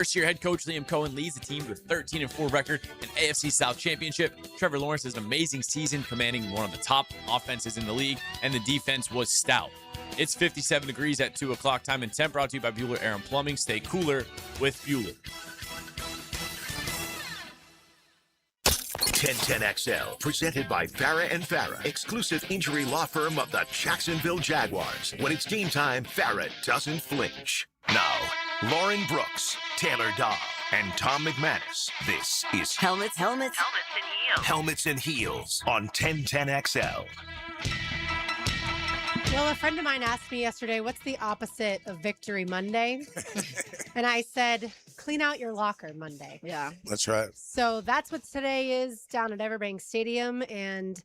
First-year head coach Liam Coen leads the team to a 13-4 record in AFC South Championship. Trevor Lawrence has an amazing season, commanding one of the top offenses in the league, and the defense was stout. It's 57 degrees at 2 o'clock time, and temp brought to you by Bueller Air and Plumbing. Stay cooler with Bueller. 1010XL, presented by Farah and Farah, exclusive injury law firm of the Jacksonville Jaguars. When it's game time, Farah doesn't flinch. Now, Lauren Brooks, Taylor Dahl, and Tom McManus. This is Helmets and Heels. Helmets and Heels on 1010XL. Well, a friend of mine asked me yesterday, what's the opposite of Victory Monday? And I said, clean out your locker Monday. Yeah. That's right. So that's what today is down at Everbank Stadium. And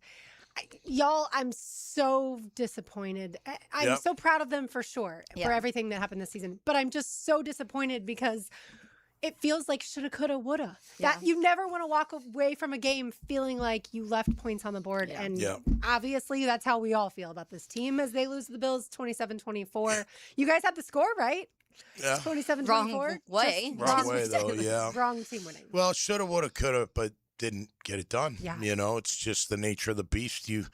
y'all, I'm so disappointed. I'm so proud of them for sure, for everything that happened this season. But I'm just so disappointed because it feels like shoulda, coulda, woulda. That you never want to walk away from a game feeling like you left points on the board. And obviously that's how we all feel about this team as they lose to the Bills 27-24. You guys had the score, right? Yeah. 27-24. Wrong way. Wrong way, though, yeah. Wrong team winning. Well, shoulda, woulda, coulda, but didn't get it done. Yeah. You know, it's just the nature of the beast. You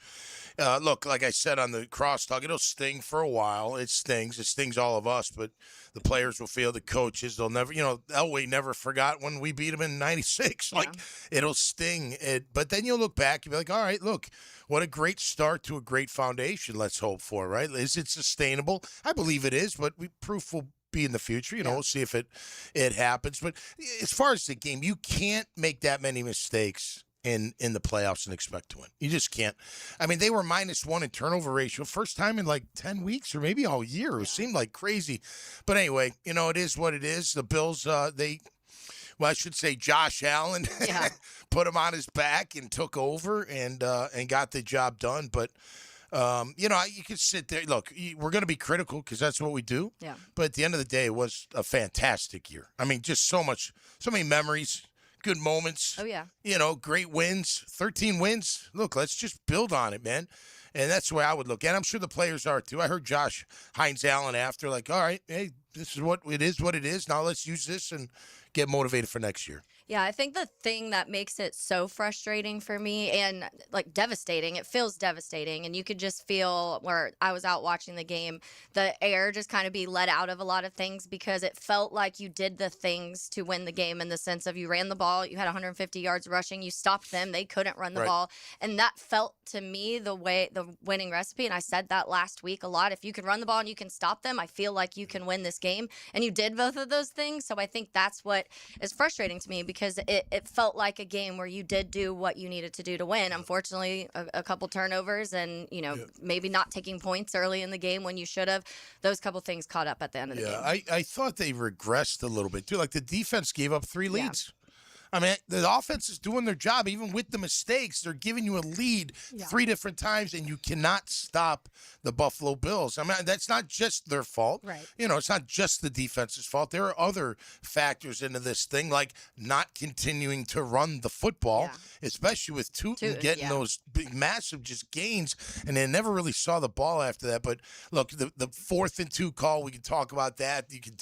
look, like I said on the crosstalk, it'll sting for a while. It stings. It stings all of us, but the players will feel, the coaches, they'll never, Elway never forgot when we beat him in 96. Like, it'll sting. But then you'll look back and be like, all right, look, what a great start to a great foundation, let's hope for, right? Is it sustainable? I believe it is, but proof will be in the future. We'll see if it happens. But as far as the game, you can't make that many mistakes in the playoffs and expect to win. You just can't. I mean, they were -1 in turnover ratio, first time in like 10 weeks or maybe all year. It seemed like crazy. But anyway, it is what it is. The Bills, I should say Josh Allen put him on his back and took over and got the job done. But you can sit there. Look, we're going to be critical because that's what we do. Yeah. But at the end of the day, it was a fantastic year. I mean, just so many memories, good moments. Oh, yeah. Great wins, 13 wins. Look, let's just build on it, man. And that's the way I would look. And I'm sure the players are, too. I heard Josh Hines Allen after, like, all right, hey, this is what it is. Now let's use this and get motivated for next year. Yeah, I think the thing that makes it so frustrating for me and like devastating, it feels devastating. And you could just feel where I was out watching the game, the air just kind of be let out of a lot of things because it felt like you did the things to win the game in the sense of you ran the ball, you had 150 yards rushing, you stopped them, they couldn't run the ball. And that felt to me the winning recipe. And I said that last week a lot. If you can run the ball and you can stop them, I feel like you can win this game. And you did both of those things. So I think that's what is frustrating to me because it felt like a game where you did do what you needed to do to win. Unfortunately, a couple turnovers and, maybe not taking points early in the game when you should have. Those couple things caught up at the end of the game. I thought they regressed a little bit, too. Like, the defense gave up 3 leads. I mean, the offense is doing their job. Even with the mistakes, they're giving you a lead 3 different times, and you cannot stop the Buffalo Bills. I mean, that's not just their fault. Right. It's not just the defense's fault. There are other factors into this thing, like not continuing to run the football, especially with Tootin getting those big, massive just gains, and they never really saw the ball after that. But, look, the 4th and 2 call, we can talk about that. You can,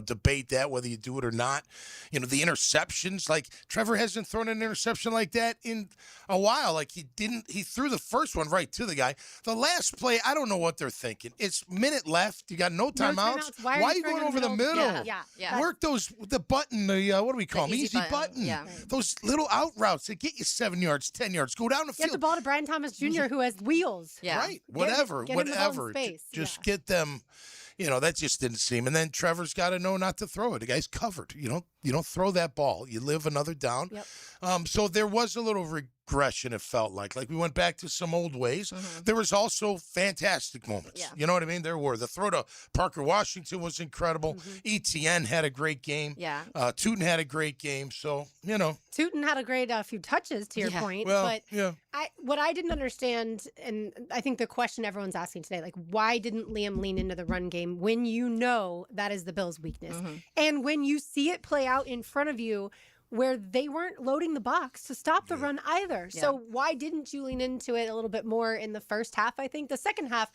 debate that, whether you do it or not. The interceptions, like Trevor hasn't thrown an interception like that in a while. Like he threw the first one right to the guy. The last play, I don't know what they're thinking. It's minute left. You got no timeouts. Why are you going over the middle? Yeah. Work the button, what do we call them? Easy button. Yeah. Those little out routes that get you 7 yards, 10 yards. Go down the field. Get the ball to Brian Thomas Jr., who has wheels. Yeah. Right. Whatever. Get him the ball in space. Just get them. That just didn't seem. And then Trevor's got to know not to throw it. The guy's covered. You don't throw that ball. You live another down. Yep. So there was a little regression, it felt like. Like we went back to some old ways. There was also fantastic moments. Yeah. You know what I mean? There were. The throw to Parker Washington was incredible. ETN had a great game. Yeah. Tootin had a great game. So, Tootin had a great few touches, to your point. Well, but what I didn't understand, and I think the question everyone's asking today, like, why didn't Liam lean into the run game when you know that is the Bills' weakness? And when you see it play out in front of you where they weren't loading the box to stop the run either. Yeah. So why didn't you lean into it a little bit more in the first half, I think? The second half,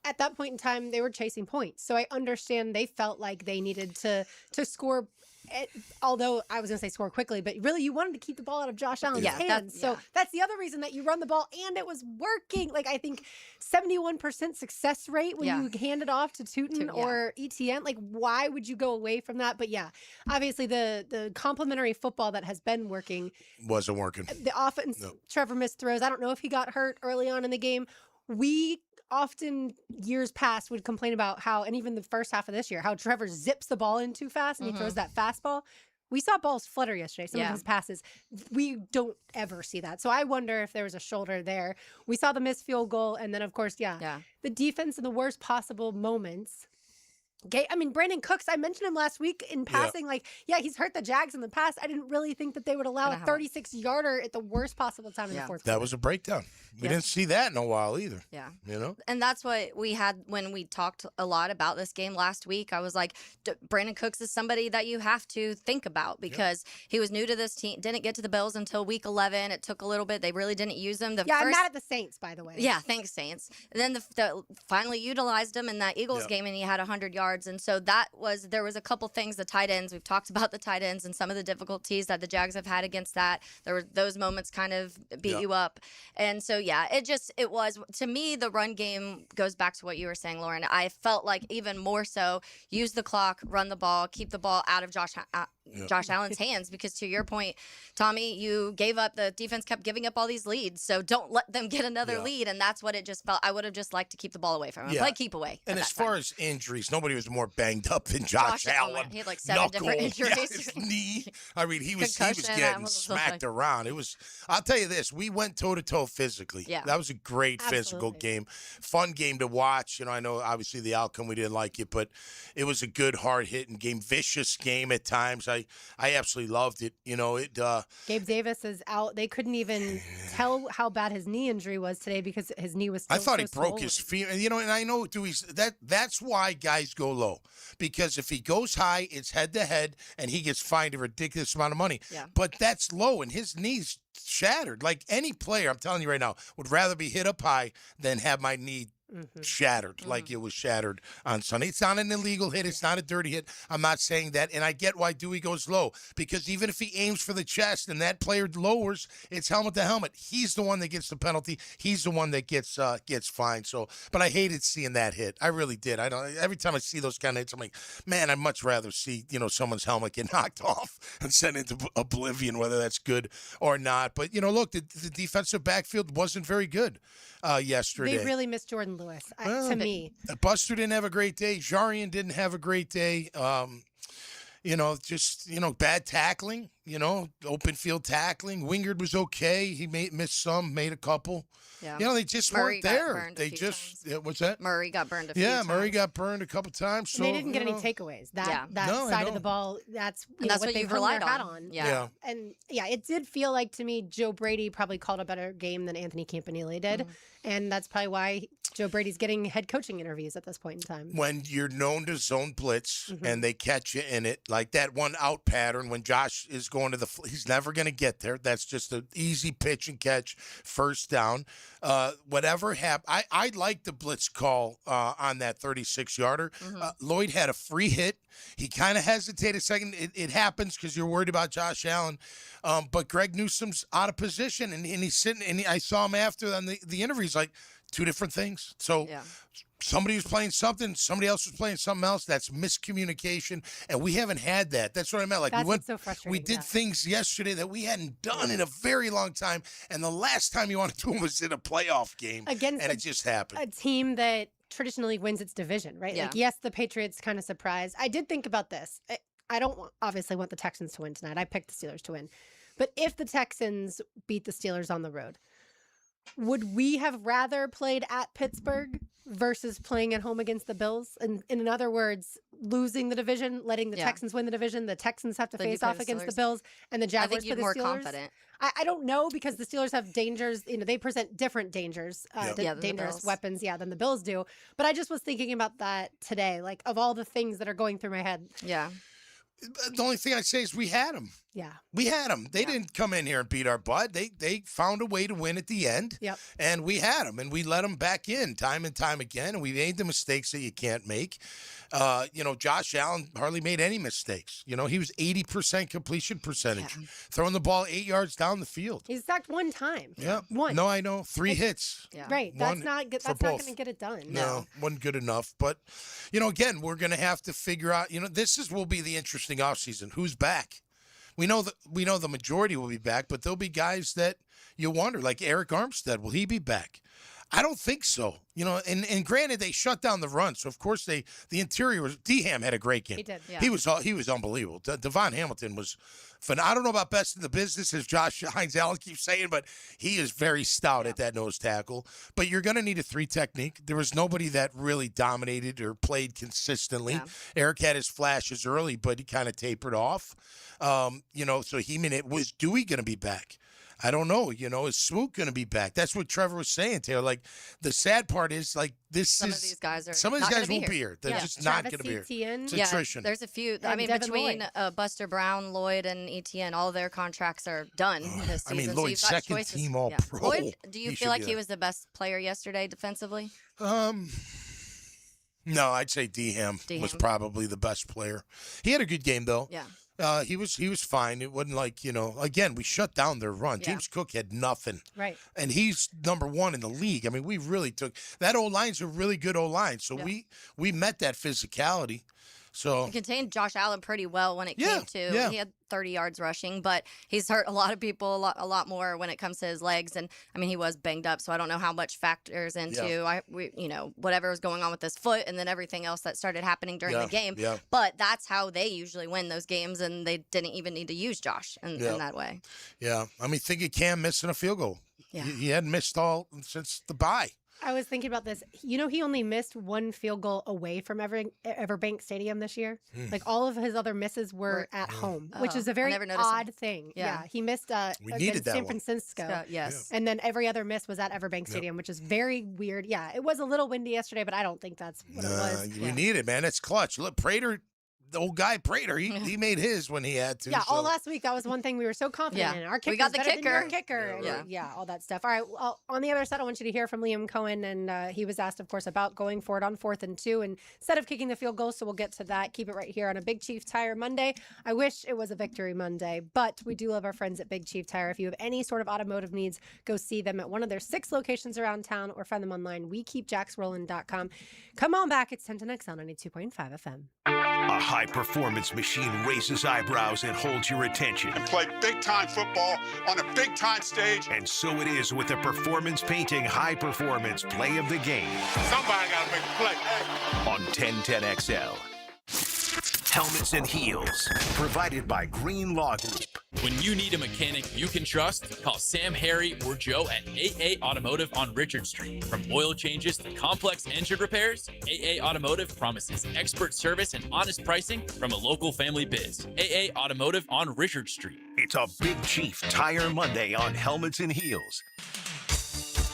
at that point in time, they were chasing points. So I understand they felt like they needed to score although I was going to say score quickly, but really you wanted to keep the ball out of Josh Allen's hands. So that's the other reason that you run the ball, and it was working. Like, I think 71% success rate when you hand it off to Tootin or ETN. Like, why would you go away from that? But obviously the complementary football that has been working wasn't working. The offense, Trevor missed throws. I don't know if he got hurt early on in the game. We often years past would complain about how, and even the first half of this year, how Trevor zips the ball in too fast and he throws that fastball. We saw balls flutter yesterday, some of his passes. We don't ever see that. So I wonder if there was a shoulder there. We saw the missed field goal, and then, of course, the defense in the worst possible moments. I mean, Brandon Cooks, I mentioned him last week in passing. He's hurt the Jags in the past. I didn't really think that they would allow a 36-yarder at the worst possible time in the fourth quarter. That was a breakdown. We didn't see that in a while either. Yeah. You know? And that's what we had when we talked a lot about this game last week. I was like, Brandon Cooks is somebody that you have to think about because he was new to this team, didn't get to the Bills until week 11. It took a little bit. They really didn't use him. I'm mad at the Saints, by the way. Yeah, thanks, Saints. And then the finally utilized him in that Eagles game, and he had 100 yards. And so there was a couple things, the tight ends. We've talked about the tight ends and some of the difficulties that the Jags have had against that. There were those moments kind of beat you up. And so, it was, to me, the run game goes back to what you were saying, Lauren. I felt like even more so, use the clock, run the ball, keep the ball out of Josh Allen's hands, because to your point, Tommy, you gave up, the defense kept giving up all these leads, so don't let them get another lead, and that's what it just felt. I would have just liked to keep the ball away from him. Play keep away. And as far as injuries, nobody was more banged up than Josh Allen. He had like 7 different injuries. His knee. I mean, he was getting smacked around. I'll tell you this, we went toe-to-toe physically. Yeah. That was a great physical game. Fun game to watch. You know, I know obviously the outcome, we didn't like it, but it was a good, hard-hitting game, vicious game at times. I absolutely loved it. You know, Gabe Davis is out. They couldn't even tell how bad his knee injury was today because his knee was still I thought he broke swollen. his feet. You know, and I know that's why guys go low. Because if he goes high, it's head-to-head, and he gets fined a ridiculous amount of money. Yeah. But that's low, and his knee's shattered. Like any player, I'm telling you right now, would rather be hit up high than have my knee shattered like it was shattered on Sunday. It's not an illegal hit. It's not a dirty hit. I'm not saying that. And I get why Dewey goes low, because even if he aims for the chest and that player lowers, it's helmet to helmet. He's the one that gets the penalty. He's the one that gets fined. So, but I hated seeing that hit. I really did. Every time I see those kind of hits, I'm like, man, I'd much rather see, someone's helmet get knocked off and sent into oblivion, whether that's good or not. But, look, the defensive backfield wasn't very good yesterday. They really missed Jordan Lewis, to me. Buster didn't have a great day. Jarian didn't have a great day. Bad tackling, open field tackling. Wingard was okay. He missed some, made a couple. Yeah. They just weren't there. They just, what's that? Murray got burned a few times. Murray got burned a couple times. So, and they didn't get any takeaways. That side of the ball, that's what they've relied on. Yeah. And it did feel like to me Joe Brady probably called a better game than Anthony Campanile did. Mm-hmm. And that's probably why Joe Brady's getting head coaching interviews at this point in time. When you're known to zone blitz and they catch you in it, like that one out pattern when Josh is going to he's never going to get there. That's just an easy pitch and catch, first down. Whatever happened, I like the blitz call on that 36-yarder. Lloyd had a free hit. He kind of hesitated a second. It happens because you're worried about Josh Allen. But Greg Newsome's out of position, and he's sitting, and I saw him after on the interview. He's like, two different things. So somebody was playing something, somebody else was playing something else. That's miscommunication, and we haven't had that. That's what I meant. Like that's so frustrating. We did things yesterday that we hadn't done in a very long time, and the last time you want to do them was in a playoff game, against and it just happened. A team that traditionally wins its division, right? Yeah. Like, yes, the Patriots kind of surprised. I did think about this. I don't obviously want the Texans to win tonight. I picked the Steelers to win. But if the Texans beat the Steelers on the road, would we have rather played at Pittsburgh versus playing at home against the Bills? And in other words, losing the division, letting the Texans win the division, the Texans have to face off against the Bills, and the Jaguars I think for the you're Steelers? more confident. I don't know, because the Steelers have dangers. They present different dangers, dangerous weapons, than the Bills do. But I just was thinking about that today, like of all the things that are going through my head. Yeah. The only thing I'd say is we had them. Yeah. We had them. They didn't come in here and beat our butt. They found a way to win at the end. Yep. And we had them, and we let them back in time and time again, and we made the mistakes that you can't make. Josh Allen hardly made any mistakes. He was 80% completion percentage, throwing the ball 8 yards down the field. He's sacked one time. Yeah. One. No, I know. 3 hits. Yeah. Right. That's not good. That's not going to get it done. No, wasn't good enough. But, again, we're going to have to figure out, will be the interesting offseason. Who's back? We know the majority will be back, but there'll be guys that you wonder, like Eric Armstead, will he be back? I don't think so. And granted, they shut down the run, so of course the interior was. D-Ham had a great game. He did. Yeah. He was unbelievable. Devon Hamilton was fun. I don't know about best in the business, as Josh Hines Allen keeps saying, but he is very stout at that nose tackle. But you're going to need a 3 technique. There was nobody that really dominated or played consistently. Yeah. Eric had his flashes early, but he kind of tapered off. So it was Dewey going to be back? I don't know. Is Smoot going to be back? That's what Trevor was saying, Taylor. Like, the sad part is, some of these guys won't be here. They're just not going to be here. It's attrition. There's a few. And between Buster Brown, Lloyd, and Etienne, all their contracts are done this season. I mean, so Lloyd's you've got second choices. team all pro. Lloyd, do you feel like he was the best player yesterday defensively? No, I'd say D-Ham was probably the best player. He had a good game, though. Yeah. He was fine. It wasn't like, again, we shut down their run. Yeah. James Cook had nothing. Right. And he's number 1 in the league. I mean, we really took – that O-line's a really good O-line. So we met that physicality. So He contained Josh Allen pretty well when it came to he had 30 yards rushing, but he's hurt a lot of people a lot more when it comes to his legs. And I mean, he was banged up, so I don't know how much factors into whatever was going on with his foot and then everything else that started happening during the game. Yeah. But that's how they usually win those games, and they didn't even need to use Josh in that way. Yeah. I mean, think of Cam missing a field goal. Yeah. He hadn't missed all since the bye. I was thinking about this. He only missed 1 field goal away from Everbank Stadium this year. Like, all of his other misses were at home, which is a very odd thing. Yeah. He missed against San Francisco. Yes. And then every other miss was at Everbank Stadium, which is very weird. Yeah, it was a little windy yesterday, but I don't think that's what it was. We need it, man. It's clutch. Look, Prater, the old guy Prater, he made his when he had to. Yeah, all last week, that was one thing we were so confident in. Our kicker, we got the kicker. Yeah, all that stuff. All right, well, on the other side, I want you to hear from Liam Coen, and he was asked, of course, about going for it on 4th and 2 instead of kicking the field goal, so we'll get to that. Keep it right here on a Big Chief Tire Monday. I wish it was a Victory Monday, but we do love our friends at Big Chief Tire. If you have any sort of automotive needs, go see them at one of their 6 locations around town or find them online, wekeepjacksrollin.com. Come on back. It's 10 to next on 92.5 FM. A high-performance machine raises eyebrows and holds your attention. And play big-time football on a big-time stage. And so it is with the Performance Painting High Performance Play of the Game. Somebody got to make a play. On 1010XL. Helmets and Heels. Provided by Green Law Group. When you need a mechanic you can trust, call Sam, Harry, or Joe at AA Automotive on Richard Street. From oil changes to complex engine repairs, AA Automotive promises expert service and honest pricing from a local family biz. AA Automotive on Richard Street. It's a Big Chief Tire Monday on Helmets and Heels.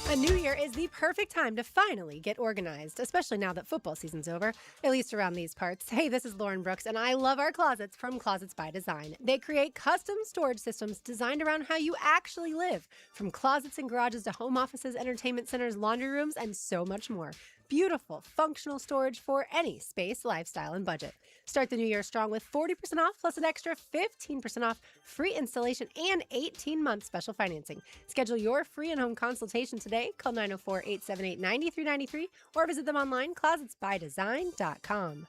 A new year is the perfect time to finally get organized, especially now that football season's over, at least around these parts. Hey, this is Lauren Brooks, and I love our closets from Closets by Design. They create custom storage systems designed around how you actually live, from closets and garages to home offices, entertainment centers, laundry rooms, and so much more. Beautiful, functional storage for any space, lifestyle, and budget. Start the new year strong with 40% off plus an extra 15% off, free installation, and 18-month special financing. Schedule your free and home consultation today. Call 904-878-9393 or visit them online, closetsbydesign.com.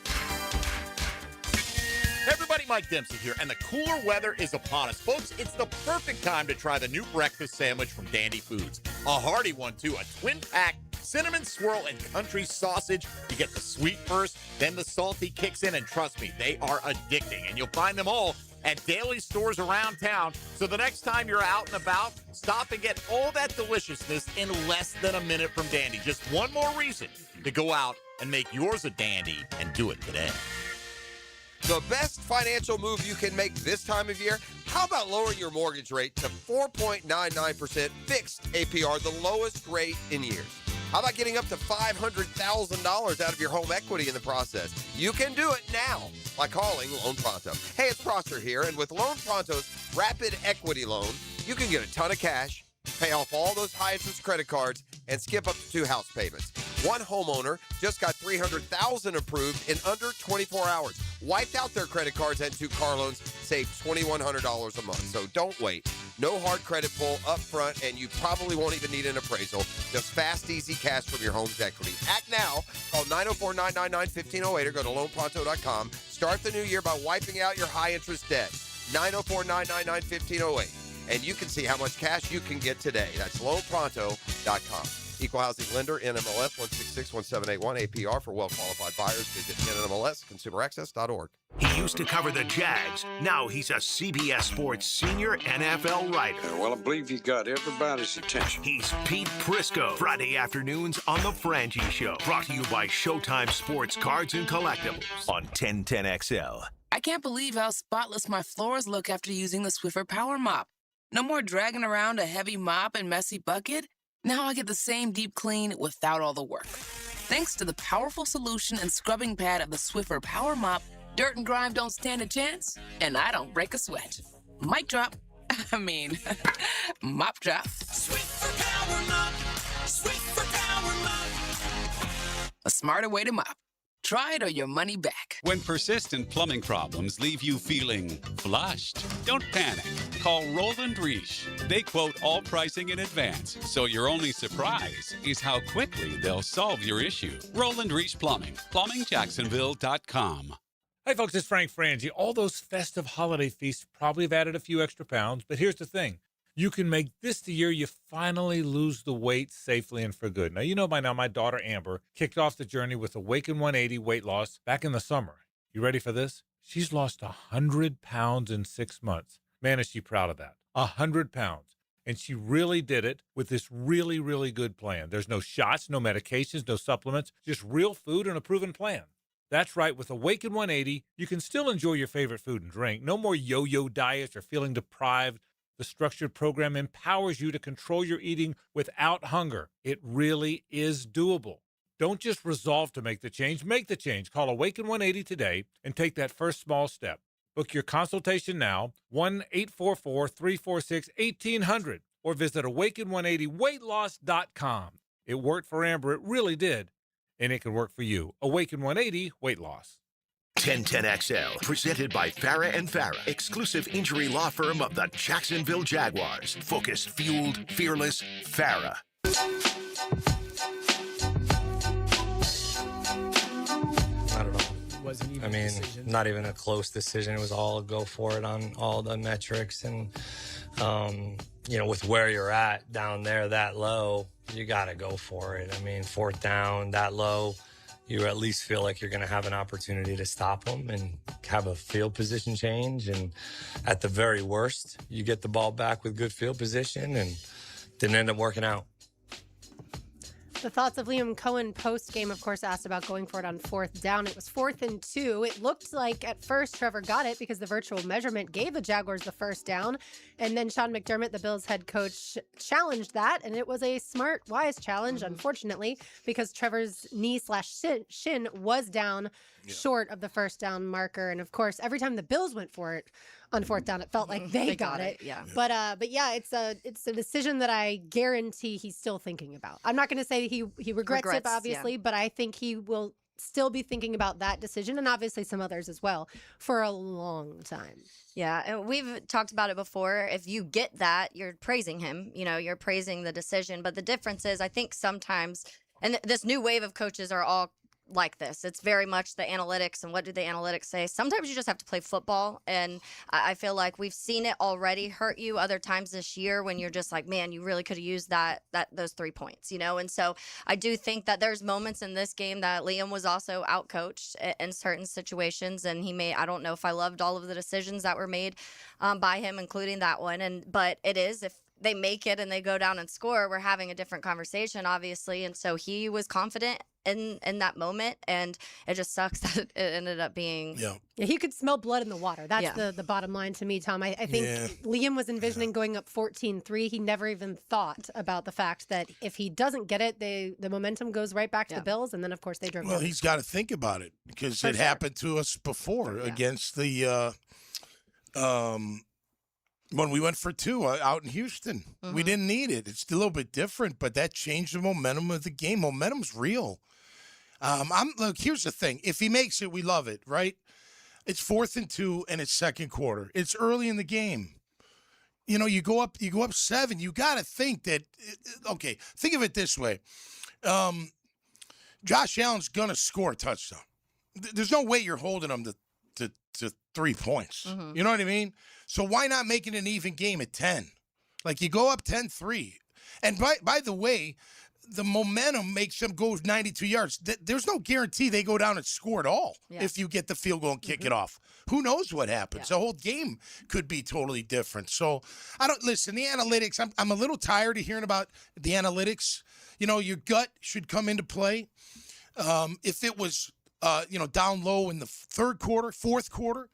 Hey everybody, Mike Dempsey here, and the cooler weather is upon us. Folks, it's the perfect time to try the new breakfast sandwich from Dandy Foods. A hearty one, too. A twin-pack cinnamon swirl and country sausage. You get the sweet first, then the salty kicks in, and trust me, they are addicting. And you'll find them all at daily stores around town. So the next time you're out and about, stop and get all that deliciousness in less than a minute from Dandy. Just one more reason to go out and make yours a dandy, and do it today. The best financial move you can make this time of year? How about lowering your mortgage rate to 4.99% fixed APR, the lowest rate in years? How about getting up to $500,000 out of your home equity in the process? You can do it now. by calling Loan Pronto. Hey, it's Prosser here, and with Loan Pronto's Rapid Equity Loan, you can get a ton of cash, pay off all those high-interest credit cards, and skip up to 2 house payments. One homeowner just got $300,000 approved in under 24 hours. Wiped out their credit cards and 2 car loans, saved $2,100 a month. So don't wait. No hard credit pull up front, and you probably won't even need an appraisal. Just fast, easy cash from your home's equity. Act now. Call 904-999-1508 or go to loanpronto.com. Start the new year by wiping out your high-interest debt. 904-999-1508. And you can see how much cash you can get today. That's loanpronto.com. Equal housing lender, NMLS 1661781, APR for well-qualified buyers. Visit NMLSconsumeraccess.org. He used to cover the Jags. Now he's a CBS Sports senior NFL writer. Well, I believe you got everybody's attention. He's Pete Prisco. Friday afternoons on The Frangie Show. Brought to you by Showtime Sports Cards and Collectibles on 1010XL. I can't believe how spotless my floors look after using the Swiffer Power Mop. No more dragging around a heavy mop and messy bucket. Now I get the same deep clean without all the work. Thanks to the powerful solution and scrubbing pad of the Swiffer Power Mop, dirt and grime don't stand a chance, and I don't break a sweat. Mic drop. Mop drop. Swiffer Power Mop. Swiffer Power Mop. A smarter way to mop. Try it or your money back. When persistent plumbing problems leave you feeling flushed, don't panic. Call Roland Reish. They quote all pricing in advance, so your only surprise is how quickly they'll solve your issue. Roland Reish Plumbing. PlumbingJacksonville.com. Hey folks, it's Frank Frangie. All those festive holiday feasts probably have added a few extra pounds, but here's the thing. You can make this the year you finally lose the weight safely and for good. Now, you know by now my daughter Amber kicked off the journey with Awaken 180 weight loss back in the summer. You ready for this? She's lost 100 pounds in 6 months. Man, is she proud of that. 100 pounds. And she really did it with this really, really good plan. There's no shots, no medications, no supplements, just real food and a proven plan. That's right. With Awaken 180, you can still enjoy your favorite food and drink. No more yo-yo diets or feeling deprived. The structured program empowers you to control your eating without hunger. It really is doable. Don't just resolve to make the change. Make the change. Call Awaken 180 today and take that first small step. Book your consultation now, 1-844-346-1800, or visit awaken180weightloss.com. It worked for Amber. It really did. And it can work for you. Awaken 180 weight loss. 1010XL, presented by Farah and Farah, exclusive injury law firm of the Jacksonville Jaguars. Focused, fueled, fearless, Farah. I don't know. Wasn't even a decision. Not even a close decision. It was all a go for it on all the metrics. And, with where you're at down there that low, you got to go for it. I mean, 4th down, that low, you at least feel like you're going to have an opportunity to stop them and have a field position change. And at the very worst, you get the ball back with good field position, and didn't end up working out. The thoughts of Liam Coen post-game, of course, asked about going for it on 4th down. It was 4th and 2. It looked like at first Trevor got it because the virtual measurement gave the Jaguars the first down. And then Sean McDermott, the Bills head coach, challenged that. And it was a smart, wise challenge, unfortunately, because Trevor's knee/shin was down short of the first down marker. And of course, every time the Bills went for it on 4th down, it felt like they got it. Yeah. But yeah, it's a decision that I guarantee he's still thinking about. I'm not going to say he regrets it, obviously, but I think he will still be thinking about that decision, and obviously some others as well, for a long time. Yeah, and we've talked about it before. If you get that, you're praising him. You're praising the decision. But the difference is, I think sometimes, and this new wave of coaches are all like this. It's very much the analytics, and what do the analytics say? Sometimes you just have to play football, and I feel like we've seen it already hurt you other times this year when you're just like, man, you really could have used those 3 points, And so I do think that there's moments in this game that Liam was also outcoached in certain situations, and I don't know if I loved all of the decisions that were made by him, including that one. But it is, if they make it and they go down and score, we're having a different conversation, obviously. And so he was confident in that moment, and it just sucks that it ended up being. Yeah, he could smell blood in the water. That's the bottom line to me, Tom. I think Liam was envisioning going up 14-3. He never even thought about the fact that if he doesn't get it, the momentum goes right back to the Bills, and then of course they drove. Well, he's got to think about it because it happened to us before against the when we went for 2 out in Houston. We didn't need it. It's a little bit different, but that changed the momentum of the game. Momentum's real. Look, here's the thing. If he makes it, we love it, right? It's 4th and 2, and it's second quarter. It's early in the game. You know, you go up 7. You got to think that. Okay, think of it this way. Josh Allen's gonna score a touchdown. There's no way you're holding him to 3 points. You know what I mean? So why not make it an even game at 10? Like you go up 10-3. And by the way, the momentum makes them go 92 yards. There's no guarantee they go down and score at all if you get the field goal and kick it off. Who knows what happens? The whole game could be totally different. So listen, the analytics, I'm a little tired of hearing about the analytics. You know, your gut should come into play. If it was down low in the third quarter, fourth quarter,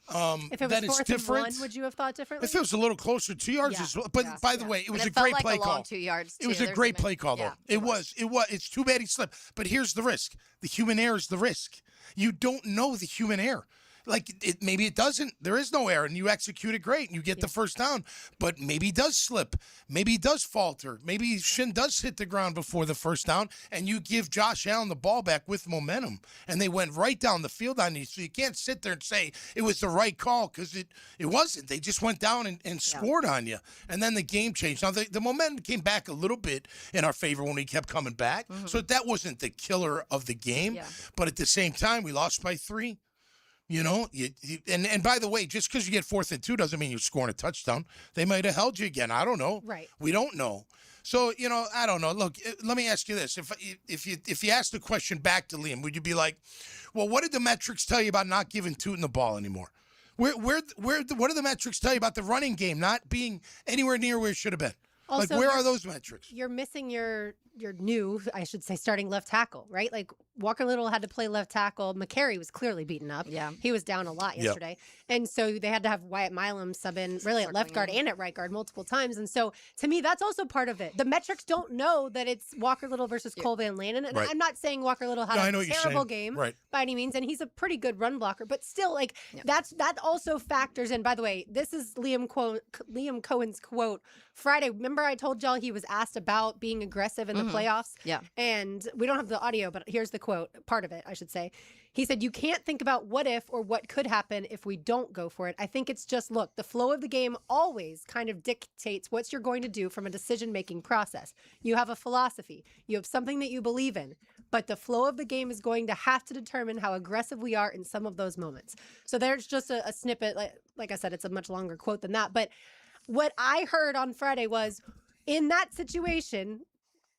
if it was 4th and 1, would you have thought differently? If it was a little closer, 2 yards as well. But by the way, it was a great play call. 2 yards. It was a great play call, though. It was. It's too bad he slipped. But here's the risk: the human error is the risk. You don't know the human error. Like maybe it doesn't. There is no error, and you execute it great, and you get the first down. But maybe he does slip. Maybe he does falter. Maybe Shin does hit the ground before the first down, and you give Josh Allen the ball back with momentum, and they went right down the field on you. So you can't sit there and say it was the right call because it wasn't. They just went down and scored on you, and then the game changed. Now the momentum came back a little bit in our favor when we kept coming back. So that wasn't the killer of the game, but at the same time we lost by 3. You know, and by the way, just because you get 4th and 2 doesn't mean you're scoring a touchdown. They might have held you again. I don't know. Right. We don't know. So, I don't know. Look, let me ask you this. If you asked the question back to Liam, would you be like, well, what did the metrics tell you about not giving Tootin the ball anymore? What do the metrics tell you about the running game not being anywhere near where it should have been? Also, like, where are those metrics? You're missing your new, I should say, starting left tackle, right? Like Walker Little had to play left tackle. McCary was clearly beaten up. Yeah. He was down a lot yesterday. And so they had to have Wyatt Milam sub in really at left guard and at right guard multiple times. And so to me, that's also part of it. The metrics don't know that it's Walker Little versus Cole Van Lanen. And I'm not saying Walker Little had a terrible game by any means. And he's a pretty good run blocker. But still, like, that also factors in. By the way, this is Liam Coen's quote Friday. Remember I told y'all he was asked about being aggressive in the playoffs? Yeah. And we don't have the audio, but here's the quote, part of it, I should say. He said, you can't think about what if or what could happen if we don't go for it. I think it's just, look, the flow of the game always kind of dictates what you're going to do from a decision-making process. You have a philosophy. You have something that you believe in. But the flow of the game is going to have to determine how aggressive we are in some of those moments. So there's just a snippet. Like I said, it's a much longer quote than that. But what I heard on Friday was, in that situation,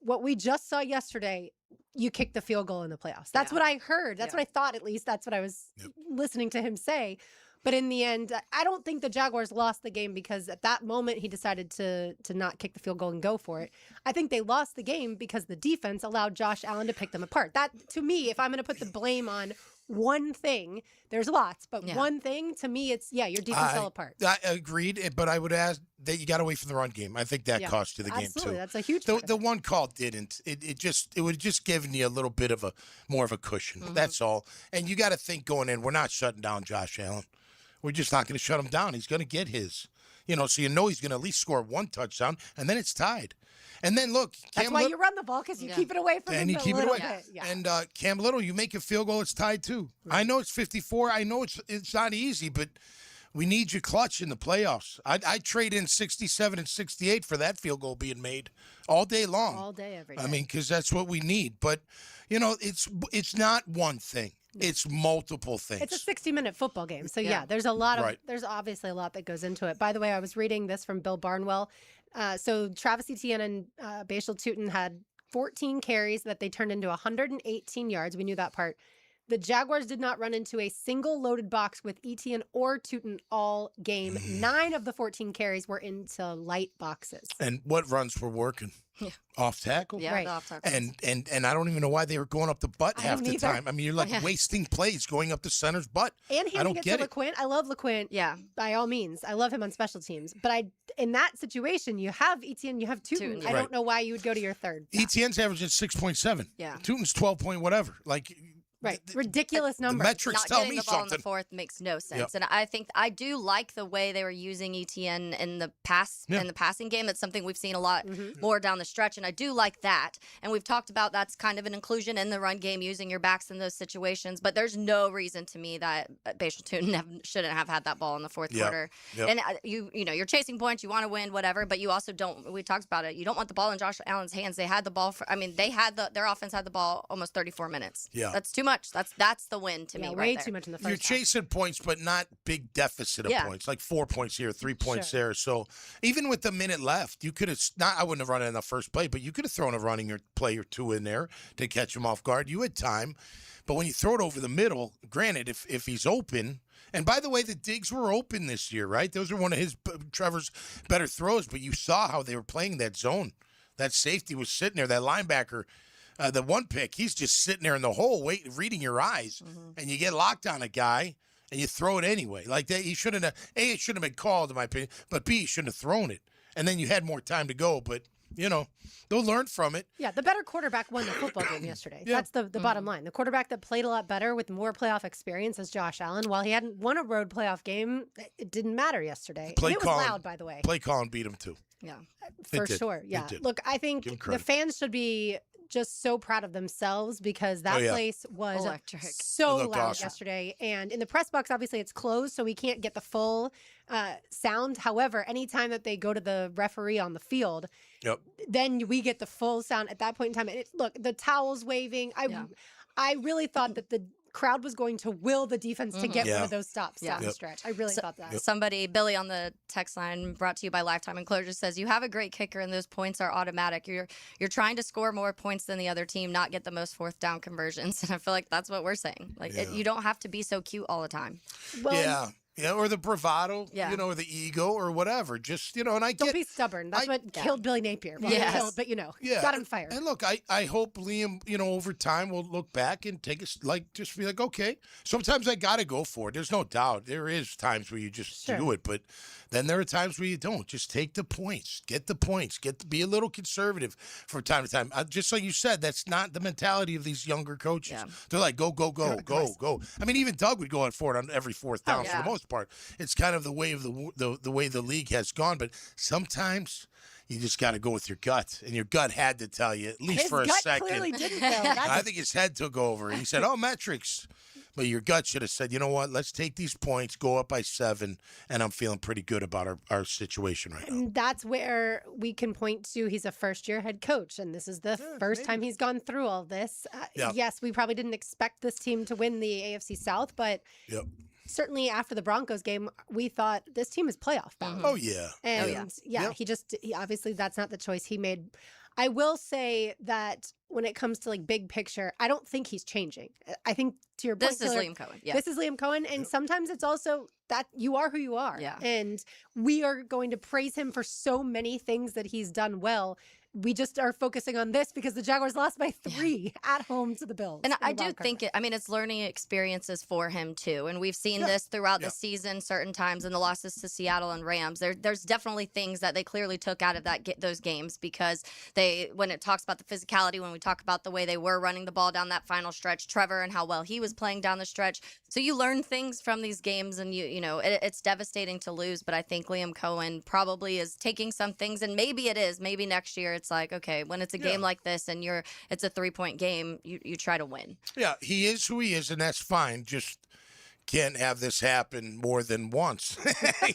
what we just saw yesterday, you kick the field goal in the playoffs. That's what I heard. That's what I thought, at least. That's what I was listening to him say. But in the end, I don't think the Jaguars lost the game because at that moment he decided to not kick the field goal and go for it. I think they lost the game because the defense allowed Josh Allen to pick them apart. That, to me, if I'm going to put the blame on one thing, there's lots, but one thing, to me, it's, your defense fell apart. I agreed, but I would ask that you got away from the run game. I think that cost you the game, too. That's a huge The one call didn't. It would have just given you a little bit of more of a cushion. That's all. And you got to think going in, we're not shutting down Josh Allen. We're just not going to shut him down. He's going to get his. So he's going to at least score one touchdown, and then it's tied. And then, look. That's why you run the ball, because you keep it away from him. And you keep it away. Yeah. And Cam Little, you make a field goal, it's tied too. I know it's 54. I know it's not easy, but we need you clutch in the playoffs. I'd trade in 67 and 68 for that field goal being made all day long. All day, every day. I mean, because that's what we need. But, it's not one thing. It's multiple things. It's a 60-minute football game. So, there's a lot of there's obviously a lot that goes into it. By the way, I was reading this from Bill Barnwell. So Travis Etienne and Bashal Tootin had 14 carries that they turned into 118 yards. We knew that part. The Jaguars did not run into a single loaded box with Etienne or Tootin all game. 9 of the 14 carries were into light boxes. And what runs were working? Yeah. Off tackle? Yeah, the off tackle. And I don't even know why they were going up the butt half the time. I mean, you're like wasting plays going up the center's butt. And I don't handing it get to LeQuint. I love LeQuint. Yeah. By all means. I love him on special teams. But in that situation, you have Etienne, you have Tootin. I don't know why you would go to your third. Etienne's averaging 6.7. Yeah. Tootin's 12 point whatever. Like, right. Ridiculous number. The metrics Not tell getting me the ball something. in the fourth makes no sense. Yep. And I think I do like the way they were using Etienne in the in the passing game. That's something we've seen a lot more down the stretch, and I do like that. And we've talked about that's kind of an inclusion in the run game, using your backs in those situations. But there's no reason to me that Bashal Tootin shouldn't have had that ball in the fourth quarter. Yep. And you're chasing points, you want to win, whatever. But you also don't. We talked about it. You don't want the ball in Josh Allen's hands. They had the ball their offense had the ball almost 34 minutes. Yeah. That's too much. That's the win to me. Way Right there. too much in the first You're half. chasing points, but not big deficit of points, like 4 points here, 3 points there. So even with the minute left, you could have I wouldn't have run it in the first play, but you could have thrown a running play or two in there to catch him off guard. You had time, but when you throw it over the middle, granted, if he's open. And by the way, the digs were open this year, right? Those are one of Trevor's better throws, but you saw how they were playing that zone. That safety was sitting there, that linebacker. The one pick, he's just sitting there in the hole, reading your eyes, and you get locked on a guy, and you throw it anyway. Like that, he shouldn't have. A, it shouldn't have been called, in my opinion. But B, he shouldn't have thrown it. And then you had more time to go. But they'll learn from it. Yeah, the better quarterback won the football game yesterday. That's the bottom line. The quarterback that played a lot better with more playoff experience is Josh Allen. While he hadn't won a road playoff game, it didn't matter yesterday. And it was loud, by the way. Play calling beat him too. Yeah, for sure. Yeah, look, I think the fans should be just so proud of themselves because that place was electric. So loud yesterday. And in the press box, obviously it's closed, so we can't get the full sound. However, anytime that they go to the referee on the field, then we get the full sound at that point in time. And look, the towels waving. I really thought that the crowd was going to will the defense to get one of those stops down the stretch. I really thought that. Somebody, Billy on the text line, brought to you by Lifetime Enclosures, says you have a great kicker and those points are automatic. You're trying to score more points than the other team, not get the most fourth down conversions. And I feel like that's what we're saying. Like you don't have to be so cute all the time. Well, Yeah, or the bravado, or the ego, or whatever. Just, and I don't be stubborn. That's what killed Billy Napier. Yes. But, got him fired. And look, I hope Liam, over time will look back and take us, just be like, okay. Sometimes I got to go for it. There's no doubt. There is times where you just do it, but then there are times where you don't. Just take the points. Get the points. Be a little conservative from time to time. Just like you said, that's not the mentality of these younger coaches. Yeah. They're like, go, go, go, go, go. I mean, even Doug would go for it on every fourth down for the most part. It's kind of the way of the way the league has gone, but sometimes you just got to go with your gut, and your gut had to tell you at least for a second. Clearly didn't though. I think his head took over. He said, "Oh, metrics," but your gut should have said, "You know what? Let's take these points, go up by 7, and I'm feeling pretty good about our situation right now." And that's where we can point to he's a first-year head coach, and this is the first time he's gone through all this. Yes, we probably didn't expect this team to win the AFC South, but certainly after the Broncos game, we thought this team is playoff bound. Oh, yeah. And he obviously that's not the choice he made. I will say that when it comes to big picture, I don't think he's changing. I think to your point, this is Liam Coen. Yeah. This is Liam Coen. And sometimes it's also that you are who you are. Yeah. And we are going to praise him for so many things that he's done well. We just are focusing on this because the Jaguars lost by 3 at home to the Bills. And I do think it's learning experiences for him too. And we've seen this throughout the season, certain times in the losses to Seattle and Rams. There's definitely things that they clearly took out of those games because when it talks about the physicality, when we talk about the way they were running the ball down that final stretch, Trevor and how well he was playing down the stretch. So you learn things from these games, and it's devastating to lose. But I think Liam Coen probably is taking some things, and maybe it is. Maybe next year it's like, okay, when it's a game like this and it's a 3-point game, you try to win. Yeah, he is who he is, and that's fine. Just can't have this happen more than once.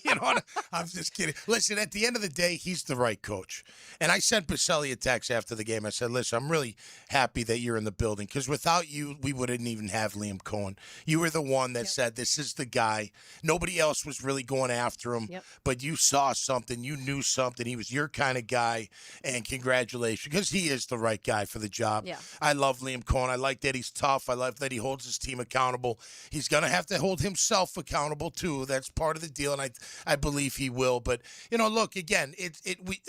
You know, I'm just kidding. Listen, at the end of the day, he's the right coach. And I sent Baselli a text after the game. I said, listen, I'm really happy that you're in the building because without you, we wouldn't even have Liam Coen. You were the one that said, this is the guy. Nobody else was really going after him, but you saw something. You knew something. He was your kind of guy, and congratulations because he is the right guy for the job. Yeah. I love Liam Coen. I like that he's tough. I love that he holds his team accountable. He's going to have to hold himself accountable too. That's part of the deal, and I believe he will. But you know, look again.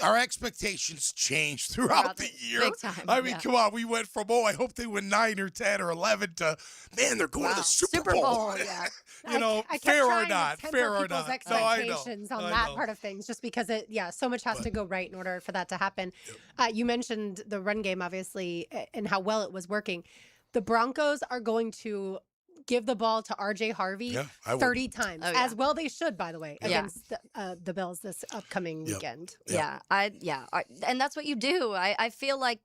Our expectations change throughout the year. Big time. I mean, come on. We went from I hope they win 9 or 10 or 11 to man, they're going to the Super Bowl. Yeah. You know, I kept fair or trying to not, temper fair or people's not. expectations No, I on know. that part of things, just because so much has to go right in order for that to happen. You mentioned the run game, obviously, and how well it was working. The Broncos are going to give the ball to R.J. Harvey 30 times. As well they should, by the way, against the Bills this upcoming weekend. And that's what you do. I feel like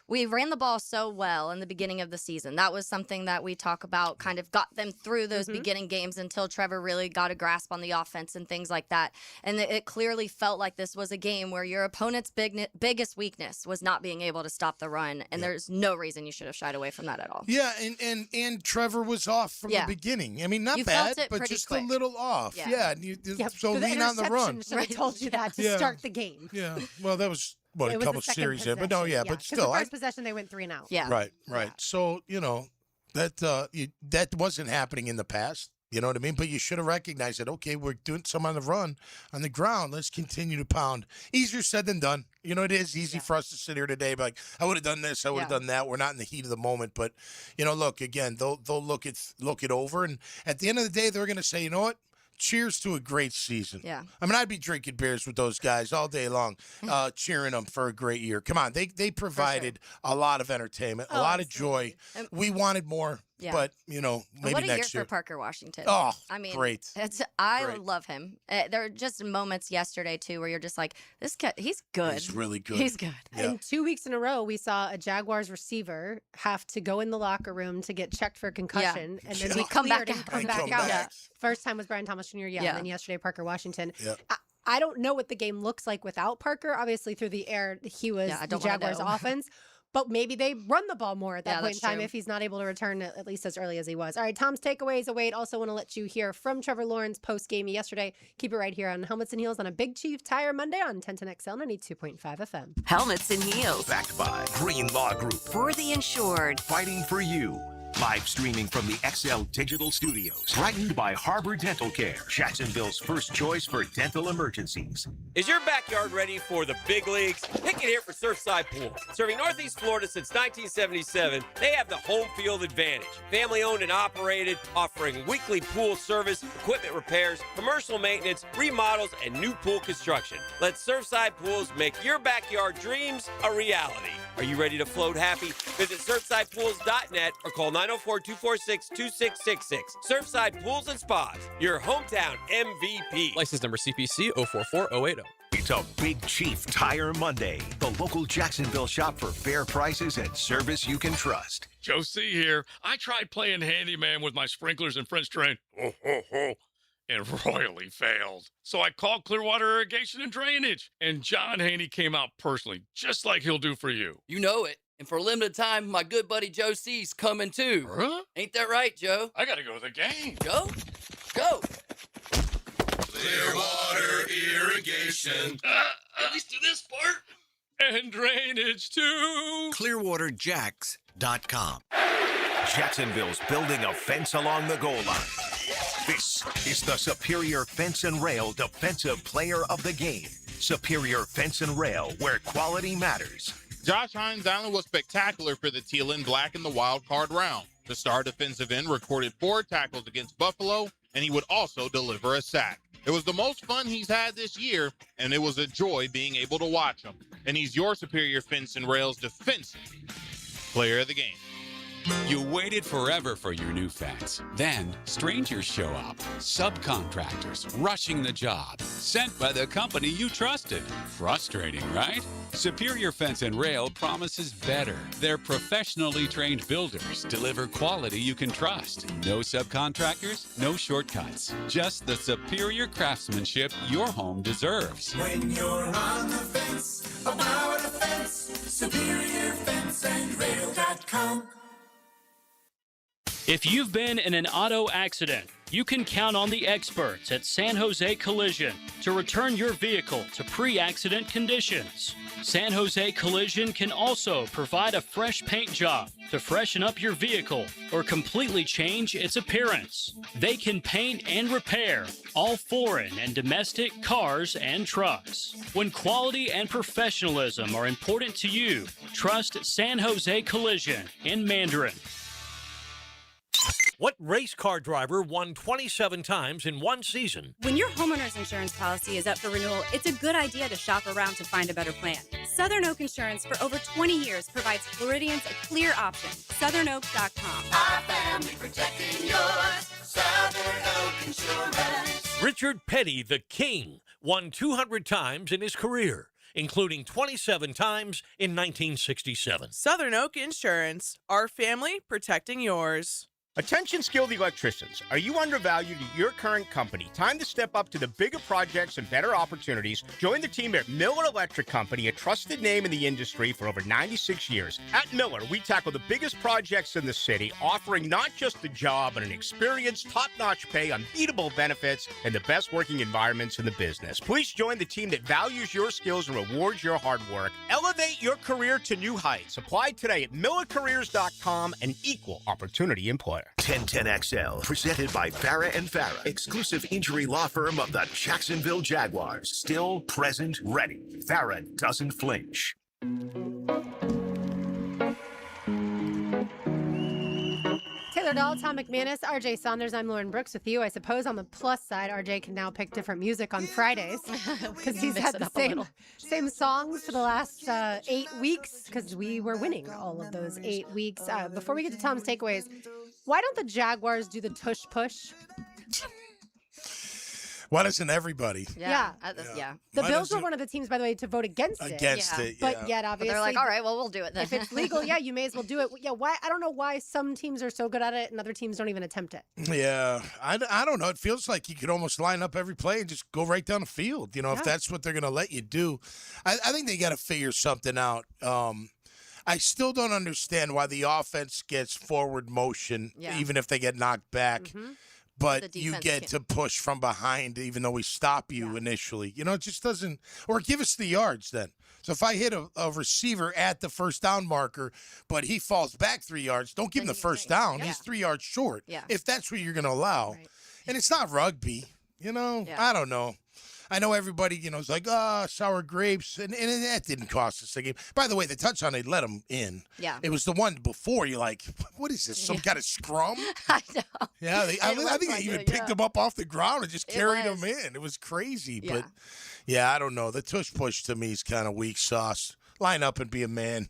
we ran the ball so well in the beginning of the season. That was something that we talk about, kind of got them through those beginning games until Trevor really got a grasp on the offense and things like that. And it clearly felt like this was a game where your opponent's biggest weakness was not being able to stop the run. And there's no reason you should have shied away from that at all. Yeah, and Trevor was off from the beginning. I mean, not You bad, felt it but pretty just quick. a little off. Yeah, so the lean on the run. interception should have told you that to start the game. Yeah, well, that was a It was couple the second series there, but no, possession, but 'cause still, the first possession they went 3 and out. Yeah, right. So you know that wasn't happening in the past. You know what I mean? But you should have recognized that, okay, we're doing some on the run, on the ground. Let's continue to pound. Easier said than done. You know, it is easy for us to sit here today, but like, I would have done this, I would have done that. We're not in the heat of the moment. But, you know, look, again, they'll look it over. And at the end of the day, they're going to say, you know what? Cheers to a great season. Yeah. I mean, I'd be drinking beers with those guys all day long, cheering them for a great year. Come on, they provided a lot of entertainment, a lot of joy. We wanted more, but, you know, maybe what a next year year. for Parker Washington. Oh, I mean, great. I love him. There are just moments yesterday, too, where you're just like, this guy, he's good. He's really good. He's good. Yeah. And 2 weeks in a row, we saw a Jaguars receiver have to go in the locker room to get checked for concussion, and then be come back cleared and out. come back out. Yeah. First time was Brian Thomas Jr. And then yesterday Parker Washington. Yeah. I don't know what the game looks like without Parker. Obviously, through the air, he was the Jaguars' offense. But maybe they run the ball more at that point in time if he's not able to return at least as early as he was. All right, Tom's takeaways await. Also want to let you hear from Trevor Lawrence post-game yesterday. Keep it right here on Helmets and Heels on a Big Chief Tire Monday on 1010XL 92.5 FM. Helmets and Heels. Backed by Green Law Group. For the insured. Fighting for you. Live streaming from the XL Digital Studios. Brightened by Harbor Dental Care, Jacksonville's first choice for dental emergencies. Is your backyard ready for the big leagues? Pick it here for Surfside Pool. Serving Northeast Florida since 1977, they have the home field advantage. Family owned and operated, offering weekly pool service, equipment repairs, commercial maintenance, remodels, and new pool construction. Let Surfside Pools make your backyard dreams a reality. Are you ready to float happy? Visit surfsidepools.net or call 904-246-2666. Surfside Pools and Spas, your hometown MVP. License number CPC 044080. It's a Big Chief Tire Monday. The local Jacksonville shop for fair prices and service you can trust. Joe C. here. I tried playing handyman with my sprinklers and French drain. And royally failed. So I called Clearwater Irrigation and Drainage, and John Haney came out personally, just like he'll do for you. You know it. And for a limited time, my good buddy Joe C's coming too. Huh? Ain't that right, Joe? I gotta go to the game. Joe? Go! Clearwater Irrigation. At least do this part. And drainage too. ClearwaterJacks.com. Jacksonville's building a fence along the goal line. This is the Superior Fence and Rail Defensive Player of the Game. Superior Fence and Rail, where quality matters. Josh Hines Allen was spectacular for the Teal and Black in the wild card round. The star defensive end recorded 4 tackles against Buffalo, and he would also deliver a sack. It was the most fun he's had this year, and it was a joy being able to watch him. And he's your Superior Fence and Rail's defensive player of the game. You waited forever for your new fence. Then, strangers show up. Subcontractors rushing the job. Sent by the company you trusted. Frustrating, right? Superior Fence and Rail promises better. Their professionally trained builders deliver quality you can trust. No subcontractors, no shortcuts. Just the superior craftsmanship your home deserves. When you're on the fence, about a fence, SuperiorFenceandRail.com. If you've been in an auto accident, you can count on the experts at San Jose Collision to return your vehicle to pre-accident conditions. San Jose Collision can also provide a fresh paint job to freshen up your vehicle or completely change its appearance. They can paint and repair all foreign and domestic cars and trucks. When quality and professionalism are important to you, trust San Jose Collision in Mandarin. What race car driver won 27 times in one season? When your homeowner's insurance policy is up for renewal, it's a good idea to shop around to find a better plan. Southern Oak Insurance for over 20 years provides Floridians a clear option. SouthernOak.com. Our family protecting yours. Southern Oak Insurance. Richard Petty, the King, won 200 times in his career, including 27 times in 1967. Southern Oak Insurance. Our family protecting yours. Attention skilled electricians. Are you undervalued at your current company? Time to step up to the bigger projects and better opportunities. Join the team at Miller Electric Company, a trusted name in the industry for over 96 years. At Miller, we tackle the biggest projects in the city, offering not just the job, but an experienced, top-notch pay, unbeatable benefits, and the best working environments in the business. Please join the team that values your skills and rewards your hard work. Elevate your career to new heights. Apply today at millercareers.com, an equal opportunity employer. 1010XL, presented by Farah and Farah, exclusive injury law firm of the Jacksonville Jaguars. Still present, ready. Farah doesn't flinch. Taylor Dahl, Tom McManus, RJ Saunders. I'm Lauren Brooks with you. I suppose on the plus side, RJ can now pick different music on Fridays because he's had the same songs for the last 8 weeks because we were winning all of those 8 weeks. Before we get to Tom's takeaways, why don't the Jaguars do the tush push? Why doesn't everybody? Yeah. The Why Bills were doesn't- one of the teams, by the way, to vote against it. But yet, obviously, They're like, all right, well, we'll do it then. if it's legal, yeah, you may as well do it. Yeah, why? I don't know why some teams are so good at it and other teams don't even attempt it. Yeah, I don't know. It feels like you could almost line up every play and just go right down the field. You know, if that's what they're going to let you do. I think they got to figure something out. I still don't understand why the offense gets forward motion, even if they get knocked back. But you get to push from behind, even though we stop you initially. You know, it just doesn't. Or give us the yards then. So if I hit a receiver at the first down marker, but he falls back 3 yards, don't give him the first down. He's 3 yards short. If that's what you're going to allow. Right. And it's not rugby. You know, I don't know. I know everybody, you know, is like, sour grapes. And that didn't cost us the game. By the way, the touchdown, they let him in. Yeah. It was the one before. You're like, what is this? Some kind of scrum? I know. Yeah. I think they even picked him up off the ground and just carried him in. It was crazy. Yeah. But, yeah, I don't know. The tush push to me is kind of weak sauce. Line up and be a man.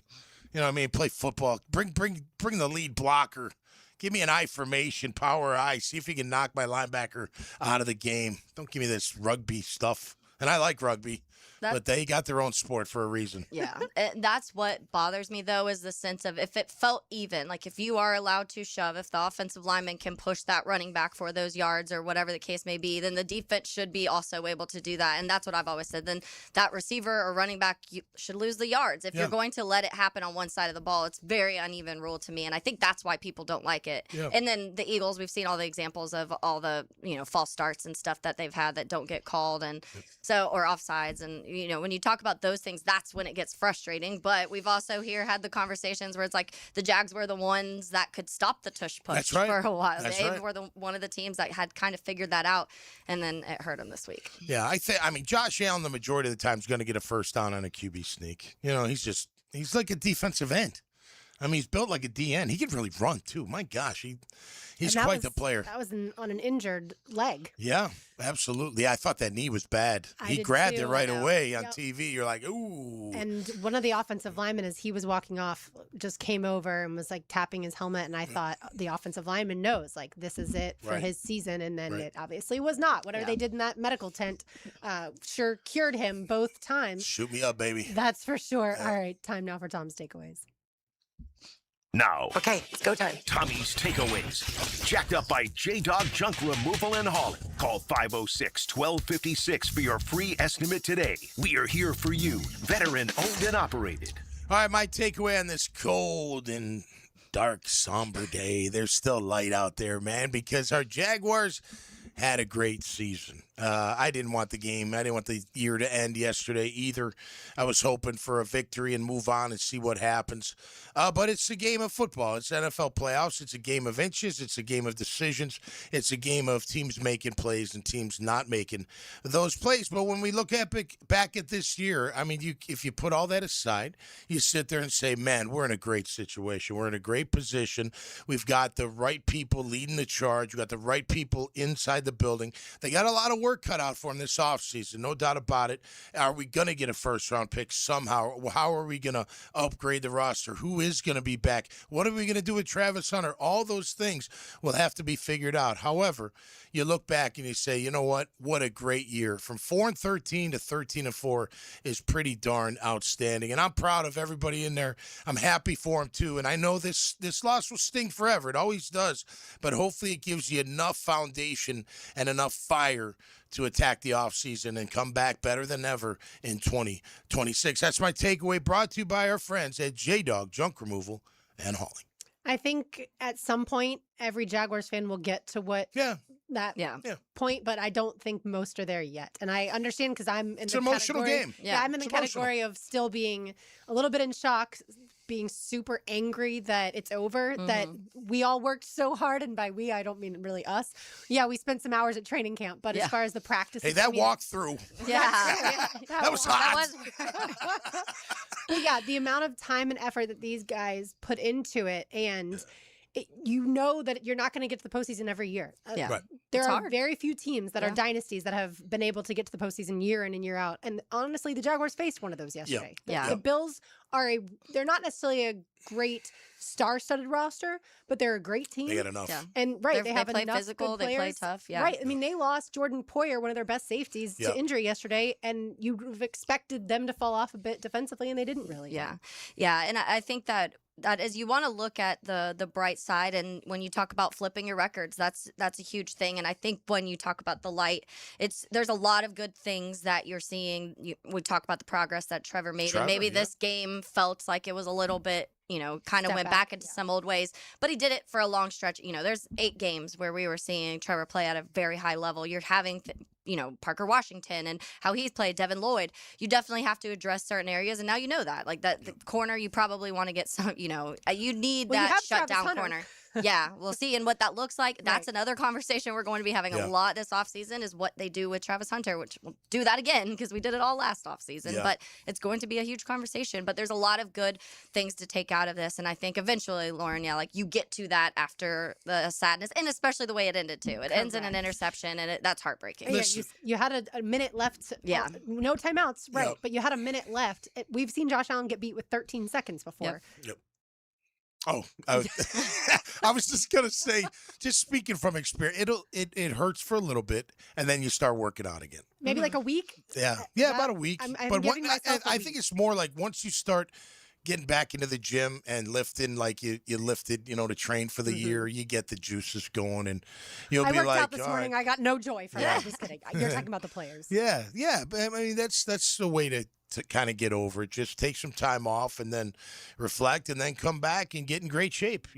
You know what I mean? Play football. Bring the lead blocker. Give me an I formation, power I. See if you can knock my linebacker out of the game. Don't give me this rugby stuff. And I like rugby, but they got their own sport for a reason. Yeah. That's what bothers me, though, is the sense of if it felt even, like if you are allowed to shove, if the offensive lineman can push that running back for those yards or whatever the case may be, then the defense should be also able to do that. And that's what I've always said. Then that receiver or running back should lose the yards. If you're going to let it happen on one side of the ball, it's very uneven rule to me. And I think that's why people don't like it. Yeah. And then the Eagles, we've seen all the examples of all the, false starts and stuff that they've had that don't get called. And so, or offsides. And, when you talk about those things, that's when it gets frustrating. But we've also here had the conversations where it's like the Jags were the ones that could stop the tush push for a while. They were one of the teams that had kind of figured that out, and then it hurt them this week. Yeah, I mean, Josh Allen, the majority of the time, is going to get a first down on a QB sneak. He's like a defensive end. I mean, he's built like a DN. He can really run, too. My gosh, he's quite the player. That was on an injured leg. Yeah, absolutely. I thought that knee was bad. He grabbed it right away on TV. You're like, ooh. And one of the offensive linemen, as he was walking off, just came over and was like tapping his helmet. And I thought the offensive lineman knows, like, this is it for his season. And then it obviously was not. Whatever they did in that medical tent sure cured him both times. Shoot me up, baby. That's for sure. All right, time now for Tom's takeaways. Now. Okay, it's go time. Tommy's Takeaways. Jacked up by J-Dog Junk Removal and Hauling. Call 506-1256 for your free estimate today. We are here for you. Veteran owned and operated. All right, my takeaway on this cold and dark, somber day. There's still light out there, man, because our Jaguars had a great season. I didn't want the game. I didn't want the year to end yesterday either. I was hoping for a victory and move on and see what happens. But it's a game of football. It's NFL playoffs. It's a game of inches. It's a game of decisions. It's a game of teams making plays and teams not making those plays. But when we look back at this year, I mean, if you put all that aside, you sit there and say, man, we're in a great situation. We're in a great position. We've got the right people leading the charge. We've got the right people inside the building. They got a lot of work cut out for them this offseason, no doubt about it. Are we going to get a first-round pick somehow? How are we going to upgrade the roster? Who is going to be back? What are we going to do with Travis Hunter? All those things will have to be figured out. However, you look back and you say, you know what? What a great year. From 4-13 to 13-4 is pretty darn outstanding. And I'm proud of everybody in there. I'm happy for them, too. And I know this loss will sting forever. It always does. But hopefully it gives you enough foundation and enough fire to attack the offseason and come back better than ever in 2026. That's my takeaway, brought to you by our friends at J-Dog Junk Removal and Hauling. I think at some point, every Jaguars fan will get to what that point, but I don't think most are there yet. And I understand because I'm in the emotional category. game. Yeah, I'm in the category of still being a little bit in shock, being super angry that it's over, that we all worked so hard. And by we, I don't mean really us. Yeah, we spent some hours at training camp, but as far as the practice. Hey, that walkthrough. Yeah. That was hot. But yeah, the amount of time and effort that these guys put into it, and you know that you're not going to get to the postseason every year. There are very few teams that are dynasties that have been able to get to the postseason year in and year out. And honestly, the Jaguars faced one of those yesterday. The Bills they're not necessarily a great star-studded roster, but they're a great team. They got enough. And they have play enough physical, good they players. play tough. Right. I mean, they lost Jordan Poyer, one of their best safeties, to injury yesterday, and you would have expected them to fall off a bit defensively, and they didn't really. Yeah. And I think that is, you want to look at the bright side, and when you talk about flipping your records, that's a huge thing. And I think when you talk about the light, there's a lot of good things that you're seeing. We talk about the progress that Trevor made, and maybe this game felt like it was a little bit, kind of went back into some old ways, but he did it for a long stretch. There's 8 games where we were seeing Trevor play at a very high level. You're having Parker Washington and how he's played, Devin Lloyd. You definitely have to address certain areas, and now you know that. Like the corner, you probably want to get some, you need that shutdown corner. Yeah, we'll see. And what that looks like, that's another conversation we're going to be having a lot this offseason, is what they do with Travis Hunter, which we'll do that again because we did it all last offseason. But it's going to be a huge conversation. But there's a lot of good things to take out of this. And I think eventually, Lauren, you get to that after the sadness, and especially the way it ended, too. It ends in an interception, and that's heartbreaking. You had a minute left. No timeouts, right. But you had a minute left. We've seen Josh Allen get beat with 13 seconds before. Oh, I was just going to say, just speaking from experience, it hurts for a little bit, and then you start working on again. Maybe like a week? Yeah, about a week. But I think it's more like once you start getting back into the gym and lifting like you lifted, to train for the year, you get the juices going, and you'll be like, I worked out this morning. I got no joy from that. Just kidding. You're talking about the players. Yeah. But I mean, that's the way to kind of get over it. Just take some time off and then reflect and then come back and get in great shape.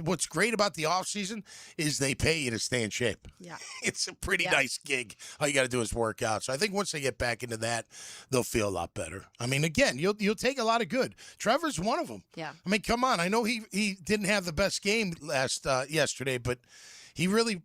What's great about the off season is they pay you to stay in shape. Yeah. It's a pretty nice gig. All you got to do is work out. So I think once they get back into that, they'll feel a lot better. I mean, again, you'll take a lot of good. Trevor's one of them. Yeah. I mean, come on. I know he didn't have the best game yesterday, but he really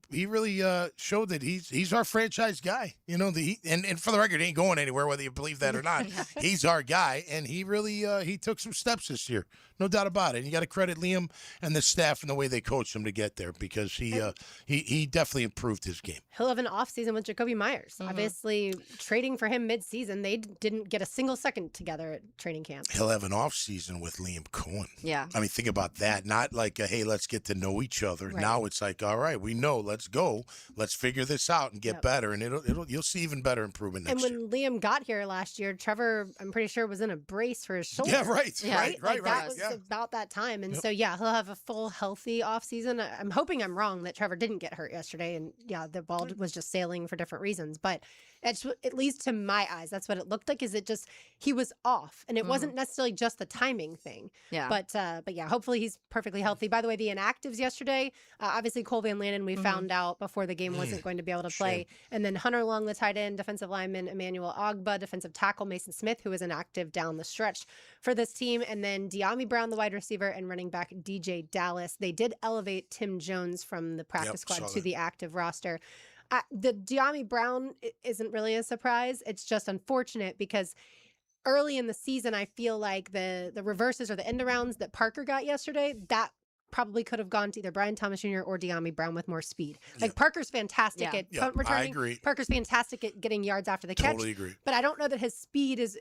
showed that he's our franchise guy. You know, and for the record, he ain't going anywhere, whether you believe that or not. He's our guy, and he really he took some steps this year, no doubt about it. And you got to credit Liam and the staff and the way they coached him to get there, because he definitely improved his game. He'll have an off season with Jacoby Myers. Obviously, trading for him mid-season, they didn't get a single second together at training camp. He'll have an off season with Liam Coen. Yeah. I mean, think about that. Not like, hey, let's get to know each other. Right. Now it's like, all right, we know, let's go. Let's figure this out and get better. And you'll see even better improvement next year. And when Liam got here last year, Trevor, I'm pretty sure, was in a brace for his shoulder. Yeah, right. That was about that time. And so, he'll have a full, healthy offseason. I'm hoping I'm wrong that Trevor didn't get hurt yesterday. And, the ball was just sailing for different reasons. But at least to my eyes, that's what it looked like, is he was off. And it wasn't necessarily just the timing thing. Yeah. But hopefully he's perfectly healthy. By the way, the inactives yesterday, obviously Cole Van Lanen, we found out before the game wasn't going to be able to play. And then Hunter Long, the tight end, defensive lineman Emmanuel Ogba, defensive tackle Mason Smith, who was inactive down the stretch for this team. And then De'Ami Brown, the wide receiver, and running back DJ Dallas. They did elevate Tim Jones from the practice squad to the active roster. The De'Ami Brown isn't really a surprise. It's just unfortunate because early in the season, I feel like the reverses or the end arounds that Parker got yesterday, that probably could have gone to either Brian Thomas Jr. or De'Ami Brown with more speed. Like Parker's fantastic at punt returning. I agree. Parker's fantastic at getting yards after the catch. Totally agree. But I don't know that his speed is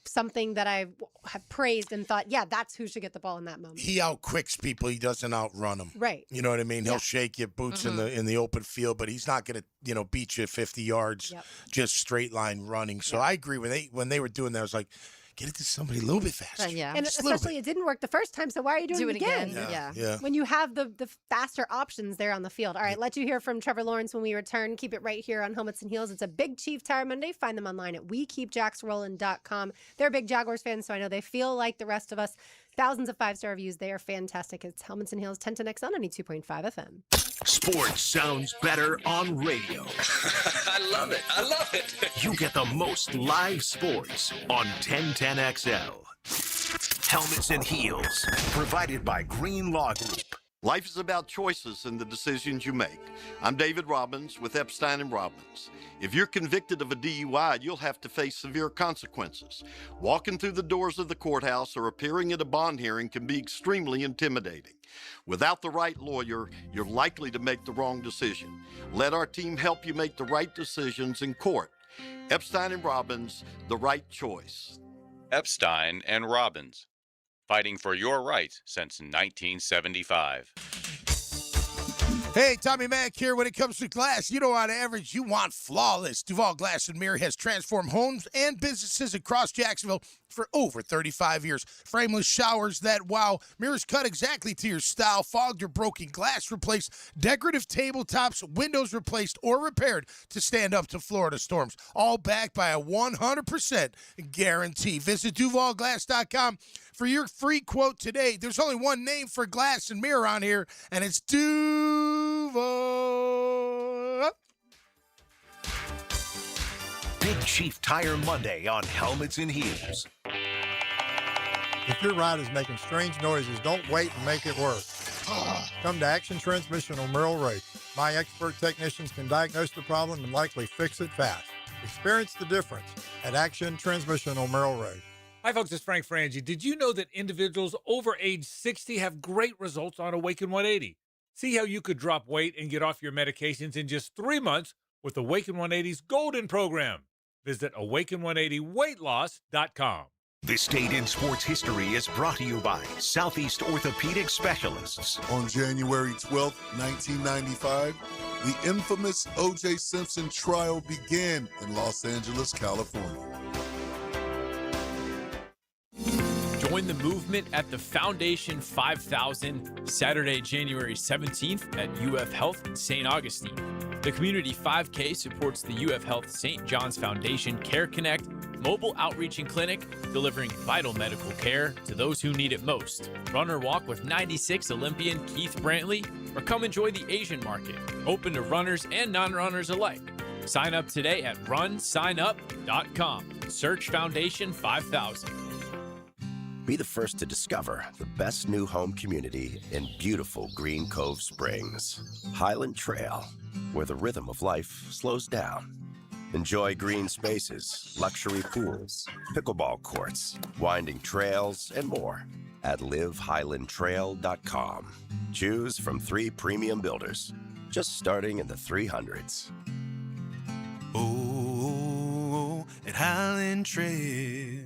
something that I have praised and thought, that's who should get the ball in that moment. He outquicks people. He doesn't outrun them. Right. You know what I mean? He'll shake your boots in the open field, but he's not going to beat you 50 yards just straight line running. So I agree when they were doing that. I was like, get it to somebody a little bit faster. And especially it didn't work the first time, so why are you doing it again? Yeah. When you have the faster options there on the field. All right, let you hear from Trevor Lawrence when we return. Keep it right here on Helmets and Heels. It's a Big Chief Tire Monday. Find them online at wekeepjacksrollin.com. They're big Jaguars fans, so I know they feel like the rest of us. Thousands of 5-star reviews. They are fantastic. It's Helmets and Heels, 1010X on 92.5 FM. Sports sounds better on radio. I love it. I love it. You get the most live sports on 1010XL. Helmets and Heels, provided by Green Law Group. Life is about choices and the decisions you make. I'm David Robbins with Epstein & Robbins. If you're convicted of a DUI, you'll have to face severe consequences. Walking through the doors of the courthouse or appearing at a bond hearing can be extremely intimidating. Without the right lawyer, you're likely to make the wrong decision. Let our team help you make the right decisions in court. Epstein & Robbins, the right choice. Epstein & Robbins, fighting for your rights since 1975. Hey, Tommy Mack here. When it comes to glass, you know on average you want flawless. Duval Glass and Mirror has transformed homes and businesses across Jacksonville for over 35 years. Frameless showers that wow. Mirrors cut exactly to your style. Fogged or broken glass replaced. Decorative tabletops, windows replaced or repaired to stand up to Florida storms. All backed by a 100% guarantee. Visit DuvalGlass.com for your free quote today. There's only one name for glass and mirror on here, and it's Duval. Big Chief Tire Monday on Helmets and Heels. If your ride is making strange noises, don't wait and make it work. Come to Action Transmission on Merrill Road. My expert technicians can diagnose the problem and likely fix it fast. Experience the difference at Action Transmission on Merrill Road. Hi, folks. It's Frank Frangie. Did you know that individuals over age 60 have great results on Awaken 180? See how you could drop weight and get off your medications in just 3 months with Awaken 180's Golden Program. Visit awaken180weightloss.com. This date in sports history is brought to you by Southeast Orthopedic Specialists. On January 12, 1995, the infamous O.J. Simpson trial began in Los Angeles, California. Join the movement at the Foundation 5000 Saturday, January 17th at UF Health in St. Augustine. The Community 5K supports the UF Health St. John's Foundation Care Connect mobile outreach and clinic, delivering vital medical care to those who need it most. Run or walk with 96 Olympian Keith Brantley, or come enjoy the Asian market, open to runners and non-runners alike. Sign up today at runsignup.com. Search Foundation 5000. Be the first to discover the best new home community in beautiful Green Cove Springs. Highland Trail, where the rhythm of life slows down. Enjoy green spaces, luxury pools, pickleball courts, winding trails, and more at livehighlandtrail.com. Choose from 3 premium builders, just starting in the 300s. Oh, at Highland Trail.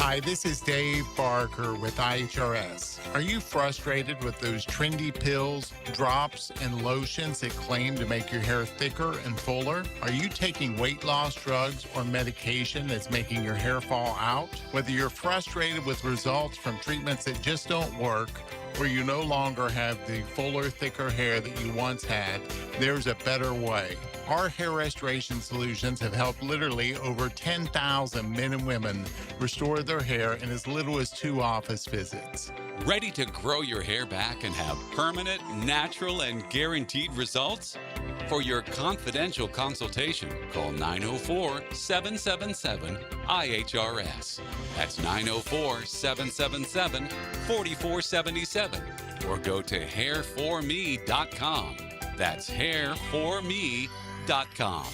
Hi, this is Dave Barker with IHRS. Are you frustrated with those trendy pills, drops, and lotions that claim to make your hair thicker and fuller? Are you taking weight loss drugs or medication that's making your hair fall out? Whether you're frustrated with results from treatments that just don't work, or you no longer have the fuller, thicker hair that you once had, there's a better way. Our hair restoration solutions have helped literally over 10,000 men and women restore their hair in as little as 2 office visits. Ready to grow your hair back and have permanent, natural, and guaranteed results? For your confidential consultation, call 904-777-IHRS. That's 904-777-4477. Or go to hairforme.com. That's hairforme.com.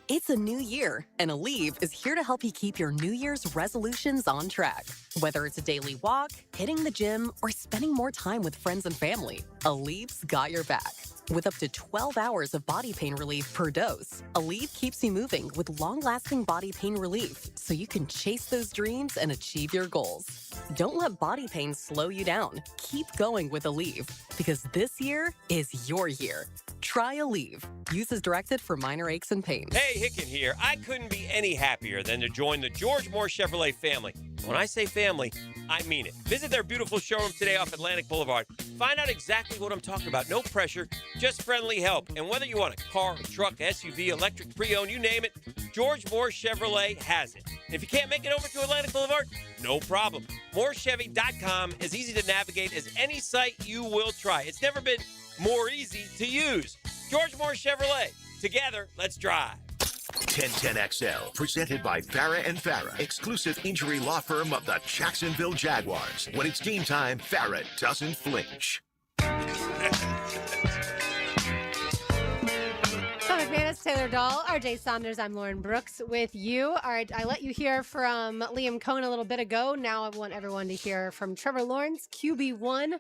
It's a new year, and Aleve is here to help you keep your New Year's resolutions on track. Whether it's a daily walk, hitting the gym, or spending more time with friends and family, Aleve's got your back. With up to 12 hours of body pain relief per dose, Aleve keeps you moving with long-lasting body pain relief so you can chase those dreams and achieve your goals. Don't let body pain slow you down. Keep going with Aleve, because this year is your year. Try Aleve. Use as directed for minor aches and pains. Hey, Hicken here. I couldn't be any happier than to join the George Moore Chevrolet family. When I say family, I mean it. Visit their beautiful showroom today off Atlantic Boulevard. Find out exactly what I'm talking about. No pressure, just friendly help. And whether you want a car, a truck, SUV, electric, pre-owned, you name it, George Moore Chevrolet has it. And if you can't make it over to Atlantic Boulevard, no problem. MooreChevy.com is easy to navigate as any site you will try. It's never been more easy to use. George Moore Chevrolet. Together, let's drive. 1010XL, presented by Farah and Farah, exclusive injury law firm of the Jacksonville Jaguars. When it's game time, Farah doesn't flinch. Tom McManus, Taylor Dahl, RJ Saunders, I'm Lauren Brooks with you. All right, I let you hear from Liam Coen a little bit ago. Now I want everyone to hear from Trevor Lawrence, QB1,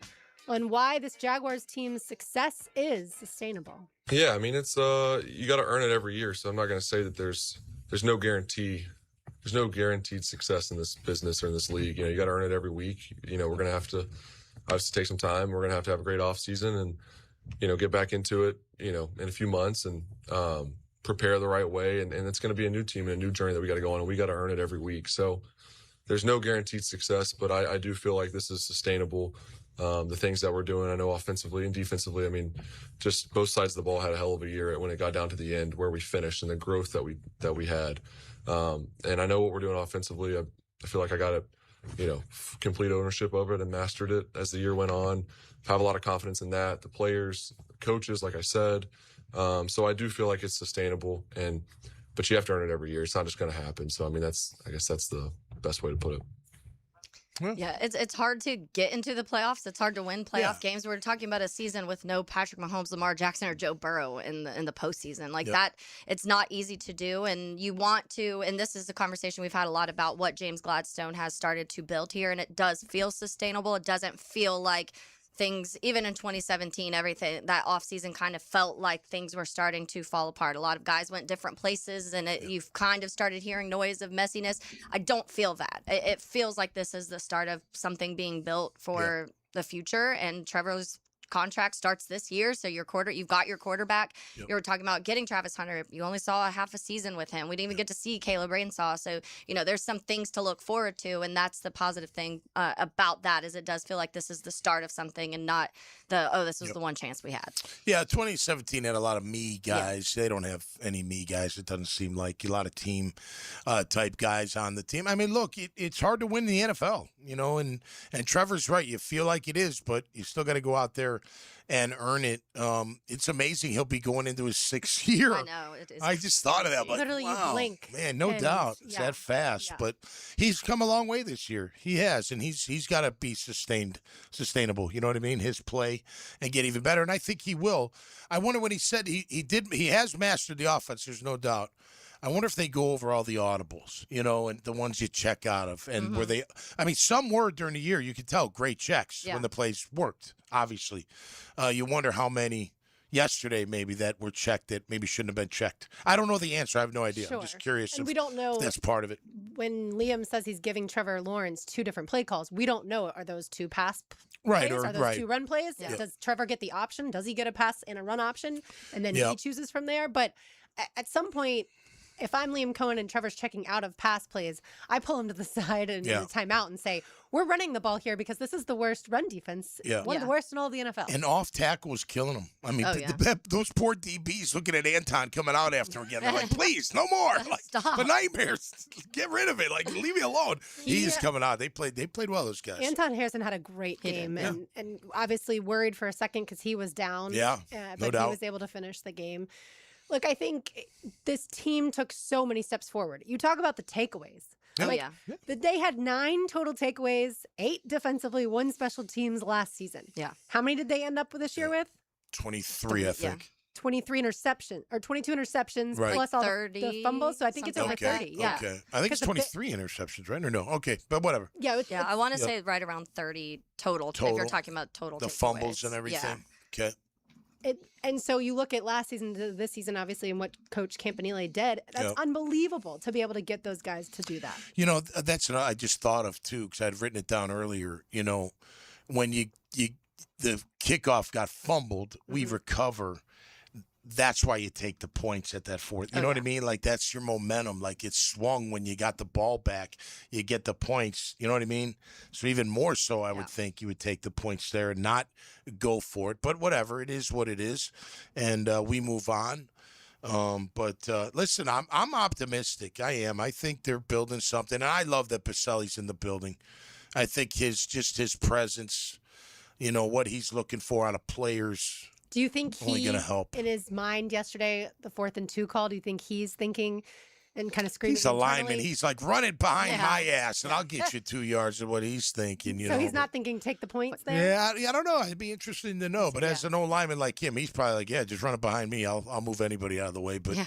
on why this Jaguars team's success is sustainable. Yeah, I mean, it's you got to earn it every year. So I'm not going to say that there's no guarantee. There's no guaranteed success in this business or in this league. You know, you got to earn it every week. You know, we're going to have to obviously take some time. We're going to have a great off season and, you know, get back into it, you know, in a few months and prepare the right way. And it's going to be a new team and a new journey that we got to go on, and we got to earn it every week. So there's no guaranteed success, but I do feel like this is sustainable. The things that we're doing, I know offensively and defensively, I mean, just both sides of the ball had a hell of a year when it got down to the end where we finished and the growth that we had. And I know what we're doing offensively. I feel like I got it, you know, complete ownership of it and mastered it as the year went on. I have a lot of confidence in that. The players, the coaches, like I said. So I do feel like it's sustainable, but you have to earn it every year. It's not just going to happen. So, I mean, I guess that's the best way to put it. Yeah, it's hard to get into the playoffs. It's hard to win playoff games. We're talking about a season with no Patrick Mahomes, Lamar Jackson, or Joe Burrow in the postseason. Like that, it's not easy to do. And you want to, and this is the conversation we've had a lot about what James Gladstone has started to build here. And it does feel sustainable. It doesn't feel like things, even in 2017, everything that offseason kind of felt like things were starting to fall apart. A lot of guys went different places, and you've kind of started hearing noise of messiness. I don't feel that. It feels like this is the start of something being built for the future, and Trevor's contract starts this year, so you've got your quarterback. You were talking about getting Travis Hunter. You only saw a half a season with him. We didn't even get to see Caleb Rainsaw. So, you know, there's some things to look forward to, and that's the positive thing about that is it does feel like this is the start of something and not this was the one chance we had. Yeah, 2017 had a lot of me guys. They don't have any me guys. It doesn't seem like a lot of team type guys on the team. I mean, look, it's hard to win the NFL, you know, and Trevor's right. You feel like it is, but you still got to go out there there and earn it. It's amazing he'll be going into his 6th year. I know. It is I just thought of that. Like, Literally, wow, you blink. man, no and- doubt. It's yeah. that fast. Yeah. But he's come a long way this year. He has, and he's got to be sustainable. You know what I mean? His play and get even better. And I think he will. I wonder when he said he has mastered the offense. There's no doubt. I wonder if they go over all the audibles, and the ones you check out of, and where they. I mean, some were during the year. You could tell great checks when the plays worked. Obviously, you wonder how many yesterday maybe that were checked that maybe shouldn't have been checked. I don't know the answer. I have no idea. Sure. I'm just curious. And if we don't know if that's part of it. When Liam says he's giving Trevor Lawrence 2 different play calls, we don't know. Are those 2 pass Right, plays? or- Are those right. 2 run plays? Yeah. Does Trevor get the option? Does he get a pass and a run option? And then he Yep. chooses from there? But at some point, if I'm Liam Coen and Trevor's checking out of pass plays, I pull him to the side and in a timeout and say, we're running the ball here because this is the worst run defense. Yeah. One of the worst in all of the NFL. And off tackle was killing him. I mean, those poor DBs looking at Anton coming out after again. They're like, please, no more. Like, Stop. the nightmares. Get rid of it. Like, leave me alone. He's Yeah. coming out. They played well, those guys. Anton Harrison had a great game and obviously worried for a second because he was down. Yeah, but no doubt. he was able to finish the game. Look, I think this team took so many steps forward. You talk about the takeaways. They had 9 total takeaways, 8 defensively, 1 special teams last season. Yeah. How many did they end up with this year with? 23, I think. 23 interceptions or 22 interceptions Right. plus all the 30, fumbles. So I think it's over 30. Yeah. Okay. I think it's 23 interceptions, right? Or no? Okay, but whatever. Yeah. I want to Yep. say right around 30 total. If you're talking about total. The takeaways. fumbles and everything. Okay. And so you look at last season to this season, obviously, and what Coach Campanile did. That's Yep. unbelievable to be able to get those guys to do that. That's what I just thought of too, because I'd written it down earlier. When the kickoff got fumbled, we recover. That's why you take the points at that fourth. You know what I mean? Like, that's your momentum. Like, it swung when you got the ball back. You get the points. You know what I mean? So even more so, I would think you would take the points there and not go for it. But whatever, it is what it is, and we move on. Listen, I'm optimistic. I am. I think they're building something, and I love that Pacelli's in the building. I think his presence, what he's looking for out of players. Do you think Only gonna help. in his mind yesterday, the 4th and 2 call, do you think he's thinking and kind of screaming? He's a lineman. internally? He's like, run it behind my ass, and I'll get you 2 yards of what he's thinking. So he's not thinking take the points there? Yeah, I don't know. It'd be interesting to know. But as an old lineman like him, he's probably like, yeah, just run it behind me. I'll move anybody out of the way. But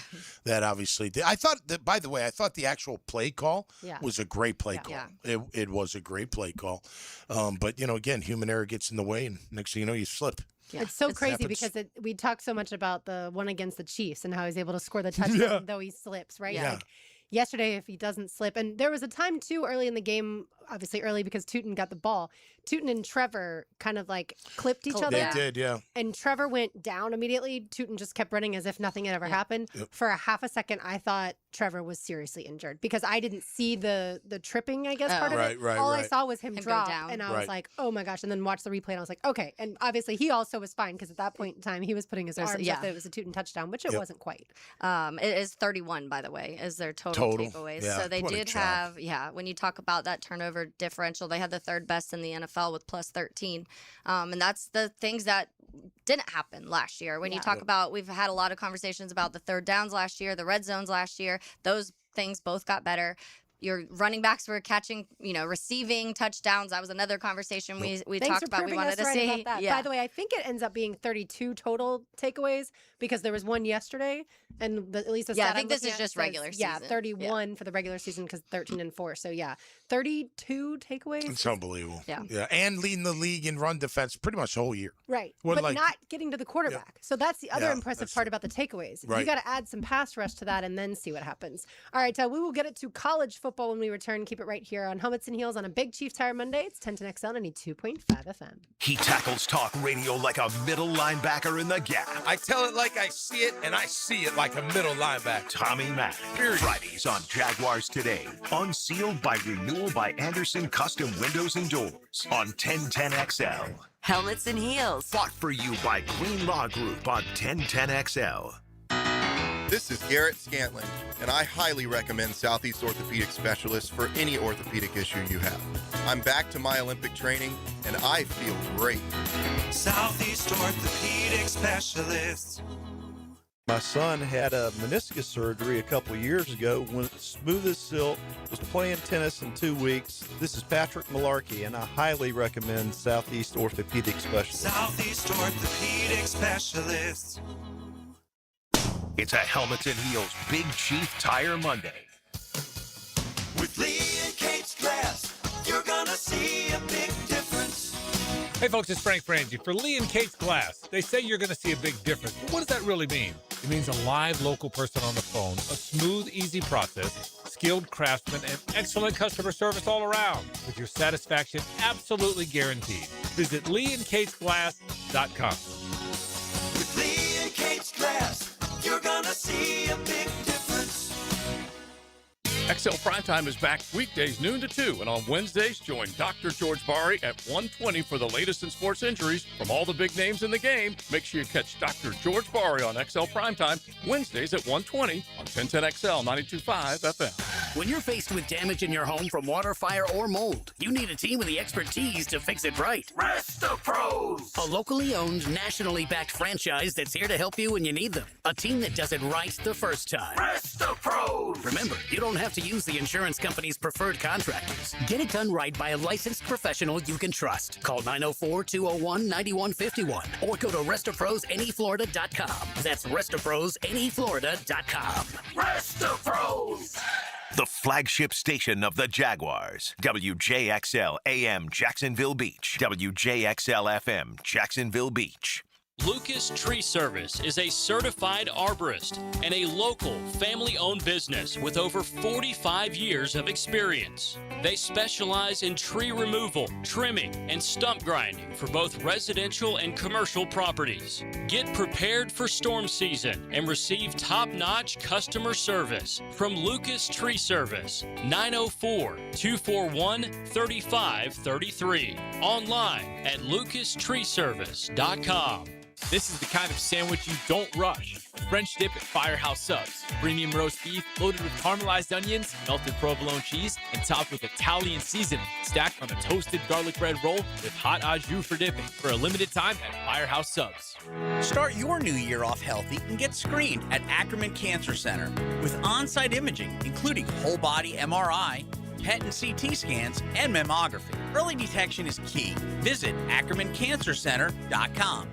that obviously did. I thought that, by the way, the actual play call was a great play call. Yeah. It was a great play call. But, again, human error gets in the way, and next thing you know, you slip. Yeah. It's so crazy happens. because we talk so much about the one against the Chiefs and how he's able to score the touchdown though he slips, right? Yeah. Like yesterday, if he doesn't slip, and there was a time too early in the game, obviously early because Tootin got the ball. Tootin and Trevor kind of like clipped each other. They did, yeah. And Trevor went down immediately. Tootin just kept running as if nothing had ever happened. Yep. For a half a second, I thought Trevor was seriously injured because I didn't see the tripping, I guess, part of it. Right, All I right. saw was him Him go drop, down. and I was Right. like, oh my gosh. And then watched the replay, and I was like, okay. And obviously, he also was fine because at that point in time, he was putting his arms up that it was a Tootin touchdown, which it wasn't quite. It is 31, by the way, is their total takeaways. Yeah. So they What a did job. have, when you talk about that turnover differential, they had the 3rd best in the NFL with plus 13. And that's the things that didn't happen last year. When you talk about, we've had a lot of conversations about the 3rd downs last year, the red zones last year. Those things both got better. Your running backs were catching, receiving touchdowns. That was another conversation we Thanks talked for about. We proving wanted us to right see. about that. Yeah. By the way, I think it ends up being 32 total takeaways because there was one yesterday, and at least the Yeah, I stat think I'm this looking is at just says, regular Yeah, season. 31 for the regular season because 13 and 4. So 32 takeaways. It's unbelievable. Yeah. And leading the league in run defense pretty much the whole year. Right. What, but like- not getting to the quarterback. So that's the other Yeah, impressive that's part about the takeaways. You Right. got to add some pass rush to that and then see what happens. All right, we will get it to college football when we return. Keep it right here on Helmets and Heels on a Big Chief Tire Monday. It's 1010XL 92.5 FM. He tackles talk radio like a middle linebacker in the gap. I tell it like I see it, and I see it like a middle linebacker. Tommy Mack. Fridays on Jaguars Today. Unsealed by Renewal by Anderson Custom Windows and Doors on 1010XL. Helmets and Heels. Bought for you by Green Law Group on 1010XL. This is Garrett Scantling, and I highly recommend Southeast Orthopedic Specialists for any orthopedic issue you have. I'm back to my Olympic training, and I feel great. Southeast Orthopedic Specialists. My son had a meniscus surgery a couple of years ago. Went smooth as silk, was playing tennis in 2 weeks. This is Patrick Malarkey, and I highly recommend Southeast Orthopedic Specialists. Southeast Orthopedic Specialists. It's a Helmets and Heels Big Chief Tire Monday. With Lee and Kate's Glass, you're gonna see a big difference. Hey folks, it's Frank Frangie for Lee and Kate's Glass. They say you're going to see a big difference, but what does that really mean? It means a live local person on the phone, a smooth, easy process, skilled craftsmen, and excellent customer service all around, with your satisfaction absolutely guaranteed. Visit leeandkatesglass.com. With Lee and Kate's Glass, you're gonna see a big difference. XL Primetime is back weekdays noon to 2, and on Wednesdays, join Dr. George Bari at 1:20 for the latest in sports injuries from all the big names in the game. Make sure you catch Dr. George Bari on XL Primetime Wednesdays at 1:20 on 1010XL 92.5 FM. When you're faced with damage in your home from water, fire, or mold, you need a team with the expertise to fix it right. Rest-A-Pros! A locally owned, nationally backed franchise that's here to help you when you need them. A team that does it right the first time. Rest-A-Pros! Remember, you don't have to use the insurance company's preferred contractors. Get it done right by a licensed professional you can trust. Call 904-201-9151 or go to RestaProsNEFlorida.com. That's RestaProsNEFlorida.com. Rest-A-Pros! The flagship station of the Jaguars. WJXL AM Jacksonville Beach. WJXL FM Jacksonville Beach. Lucas Tree Service is a certified arborist and a local family-owned business with over 45 years of experience. They specialize in tree removal, trimming, and stump grinding for both residential and commercial properties. Get prepared for storm season and receive top-notch customer service from Lucas Tree Service, 904-241-3533. Online at lucastreeservice.com. This is the kind of sandwich you don't rush. French dip at Firehouse Subs. Premium roast beef loaded with caramelized onions, melted provolone cheese, and topped with Italian seasoning. Stacked on a toasted garlic bread roll with hot au jus for dipping. For a limited time at Firehouse Subs. Start your new year off healthy and get screened at Ackerman Cancer Center with on-site imaging, including whole body MRI, PET and CT scans, and mammography. Early detection is key. Visit AckermanCancerCenter.com.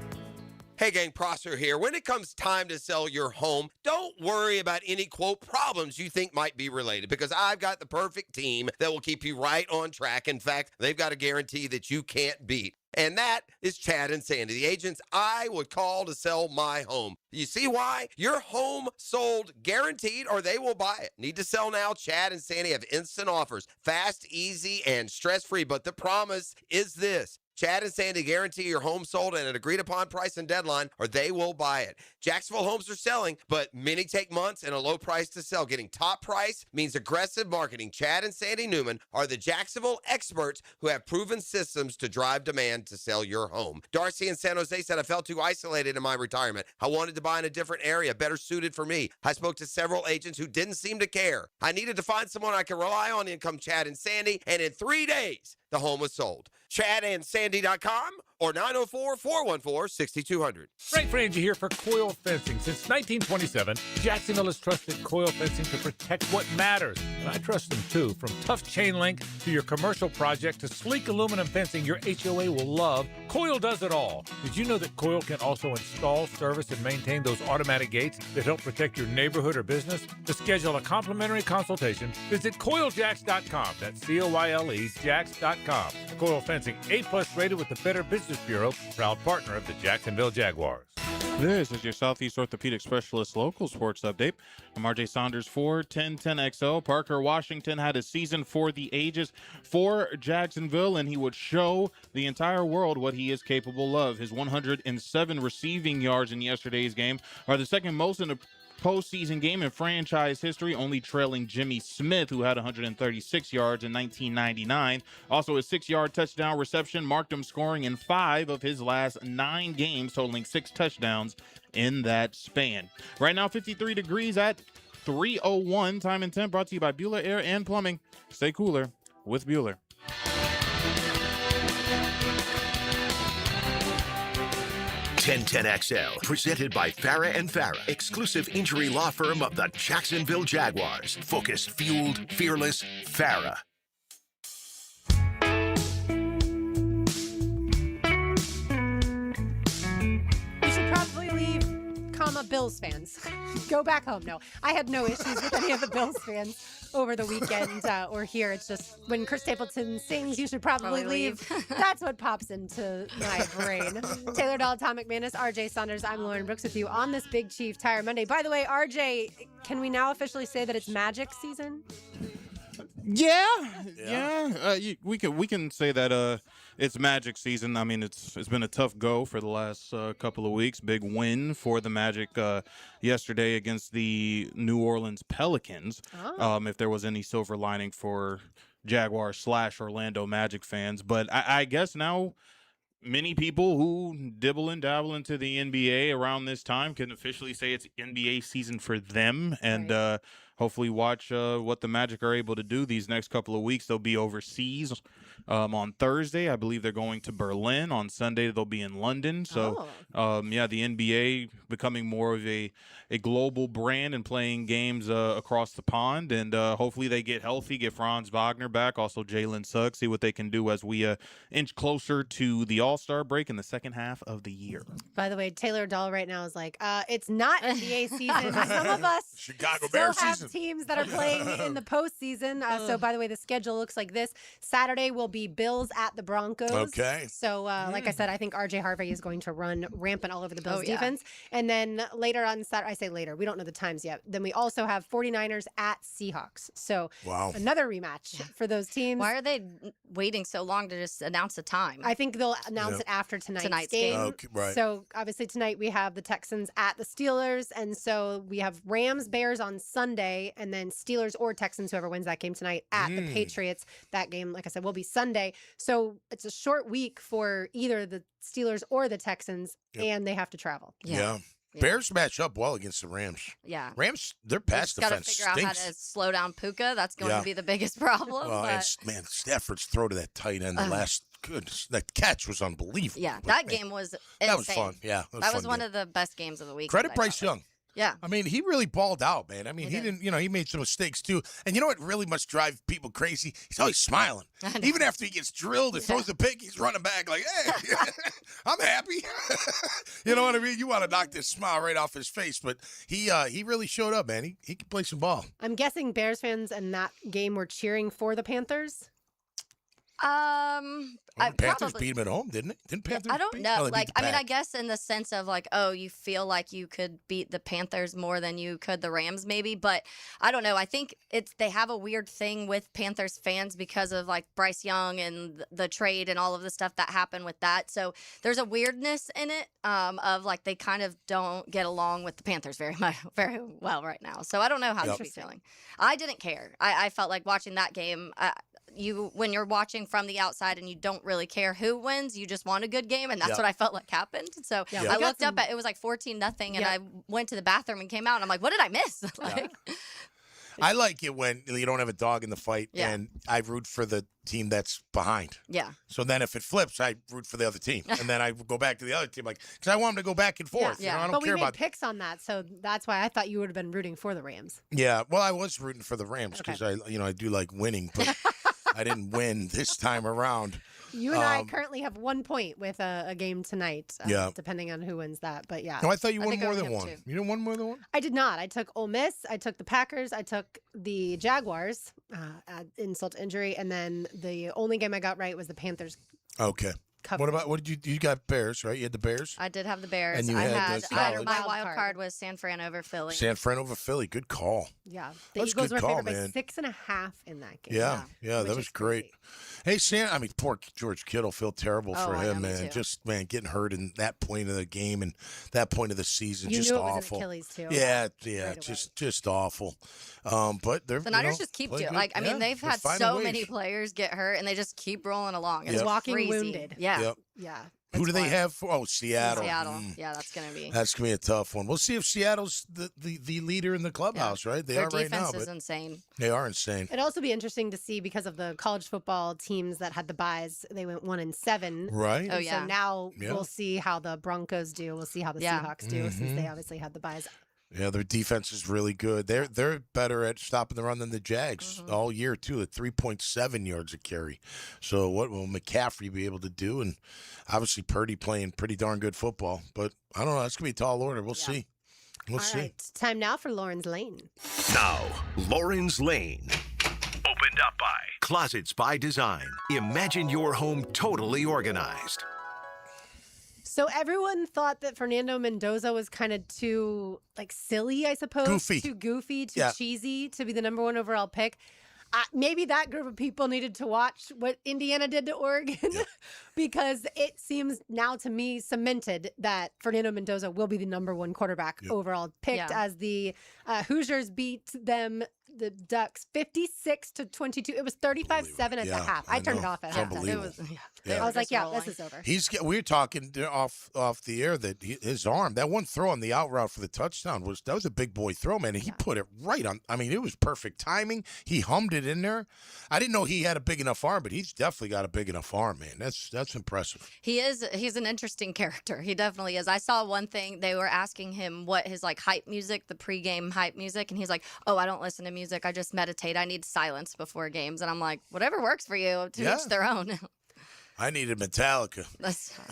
Hey gang, Prosser here. When it comes time to sell your home, don't worry about any, quote, problems you think might be related, because I've got the perfect team that will keep you right on track. In fact, they've got a guarantee that you can't beat. And that is Chad and Sandy, the agents I would call to sell my home. You see why? Your home sold guaranteed or they will buy it. Need to sell now? Chad and Sandy have instant offers. Fast, easy, and stress-free. But the promise is this. Chad and Sandy guarantee your home sold at an agreed-upon price and deadline, or they will buy it. Jacksonville homes are selling, but many take months and a low price to sell. Getting top price means aggressive marketing. Chad and Sandy Newman are the Jacksonville experts who have proven systems to drive demand to sell your home. Darcy in San Jose said, I felt too isolated in my retirement. I wanted to buy in a different area, better suited for me. I spoke to several agents who didn't seem to care. I needed to find someone I could rely on. In come Chad and Sandy, and in 3 days, the home was sold. ChadandSandy.com or 904-414-6200. Frank Frangie here for Coil Fencing. Since 1927, Jacksonville has trusted Coil Fencing to protect what matters. And I trust them too. From tough chain link to your commercial project to sleek aluminum fencing your HOA will love, Coil does it all. Did you know that Coil can also install, service, and maintain those automatic gates that help protect your neighborhood or business? To schedule a complimentary consultation, visit CoilJacks.com. That's COYLE Jacks.com. Coil Fencing, A+ rated with the Better Business Bureau, proud partner of the Jacksonville Jaguars. This is your Southeast Orthopedic Specialist local sports update. I'm RJ Saunders for 1010XL. Parker Washington had a season for the ages for Jacksonville, and he would show the entire world what he is capable of. His 107 receiving yards in yesterday's game are the second most in a postseason game in franchise history, only trailing Jimmy Smith, who had 136 yards in 1999. Also, a 6-yard touchdown reception marked him scoring in 5 of his last 9 games, totaling 6 touchdowns in that span. Right now, 53 degrees at 3:01. Time and temp brought to you by Bueller Air and Plumbing. Stay cooler with Bueller. XL, presented by Farah and Farah, exclusive injury law firm of the Jacksonville Jaguars. Focused, fueled, fearless, Farah. You should probably leave, Bills fans. Go back home. No, I had no issues with any of the Bills fans over the weekend or here. It's just when Chris Stapleton sings, you should probably leave. That's what pops into my brain. Taylor Dahl, Tom McManus, RJ Saunders. I'm Lauren Brooks with you on this Big Chief Tire Monday. By the way, RJ, can we now officially say that it's Magic season? Yeah. We can say that it's Magic season. I mean, it's been a tough go for the last couple of weeks. Big win for the Magic yesterday against the New Orleans Pelicans. If there was any silver lining for Jaguars/Orlando Magic fans, but I guess now many people who dibble and dabble into the NBA around this time can officially say it's NBA season for them, and hopefully watch what the Magic are able to do these next couple of weeks. They'll be overseas on Thursday. I believe they're going to Berlin. On Sunday, they'll be in London. So, the NBA becoming more of a global brand and playing games across the pond. And hopefully they get healthy, get Franz Wagner back, also Jalen Suggs, see what they can do as we inch closer to the All-Star break in the second half of the year. By the way, Taylor Dahl right now is like, it's not NBA season. Some of us Chicago still Bears have season. Teams that are playing in the postseason. So, by the way, the schedule looks like this. Saturday will be Bills at the Broncos. Okay. So, like I said, I think RJ Harvey is going to run rampant all over the Bills defense. And then later on Saturday, I say later, we don't know the times yet. Then we also have 49ers at Seahawks. So, another rematch for those teams. Why are they waiting so long to just announce a time? I think they'll announce it after tonight's game. Okay, right. So, obviously, tonight we have the Texans at the Steelers. And so we have Rams, Bears on Sunday, and then Steelers or Texans, whoever wins that game tonight, at the Patriots. That game, like I said, will be Sunday. So it's a short week for either the Steelers or the Texans, and they have to travel. Yeah. Bears match up well against the Rams. Yeah. Rams, their pass defense got to figure out how to slow down Puka. That's going to be the biggest problem. Well, and Stafford's throw to that tight end, the last that catch was unbelievable. Yeah, that game was insane. That was fun. Yeah, that was one of the best games of the week. Credit Bryce Young. Yeah. I mean, he really balled out, man. I mean, he didn't, he made some mistakes too. And you know what really must drive people crazy? He's always smiling. Even after he gets drilled and throws the pick, he's running back like, hey, I'm happy. You know what I mean? You want to knock this smile right off his face. But he really showed up, man. He can play some ball. I'm guessing Bears fans in that game were cheering for the Panthers. Panthers beat him at home, didn't it? Didn't Panthers? I don't beat? know. No, I guess in the sense of you feel like you could beat the Panthers more than you could the Rams, maybe. But I don't know. I think they have a weird thing with Panthers fans because of Bryce Young and the trade and all of the stuff that happened with that. So there's a weirdness in it of they kind of don't get along with the Panthers very well right now. So I don't know how they should be feeling. I didn't care. I felt like watching that game. When you're watching from the outside and you don't really care who wins, you just want a good game, and that's what I felt like happened. So I looked up at it was 14-0, and I went to the bathroom and came out, and I'm like, what did I miss? I like it when you don't have a dog in the fight, and I root for the team that's behind. Yeah. So then if it flips, I root for the other team, and then I go back to the other team, because I want them to go back and forth. Yeah. I don't but care we made about picks on that, so that's why I thought you would have been rooting for the Rams. Yeah. Well, I was rooting for the Rams because I do like winning, but I didn't win this time around. You and I currently have 1 point with a game tonight, depending on who wins that. But No, I thought you won more than one. You didn't win more than one? I did not. I took Ole Miss. I took the Packers. I took the Jaguars, insult to injury. And then the only game I got right was the Panthers. Okay. covered. What about, what did you got Bears, right? You had the Bears? I did have the Bears. And you I had the college. my wild card was San Fran over Philly. San Fran over Philly. Good call. Yeah. The That's a Eagles good were call, favored by man. 6.5 in that game. Yeah, that which was is great. Hey, poor George Kittle. Feel terrible Oh, for I him, know, me man. too. Just, man, getting hurt in that point of the game and that point of the season. You just knew it was an awful. Achilles, too. Yeah, Right just awful. But they're The Niners just keep doing. Like, I mean, they've had so many players get hurt, and they just keep rolling along. It's Yep. Walking crazy. wounded. Yeah. Yep. Yeah. Who do they have for? Oh, Seattle. Seattle. Yeah, that's gonna be. That's gonna be a tough one. We'll see if Seattle's the leader in the clubhouse, right? They Their are right now. defense is But insane. they are insane. It'd also be interesting to see because of the college football teams that had the byes. They went 1-7. Right. Oh, And yeah. So now Yeah. we'll see how the Broncos do. We'll see how the Yeah. Seahawks do since Mhm. they obviously had the byes. Yeah, their defense is really good. They're better at stopping the run than the Jags all year too, at 3.7 yards a carry. So what will McCaffrey be able to do? And obviously Purdy playing pretty darn good football. But I don't know. That's gonna be a tall order. We'll see. We'll All see. right. Time now for Lauren's Lane. Now, Lauren's Lane. Opened up by Closets by Design. Imagine your home totally organized. So everyone thought that Fernando Mendoza was kind of too silly, I suppose. Goofy. Too goofy, too Yeah. cheesy to be the number 1 overall pick. Maybe that group of people needed to watch what Indiana did to Oregon because it seems now to me cemented that Fernando Mendoza will be the number 1 quarterback overall picked as the Hoosiers beat them, the Ducks, 56-22. It was 35-7 at the half. I turned it off at It's halftime. unbelievable. I was like, yeah, this is over. We were talking off the air that his arm, that one throw on the out route for the touchdown was a big boy throw, man. And he put it right on. I mean, it was perfect timing. He hummed it in there. I didn't know he had a big enough arm, but he's definitely got a big enough arm, man. That's impressive. He's an interesting character. He definitely is. I saw one thing, they were asking him what his hype music, the pregame hype music, and he's like, "Oh, I don't listen to music. I just meditate. I need silence before games." And I'm like, whatever works for you, to each their own. I needed Metallica.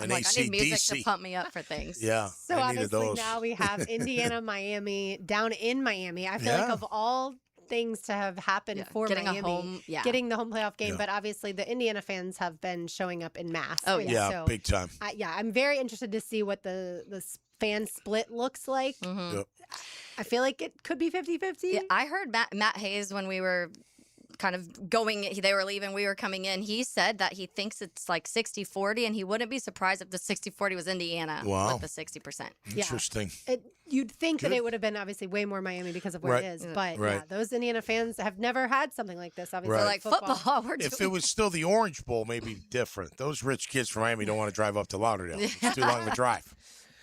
I'm like, I need music to AC/DC. pump me up for things. Yeah, So I needed obviously those. now we have Indiana, Miami down in Miami. I feel like Yeah. of all things to have happened for Getting a Miami, home- yeah. getting the home playoff game, Yeah. but obviously the Indiana fans have been showing up in mass. Oh, yeah, So, big time. I'm very interested to see what the fan split looks like. Yep. I feel like it could be 50-50. Yeah, I heard Matt Hayes when we were kind of going, they were leaving, we were coming in. He said that he thinks it's 60-40, and he wouldn't be surprised if the 60-40 was Indiana Wow. with the 60%. Interesting. You'd think that it would have been obviously way more Miami because of where Right. it is, but Right. yeah, those Indiana fans have never had something like this. Obviously, Right. Like football, we're If doing it was still the Orange Bowl, maybe different. Those rich kids from Miami don't want to drive up to Lauderdale. It's too long of a drive.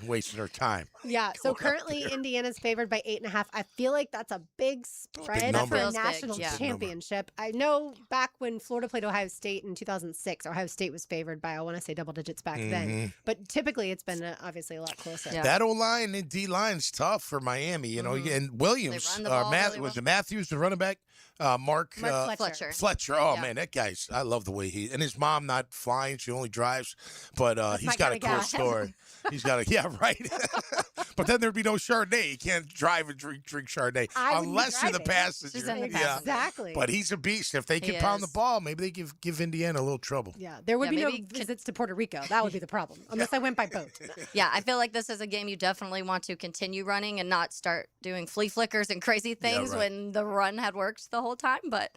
Wasting their time. Yeah, so currently Indiana's favored by 8.5. I feel like that's a big spread number. for a Feels big, national yeah. championship. I know back when Florida played Ohio State in 2006, Ohio State was favored by, I want to say, double digits back then. But typically it's been obviously a lot closer. Yeah. That O-line and D-line's tough for Miami, you know. And Williams, They run the ball really was well. it Matthews, the running back? Mark Fletcher. Fletcher. Oh, Yeah. man, that guy's, I love the way and his mom not flying, she only drives. But he's my got a kinda cool guy. story. He's got a, yeah, right. But then there'd be no Chardonnay. You can't drive and drink Chardonnay I wouldn't be unless you're the driving. passenger. She's in the Yeah. passenger. Exactly. But he's a beast. If they He can pound the is. ball, maybe they give Indiana a little trouble. Yeah, there would Yeah, be no maybe visits to Puerto Rico. That would be the problem, unless I went by boat. Yeah, I feel like this is a game you definitely want to continue running and not start doing flea flickers and crazy things right. when the run had worked the whole time. But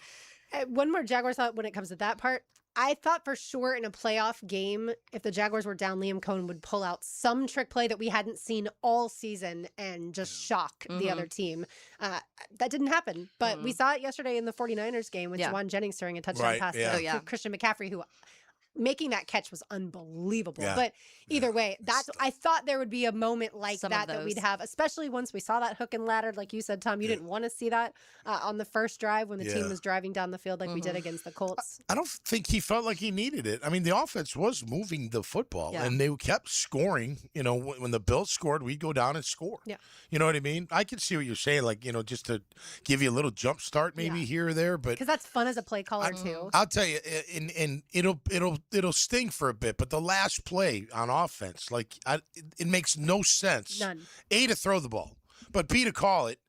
One more Jaguars thought when it comes to that part. I thought for sure in a playoff game, if the Jaguars were down, Liam Coen would pull out some trick play that we hadn't seen all season and just shock the other team. That didn't happen, but we saw it yesterday in the 49ers game with Yeah. Juwan Jennings throwing a touchdown Right, pass yeah. to Oh, yeah. Christian McCaffrey, who making that catch was unbelievable. Yeah. But either way, I thought there would be a moment like Some that of that we'd those. have, especially once we saw that hook and ladder. Like you said, Tom, you didn't want to see that on the first drive when the team Yeah. was driving down the field like we did against the Colts. I don't think he felt like he needed it. I mean, the offense was moving the football, Yeah. and they kept scoring. You know, when the Bills scored, we'd go down and score. Yeah. You know what I mean? I can see what you're saying, like, you know, just to give you a little jump start maybe here or there. But Because that's fun as a play caller, too. I'll tell you, and it'll sting for a bit. But the last play on offense, it makes no sense. None. A, to throw the ball, but B, to call it.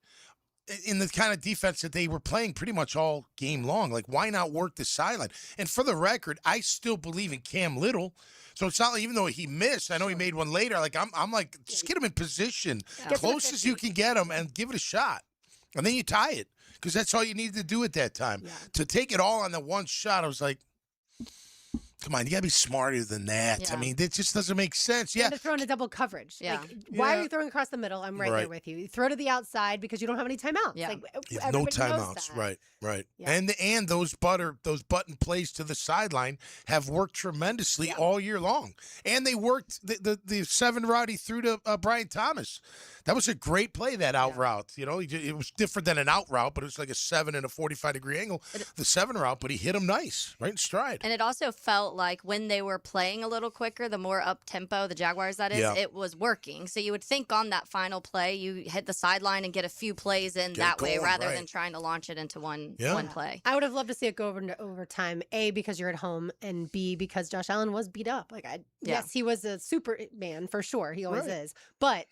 in the kind of defense that they were playing pretty much all game long. Like, why not work the sideline? And for the record, I still believe in Cam Little. So it's not like, even though he missed, I know he made one later. Like, I'm like, just get him in position, close as you can get him, and give it a shot. And then you tie it, because that's all you needed to do at that time. Yeah. To take it all on the one shot, I was like, come on, you got to be smarter than that. Yeah. I mean, it just doesn't make sense. Yeah. To throw in a double coverage. Yeah. Like, why are you throwing across the middle? I'm right there with you. You throw to the outside because you don't have any timeouts. Yeah. Like, no timeouts. Right. Yeah. And those button plays to the sideline have worked tremendously all year long. And they worked the 7 route he threw to Brian Thomas. That was a great play, that out route. You know, it was different than an out route, but it was like a 7 and a 45-degree angle. The 7 route, but he hit him nice, right in stride. And it also felt like when they were playing a little quicker, the more up-tempo, the Jaguars, that is, it was working. So you would think on that final play, you hit the sideline and get a few plays in that way rather than trying to launch it into one play. I would have loved to see it go over into overtime, A, because you're at home, and B, because Josh Allen was beat up. Like, yes, he was a Superman for sure. He always is. But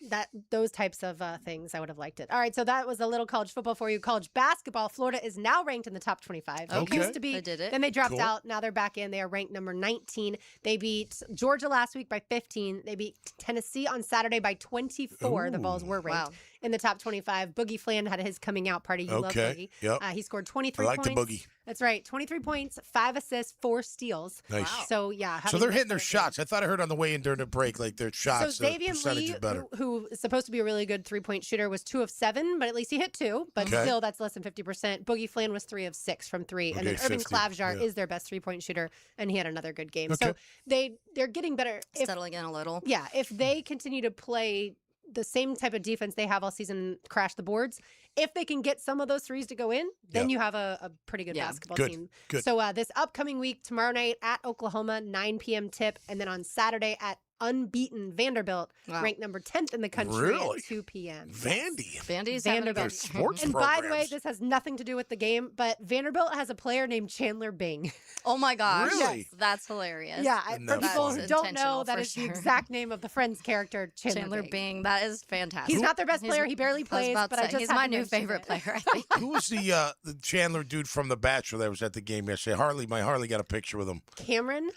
those types of things, I would have liked it. All right, so that was a little college football for you. College basketball, Florida is now ranked in the top 25. Okay. Used to be. They did it. Then they dropped out. Now they're back in. They are ranked number 19. They beat Georgia last week by 15. They beat Tennessee on Saturday by 24. Ooh, the Vols were ranked in the top 25. Boogie Flan had his coming out party. You love Boogie. Yep. He scored 23 points. I like the Boogie. That's right. 23 points, 5 assists, 4 steals. Nice. Wow. So, yeah. So they're hitting their shots. I thought I heard on the way in during the break, like their shots. So Xavier Lee, who is supposed to be a really good 3-point shooter, was 2 of 7, but at least he hit 2. But still, that's less than 50%. Boogie Flan was 3 of 6 from 3. And then Urban Klavjar is their best 3-point shooter, and he had another good game. So they're getting better. Settling in a little. Yeah. If they continue to play the same type of defense they have all season, crash the boards, if they can get some of those threes to go in, then you have a pretty good basketball team. Good. So this upcoming week, tomorrow night at Oklahoma, 9 p.m. tip, and then on Saturday at unbeaten Vanderbilt, ranked number 10th in the country at 2 p.m. Vandy's Vanderbilt. Sports and programs. by the way, this has nothing to do with the game, but Vanderbilt has a player named Chandler Bing. Oh my gosh. Really? Yes, that's hilarious. Yeah, for That's people who don't know, that for is sure. the exact name of the Friends character, Chandler Bing. That is fantastic. He's not their best player. He barely plays, but I just he's had my to new mention favorite it. player, I think. Who was the Chandler dude from The Bachelor that was at the game yesterday? My Harley got a picture with him. Cameron,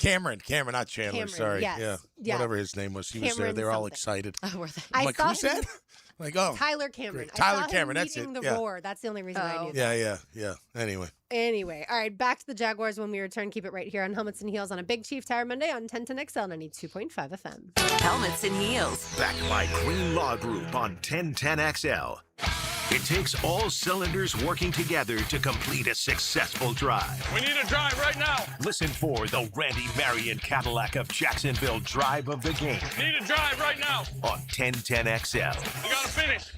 not Chandler. Sorry. Yes. Yeah. Whatever his name was. He was there. They were all excited. Oh, were they? I'm like, who's that? Like, oh. Tyler Cameron. Great. Tyler I saw Cameron, him that's leading it. the roar. That's the only reason I knew that. Yeah. Anyway, all right, back to the Jaguars when we return. Keep it right here on Helmets and Heels on a Big Chief Tire Monday on 1010XL 92.5 FM. Helmets and Heels. Backed by Green Law Group on 1010XL. It takes all cylinders working together to complete a successful drive. We need a drive right now. Listen for the Randy Marion Cadillac of Jacksonville drive of the game Need a drive right now. on 1010XL. We gotta finish.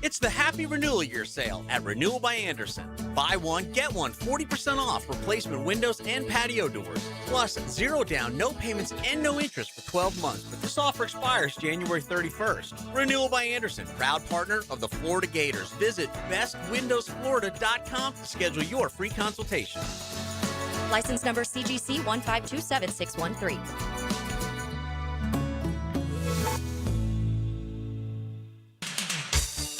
It's the Happy Renewal Year sale at Renewal by Anderson. Buy one, get one 40% off replacement windows and patio doors. Plus, 0 down, no payments, and no interest for 12 months. But this offer expires January 31st. Renewal by Anderson, proud partner of the Florida Gators. Visit bestwindowsflorida.com to schedule your free consultation. License number CGC 1527613.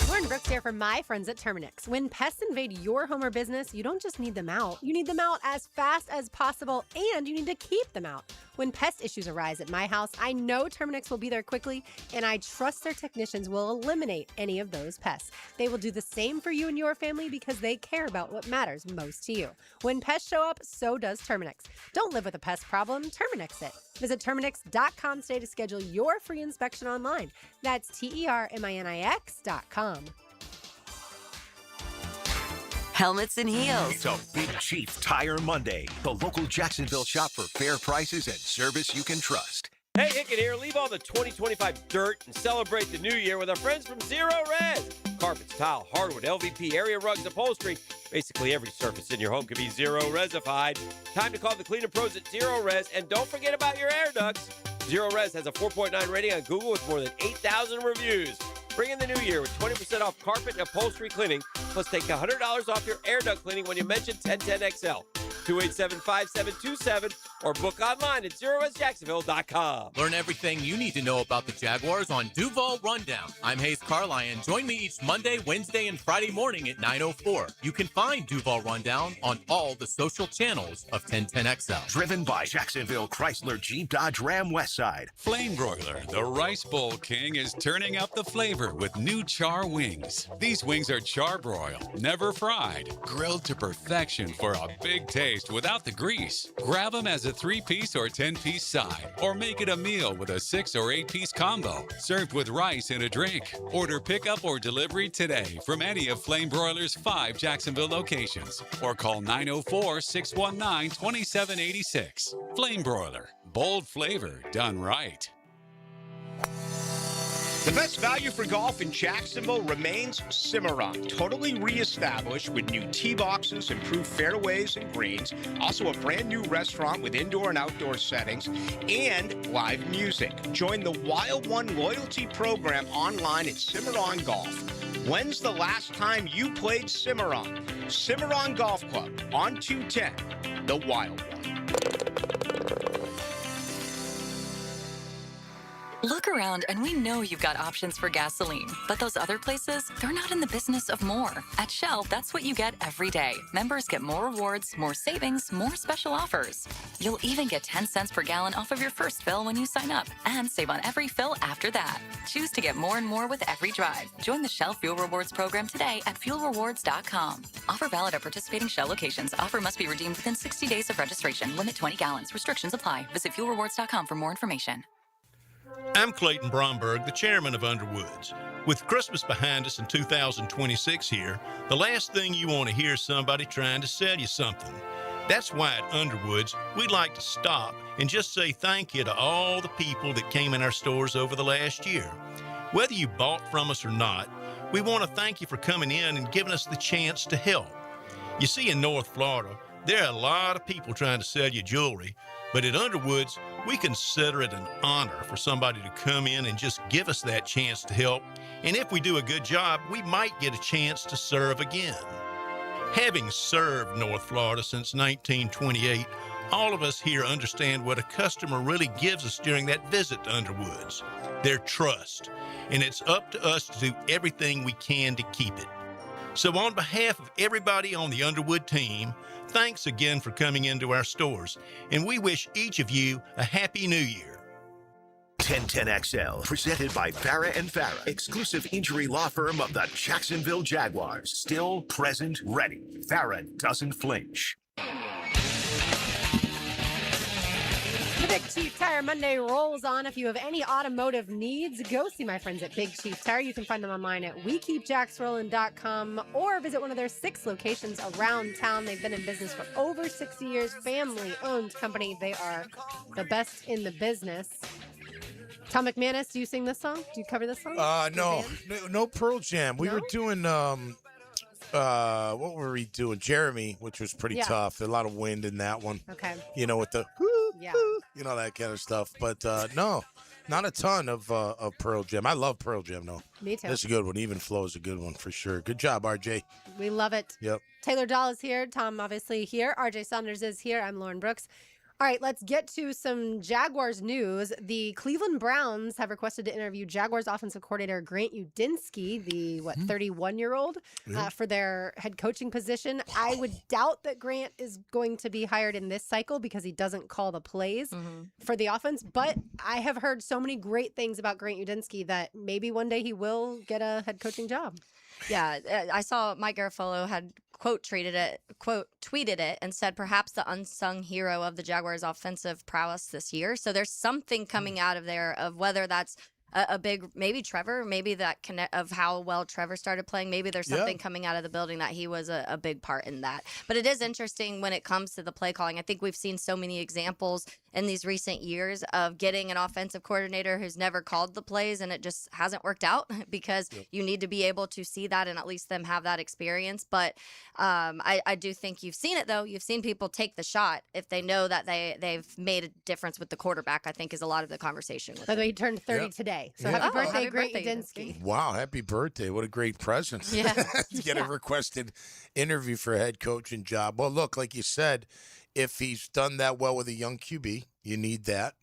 Lauren Brooks here from my friends at Terminix. When pests invade your home or business, you don't just need them out. You need them out as fast as possible, and you need to keep them out. When pest issues arise at my house, I know Terminix will be there quickly, and I trust their technicians will eliminate any of those pests. They will do the same for you and your family because they care about what matters most to you. When pests show up, so does Terminix. Don't live with a pest problem, Terminix it. Visit Terminix.com today to schedule your free inspection online. That's TERMINIX.com. Helmets and Heels. It's a Big Chief Tire Monday. The local Jacksonville shop for fair prices and service you can trust. Hey, Hicken here. Leave all the 2025 dirt and celebrate the new year with our friends from Zero Res. Carpets, tile, hardwood, LVP, area rugs, upholstery. Basically every surface in your home can be Zero Resified. Time to call the cleaner pros at Zero Res, and don't forget about your air ducts. Zero Res has a 4.9 rating on Google with more than 8,000 reviews. Bring in the new year with 20% off carpet and upholstery cleaning, plus take $100 off your air duct cleaning when you mention 1010XL. 287-5727 or book online at ZeroWestJacksonville.com. Learn everything you need to know about the Jaguars on Duval Rundown. I'm Hayes Carlyon. Join me each Monday, Wednesday, and Friday morning at 9:04. You can find Duval Rundown on all the social channels of 1010XL. Driven by Jacksonville Chrysler Jeep Dodge Ram Westside. Flame Broiler, the Rice Bowl King, is turning up the flavor with new char wings. These wings are charbroiled, never fried, grilled to perfection for a big taste without the grease. Grab them as a 3-piece or 10-piece side, or make it a meal with a 6 or 8-piece combo, served with rice and a drink. Order pickup or delivery today from any of Flame Broiler's 5 Jacksonville locations, or call 904-619-2786. Flame Broiler, bold flavor done right. The best value for golf in Jacksonville remains Cimarron, totally reestablished with new tee boxes, improved fairways and greens, also a brand new restaurant with indoor and outdoor settings, and live music. Join the Wild One loyalty program online at Cimarron Golf. When's the last time you played Cimarron? Cimarron Golf Club on 210, the Wild One. Look around and we know you've got options for gasoline, but those other places, they're not in the business of more. At Shell, that's what you get every day. Members get more rewards, more savings, more special offers. You'll even get 10 cents per gallon off of your first fill when you sign up, and save on every fill after that. Choose to get more and more with every drive. Join the Shell Fuel Rewards program today at fuelrewards.com. Offer valid at participating Shell locations. Offer must be redeemed within 60 days of registration. Limit 20 gallons. Restrictions apply. Visit fuelrewards.com for more information. I'm Clayton Bromberg, the chairman of Underwoods. With Christmas behind us in 2026 here, the last thing you want to hear is somebody trying to sell you something. That's why at Underwoods, we'd like to stop and just say thank you to all the people that came in our stores over the last year. Whether you bought from us or not, we want to thank you for coming in and giving us the chance to help. You see, in North Florida, there are a lot of people trying to sell you jewelry, but at Underwoods, we consider it an honor for somebody to come in and just give us that chance to help. And if we do a good job, we might get a chance to serve again. Having served North Florida since 1928, all of us here understand what a customer really gives us during that visit to Underwoods. Their trust. And it's up to us to do everything we can to keep it. So on behalf of everybody on the Underwood team, thanks again for coming into our stores, and we wish each of you a Happy New Year. 1010XL, presented by Farah and Farah, exclusive injury law firm of the Jacksonville Jaguars. Still, present, ready. Farah doesn't flinch. The Big Chief Tire Monday rolls on. If you have any automotive needs, go see my friends at Big Chief Tire. You can find them online at wekeepjacksrolling.com or visit one of their 6 locations around town. They've been in business for over 60 years. Family-owned company. They are the best in the business. Tom McManus, do you sing this song? Do you cover this song? No Pearl Jam. We were doing what were we doing? Jeremy, which was pretty tough. A lot of wind in that one. Okay. You know, with the that kind of stuff. But no, not a ton of Pearl Jam. I love Pearl Jam though. Me too. That's a good one. Even Flow is a good one for sure. Good job, RJ. We love it. Yep. Taylor Dahl is here. Tom obviously here. RJ Saunders is here. I'm Lauren Brooks. All right, let's get to some Jaguars news. The Cleveland Browns have requested to interview Jaguars offensive coordinator Grant Udinski, the 31-year-old, for their head coaching position. I would doubt that Grant is going to be hired in this cycle because he doesn't call the plays for the offense. But I have heard so many great things about Grant Udinski that maybe one day he will get a head coaching job. Yeah, I saw Mike Garafolo had tweeted it and said perhaps the unsung hero of the Jaguars' offensive prowess this year. So there's something coming out of there of whether that's a big, maybe Trevor, maybe that connect of how well Trevor started playing. Maybe there's something coming out of the building that he was a big part in that. But it is interesting when it comes to the play calling. I think we've seen so many examples in these recent years of getting an offensive coordinator who's never called the plays, and it just hasn't worked out because you need to be able to see that and at least them have that experience. But I do think you've seen it, though. You've seen people take the shot if they know that they've made a difference with the quarterback, I think is a lot of the conversation. By the way, he turned 30 today. So happy birthday, Grant Udinski. Wow, happy birthday. What a great present. Yeah. To get a requested interview for a head coaching job. Well, look, like you said, if he's done that well with a young QB, you need that.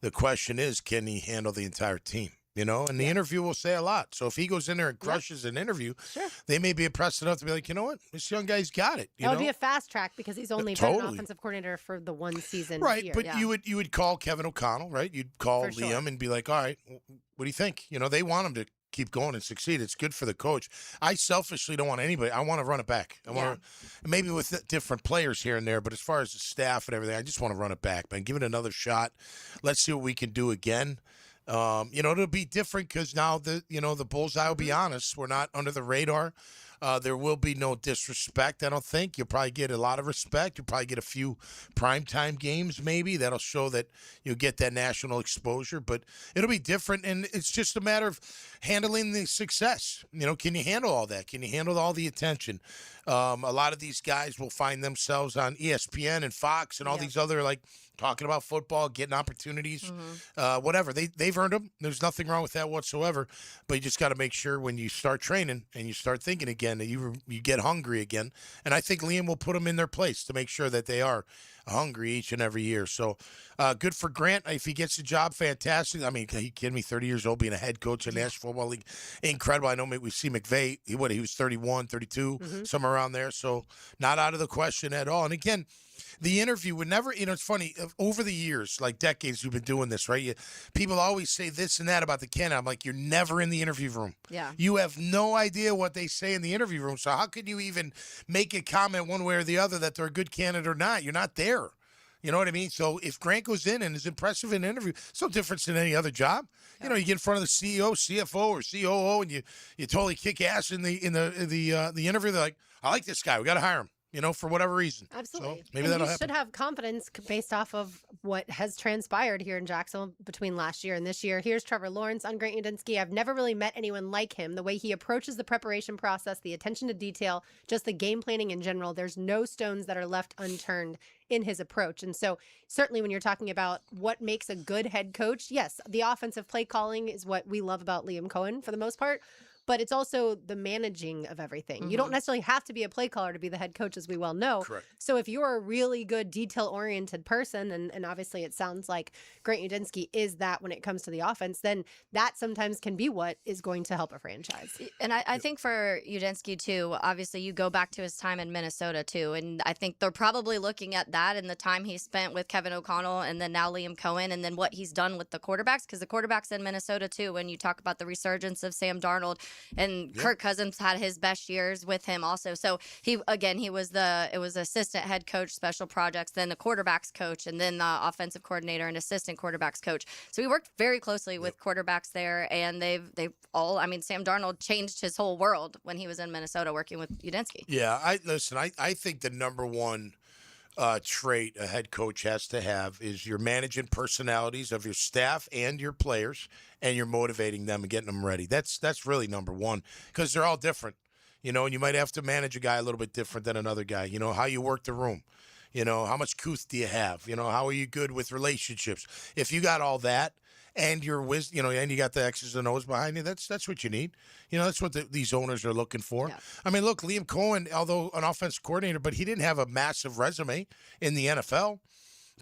The question is, can he handle the entire team? And the interview will say a lot. So if he goes in there and crushes an interview, they may be impressed enough to be like, you know what, this young guy's got it. That would be a fast track because he's only been an offensive coordinator for the one season. Right, year. but you would call Kevin O'Connell, right? You'd call Liam and be like, all right, what do you think? They want him to keep going and succeed. It's good for the coach. I selfishly don't want anybody. I want to run it back. I want to, maybe with different players here and there, but as far as the staff and everything, I just want to run it back, man. Give it another shot. Let's see what we can do again. It'll be different because now the bullseye will be honest. We're not under the radar. There will be no disrespect, I don't think. You'll probably get a lot of respect. You'll probably get a few primetime games maybe. That'll show that you'll get that national exposure. But it'll be different, and it's just a matter of handling the success. Can you handle all that? Can you handle all the attention? A lot of these guys will find themselves on ESPN and Fox and all these other, talking about football, getting opportunities, whatever. They've earned them. There's nothing wrong with that whatsoever. But you just got to make sure when you start training and you start thinking again that you get hungry again. And I think Liam will put them in their place to make sure that they are hungry each and every year. So good for Grant. If he gets the job, fantastic. I mean, are you kidding me? 30 years old, being a head coach in the National Football League. Incredible. I know we see McVay. He was 31, 32, somewhere around there. So not out of the question at all. And again, the interview would never, it's funny, over the years, like decades, we've been doing this, right? People always say this and that about the candidate. I'm like, you're never in the interview room. Yeah. You have no idea what they say in the interview room. So how could you even make a comment one way or the other that they're a good candidate or not? You're not there. You know what I mean? So if Grant goes in and is impressive in an interview, it's no difference than any other job. You get in front of the CEO, CFO, or COO, and you totally kick ass in the interview. They're like, I like this guy. We got to hire him. For whatever reason. Absolutely. So maybe and that'll you happen. should have confidence based off of what has transpired here in Jacksonville between last year and this year. Here's Trevor Lawrence on Grant Udinski. I've never really met anyone like him. The way he approaches the preparation process, the attention to detail, just the game planning in general, there's no stones that are left unturned in his approach. And so certainly when you're talking about what makes a good head coach, yes, the offensive play calling is what we love about Liam Coen for the most part. But it's also the managing of everything. You don't necessarily have to be a play caller to be the head coach, as we well know. Correct. So if you're a really good detail-oriented person, and obviously it sounds like Grant Udinski is that when it comes to the offense, then that sometimes can be what is going to help a franchise. And I think for Udinski, too, obviously you go back to his time in Minnesota, too. And I think they're probably looking at that and the time he spent with Kevin O'Connell and then now Liam Coen and then what he's done with the quarterbacks. Because the quarterbacks in Minnesota, too, when you talk about the resurgence of Sam Darnold, and Kirk Cousins had his best years with him also. So it was assistant head coach, special projects, then the quarterbacks coach, and then the offensive coordinator and assistant quarterbacks coach. So he worked very closely with quarterbacks there, and they've all, Sam Darnold changed his whole world when he was in Minnesota working with Udinski. Yeah, I think the number one trait a head coach has to have is you're managing personalities of your staff and your players, and you're motivating them and getting them ready. That's really number one because they're all different, and you might have to manage a guy a little bit different than another guy. How you work the room, how much couth do you have, how are you good with relationships? If you got all that and your wisdom, and you got the X's and O's behind you, that's what you need. That's what these owners are looking for. Yeah. Look, Liam Coen, although an offensive coordinator, but he didn't have a massive resume in the NFL.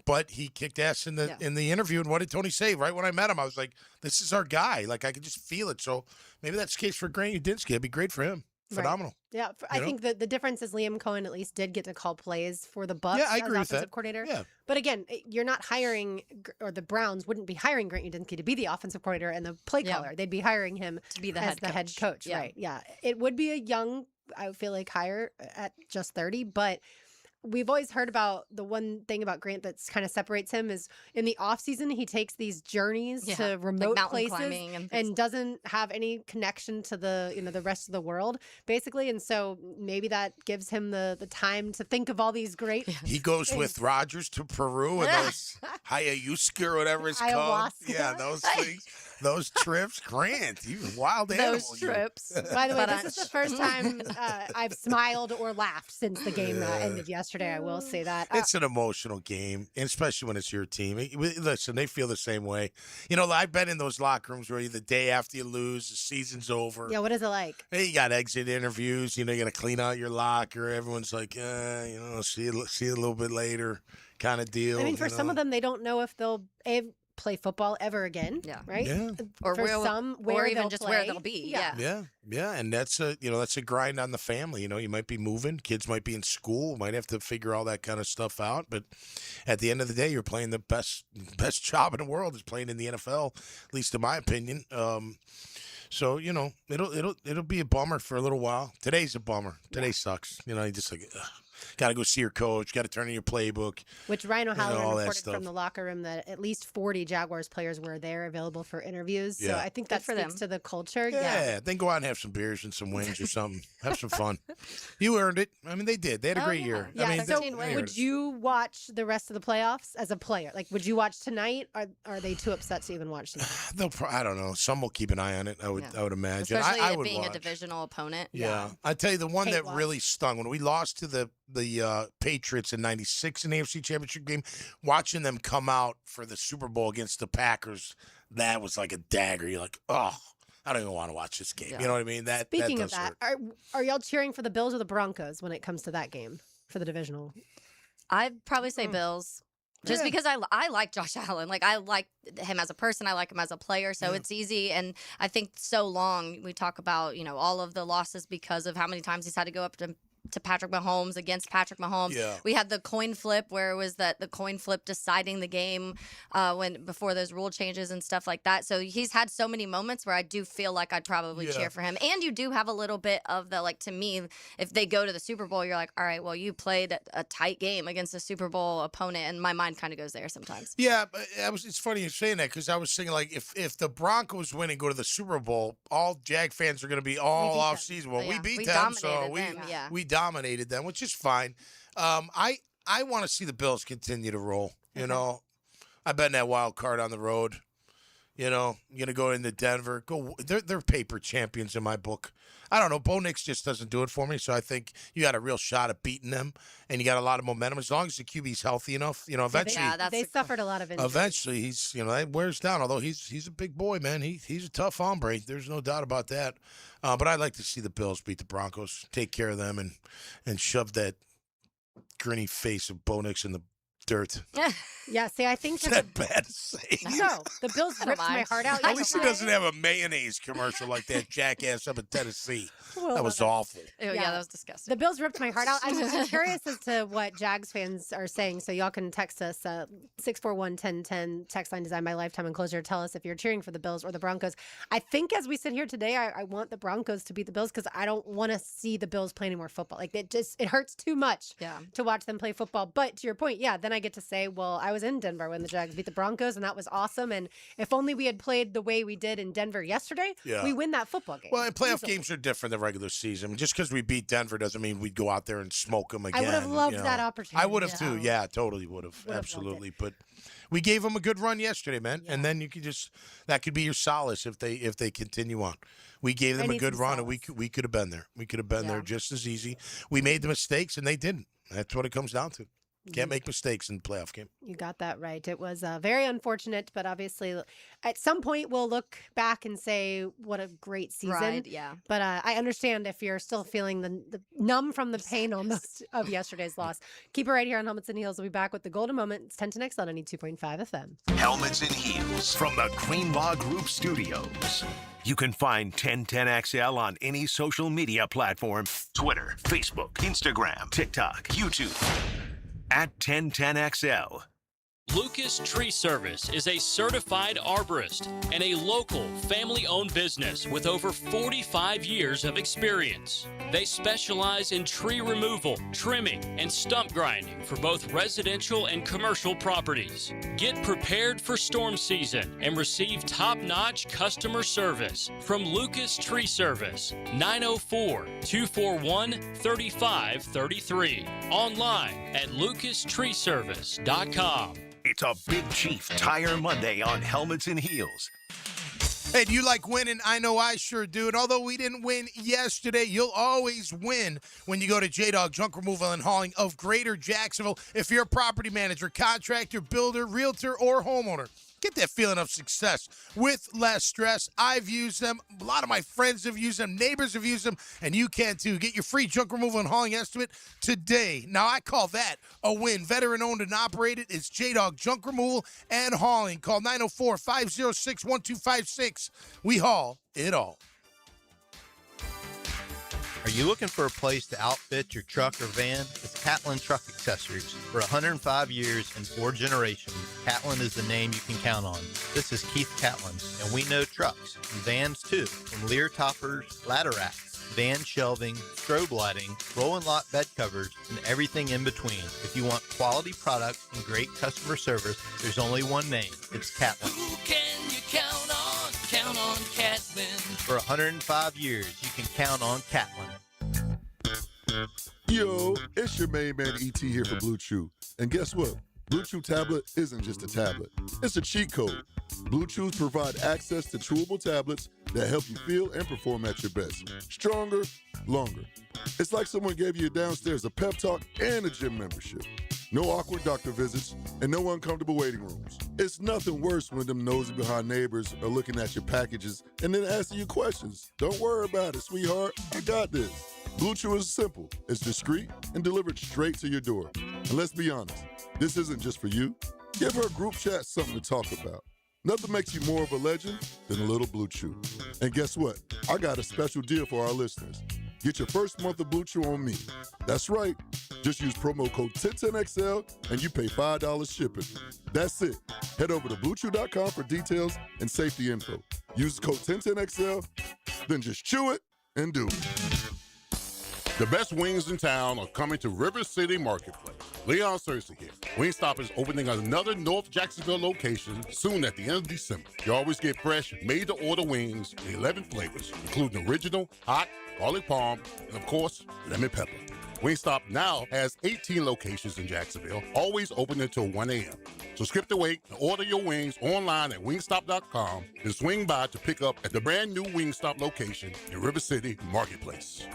But he kicked ass in the interview. And what did Tony say? Right when I met him, I was like, this is our guy. Like, I could just feel it. So maybe that's the case for Grant Udinski. It'd be great for him. Phenomenal. Right. Yeah, I think the difference is Liam Coen at least did get to call plays for the Bucs I agree as with offensive that. coordinator. Yeah. But again, you're not hiring, or the Browns wouldn't be hiring Grant Udinski to be the offensive coordinator and the play caller. They'd be hiring him to be the head coach. Yeah. Right. Yeah. It would be a young, I feel like, hire at just 30, but we've always heard about the one thing about Grant that's kind of separates him is in the off season, he takes these journeys to remote places and doesn't have any connection to the rest of the world basically. And so maybe that gives him the time to think of all these great. He goes with Rodgers to Peru and those ayahuasca or whatever it's called. Ayahuasca. Yeah, those things. Those trips, Grant, you wild animal. Those trips. By the way, this is the first time I've smiled or laughed since the game ended yesterday. I will say that. It's an emotional game, and especially when it's your team. Listen, they feel the same way. You know, I've been in those locker rooms where the day after you lose, the season's over. Yeah, what is it like? Hey, you got exit interviews. You know, you got to clean out your locker. Everyone's like, see you a little bit later, kind of deal. I mean, for some of them, they don't know if they'll play football ever again. Yeah. Right. Yeah. Or for some, or even they'll just play. where they'll be. Yeah. Yeah, and that's a grind on the family. You know, you might be moving, kids might be in school, might have to figure all that kind of stuff out. But at the end of the day, you're playing the best job in the world is playing in the NFL, at least in my opinion. So you know, it'll be a bummer for a little while. Today's a bummer. Today sucks. You know, you just got to go see your coach. Got to turn in your playbook. Which Ryan O'Halloran all that reported stuff. from the locker room that at least 40 Jaguars players were there available for interviews. So Yeah. I think that for speaks them. to the culture. Yeah, then go out and have some beers and some wings or something. Have some fun. You earned it. I mean, they did. They had a great year. Yeah. I mean, So they earned would it. you watch the rest of the playoffs as a player? Like, would you watch tonight? Or are they too upset to even watch tonight? I don't know. Some will keep an eye on it. I would imagine. Especially I it would being watch. a divisional opponent. Yeah. I tell you, the one Hate that watch. really stung when we lost to the Patriots in '96 in the AFC Championship game, watching them come out for the Super Bowl against the Packers, that was like a dagger. You're like, oh, I don't even want to watch this game. You know what I mean? Speaking that of does that, hurt. are y'all cheering for the Bills or the Broncos when it comes to that game for the divisional? I'd probably say Bills. Just Yeah. because I like Josh Allen. Like, I like him as a person. I like him as a player. So it's easy. And I think so long we talk about, all of the losses because of how many times he's had to go up to Patrick Mahomes against Patrick Mahomes. Yeah. We had the coin flip where it was the coin flip deciding the game before those rule changes and stuff like that. So he's had so many moments where I do feel like I'd probably cheer for him. And you do have a little bit of the, like, to me, if they go to the Super Bowl, you're like, all right, well, you played a tight game against a Super Bowl opponent. And my mind kind of goes there sometimes. Yeah, but it's funny you're saying that because I was thinking, like, if the Broncos win and go to the Super Bowl, all Jag fans are going to be all off season. Well, we beat them, so we dominated them, which is fine. I want to see the Bills continue to roll. You know, I bet in that wild card on the road. You know, you're gonna go into Denver. They're paper champions in my book. I don't know. Bo Nix just doesn't do it for me. So I think you got a real shot at beating them, and you got a lot of momentum as long as the QB's healthy enough. You know, eventually, they suffered a lot of injuries. eventually he's that wears down. Although he's a big boy, man. He's a tough hombre. There's no doubt about that. But I'd like to see the Bills beat the Broncos, take care of them, and shove that grinny face of Bo Nix in the dirt. Yeah, see, I think Is that bad to say? No, the Bills ripped my heart out. At least he doesn't have a mayonnaise commercial like that jackass up in Tennessee. Well, that was awful. Yeah, that was disgusting. The Bills ripped my heart out. I'm curious as to what Jags fans are saying. So y'all can text us 641-1010, text line designed by Lifetime Enclosure. Tell us if you're cheering for the Bills or the Broncos. I think as we sit here today, I want the Broncos to beat the Bills because I don't want to see the Bills play any more football. Like it hurts too much to watch them play football. But to your point, then I get to say, well, I was in Denver when the Jags beat the Broncos, and that was awesome. And if only we had played the way we did in Denver yesterday, we win that football game. Well, and playoff easily. games are different than regular season. Just because we beat Denver doesn't mean we'd go out there and smoke them again. I would have loved that opportunity. I would have too. Yeah, totally would have. Absolutely. But we gave them a good run yesterday, man. And then you could that could be your solace if they continue on. We gave them a good run, and we could have been there. We could have been there just as easy. We made the mistakes, and they didn't. That's what it comes down to. Can't make mistakes in the playoff game. You got that right. It was very unfortunate, but obviously at some point we'll look back and say what a great season. Right, yeah. But I understand if you're still feeling the numb from the pain almost of yesterday's loss. Keep it right here on Helmets and Heels. We'll be back with the Golden Moment. It's 10 to next on 92.5 FM. Helmets and Heels from the Greenlaw Group Studios. You can find 1010XL on any social media platform: Twitter, Facebook, Instagram, TikTok, YouTube. At 1010XL. Lucas Tree Service is a certified arborist and a local family-owned business with over 45 years of experience. They specialize in tree removal, trimming, and stump grinding for both residential and commercial properties. Get prepared for storm season and receive top-notch customer service from Lucas Tree Service, 904-241-3533. Online at lucastreeservice.com. It's a Big Chief Tire Monday on Helmets and Heels. Hey, do you like winning? I know I sure do. And although we didn't win yesterday, you'll always win when you go to J-Dog Junk Removal and Hauling of Greater Jacksonville. If you're a property manager, contractor, builder, realtor, or homeowner, get that feeling of success with less stress. I've used them. A lot of my friends have used them. Neighbors have used them. And you can too. Get your free junk removal and hauling estimate today. Now, I call that a win. Veteran owned and operated. It's J-Dog Junk Removal and Hauling. Call 904-506-1256. We haul it all. Are you looking for a place to outfit your truck or van? It's Catlin Truck Accessories. For 105 years and 4 generations, Catlin is the name you can count on. This is Keith Catlin, and we know trucks and vans too, from Lear toppers, ladder racks, van shelving, strobe lighting, rolling lot bed covers, and everything in between. If you want quality products and great customer service, there's only one name. It's Catlin. Who can you count on? Count on Catlin. For 105 years, you can count on Catlin. Yo, it's your main man ET here for Blue Chew. And guess what? Blue Chew tablet isn't just a tablet. It's a cheat code. Blue Chews provide access to chewable tablets that help you feel and perform at your best. Stronger, longer. It's like someone gave you downstairs a pep talk and a gym membership. No awkward doctor visits and no uncomfortable waiting rooms. It's nothing worse when them nosy behind neighbors are looking at your packages and then asking you questions. Don't worry about it, sweetheart. I got this. Blue Chew is simple. It's discreet and delivered straight to your door. And let's be honest, this isn't just for you. Give her a group chat something to talk about. Nothing makes you more of a legend than a little Blue Chew. And guess what? I got a special deal for our listeners. Get your first month of Blue Chew on me. That's right. Just use promo code 1010XL and you pay $5 shipping. That's it. Head over to BlueChew.com for details and safety info. Use the code 1010XL, then just chew it and do it. The best wings in town are coming to River City Marketplace. Leon Cersei here. Wingstop is opening another North Jacksonville location soon at the end of December. You always get fresh, made-to-order wings in 11 flavors, including original, hot, garlic parm, and of course, lemon pepper. Wingstop now has 18 locations in Jacksonville, always open until 1 a.m. So skip the wait and order your wings online at wingstop.com and swing by to pick up at the brand new Wingstop location in River City Marketplace.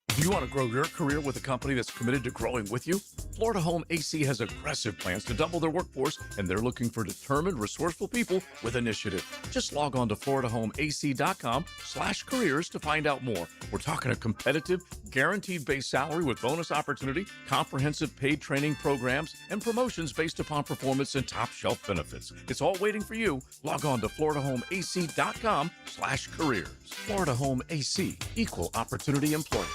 Do you want to grow your career with a company that's committed to growing with you? Florida Home AC has aggressive plans to double their workforce, and they're looking for determined, resourceful people with initiative. Just log on to floridahomeac.com/careers to find out more. We're talking a competitive, guaranteed base salary with bonus opportunity, comprehensive paid training programs, and promotions based upon performance and top shelf benefits. It's all waiting for you. Log on to floridahomeac.com/careers. Florida Home AC, equal opportunity employer.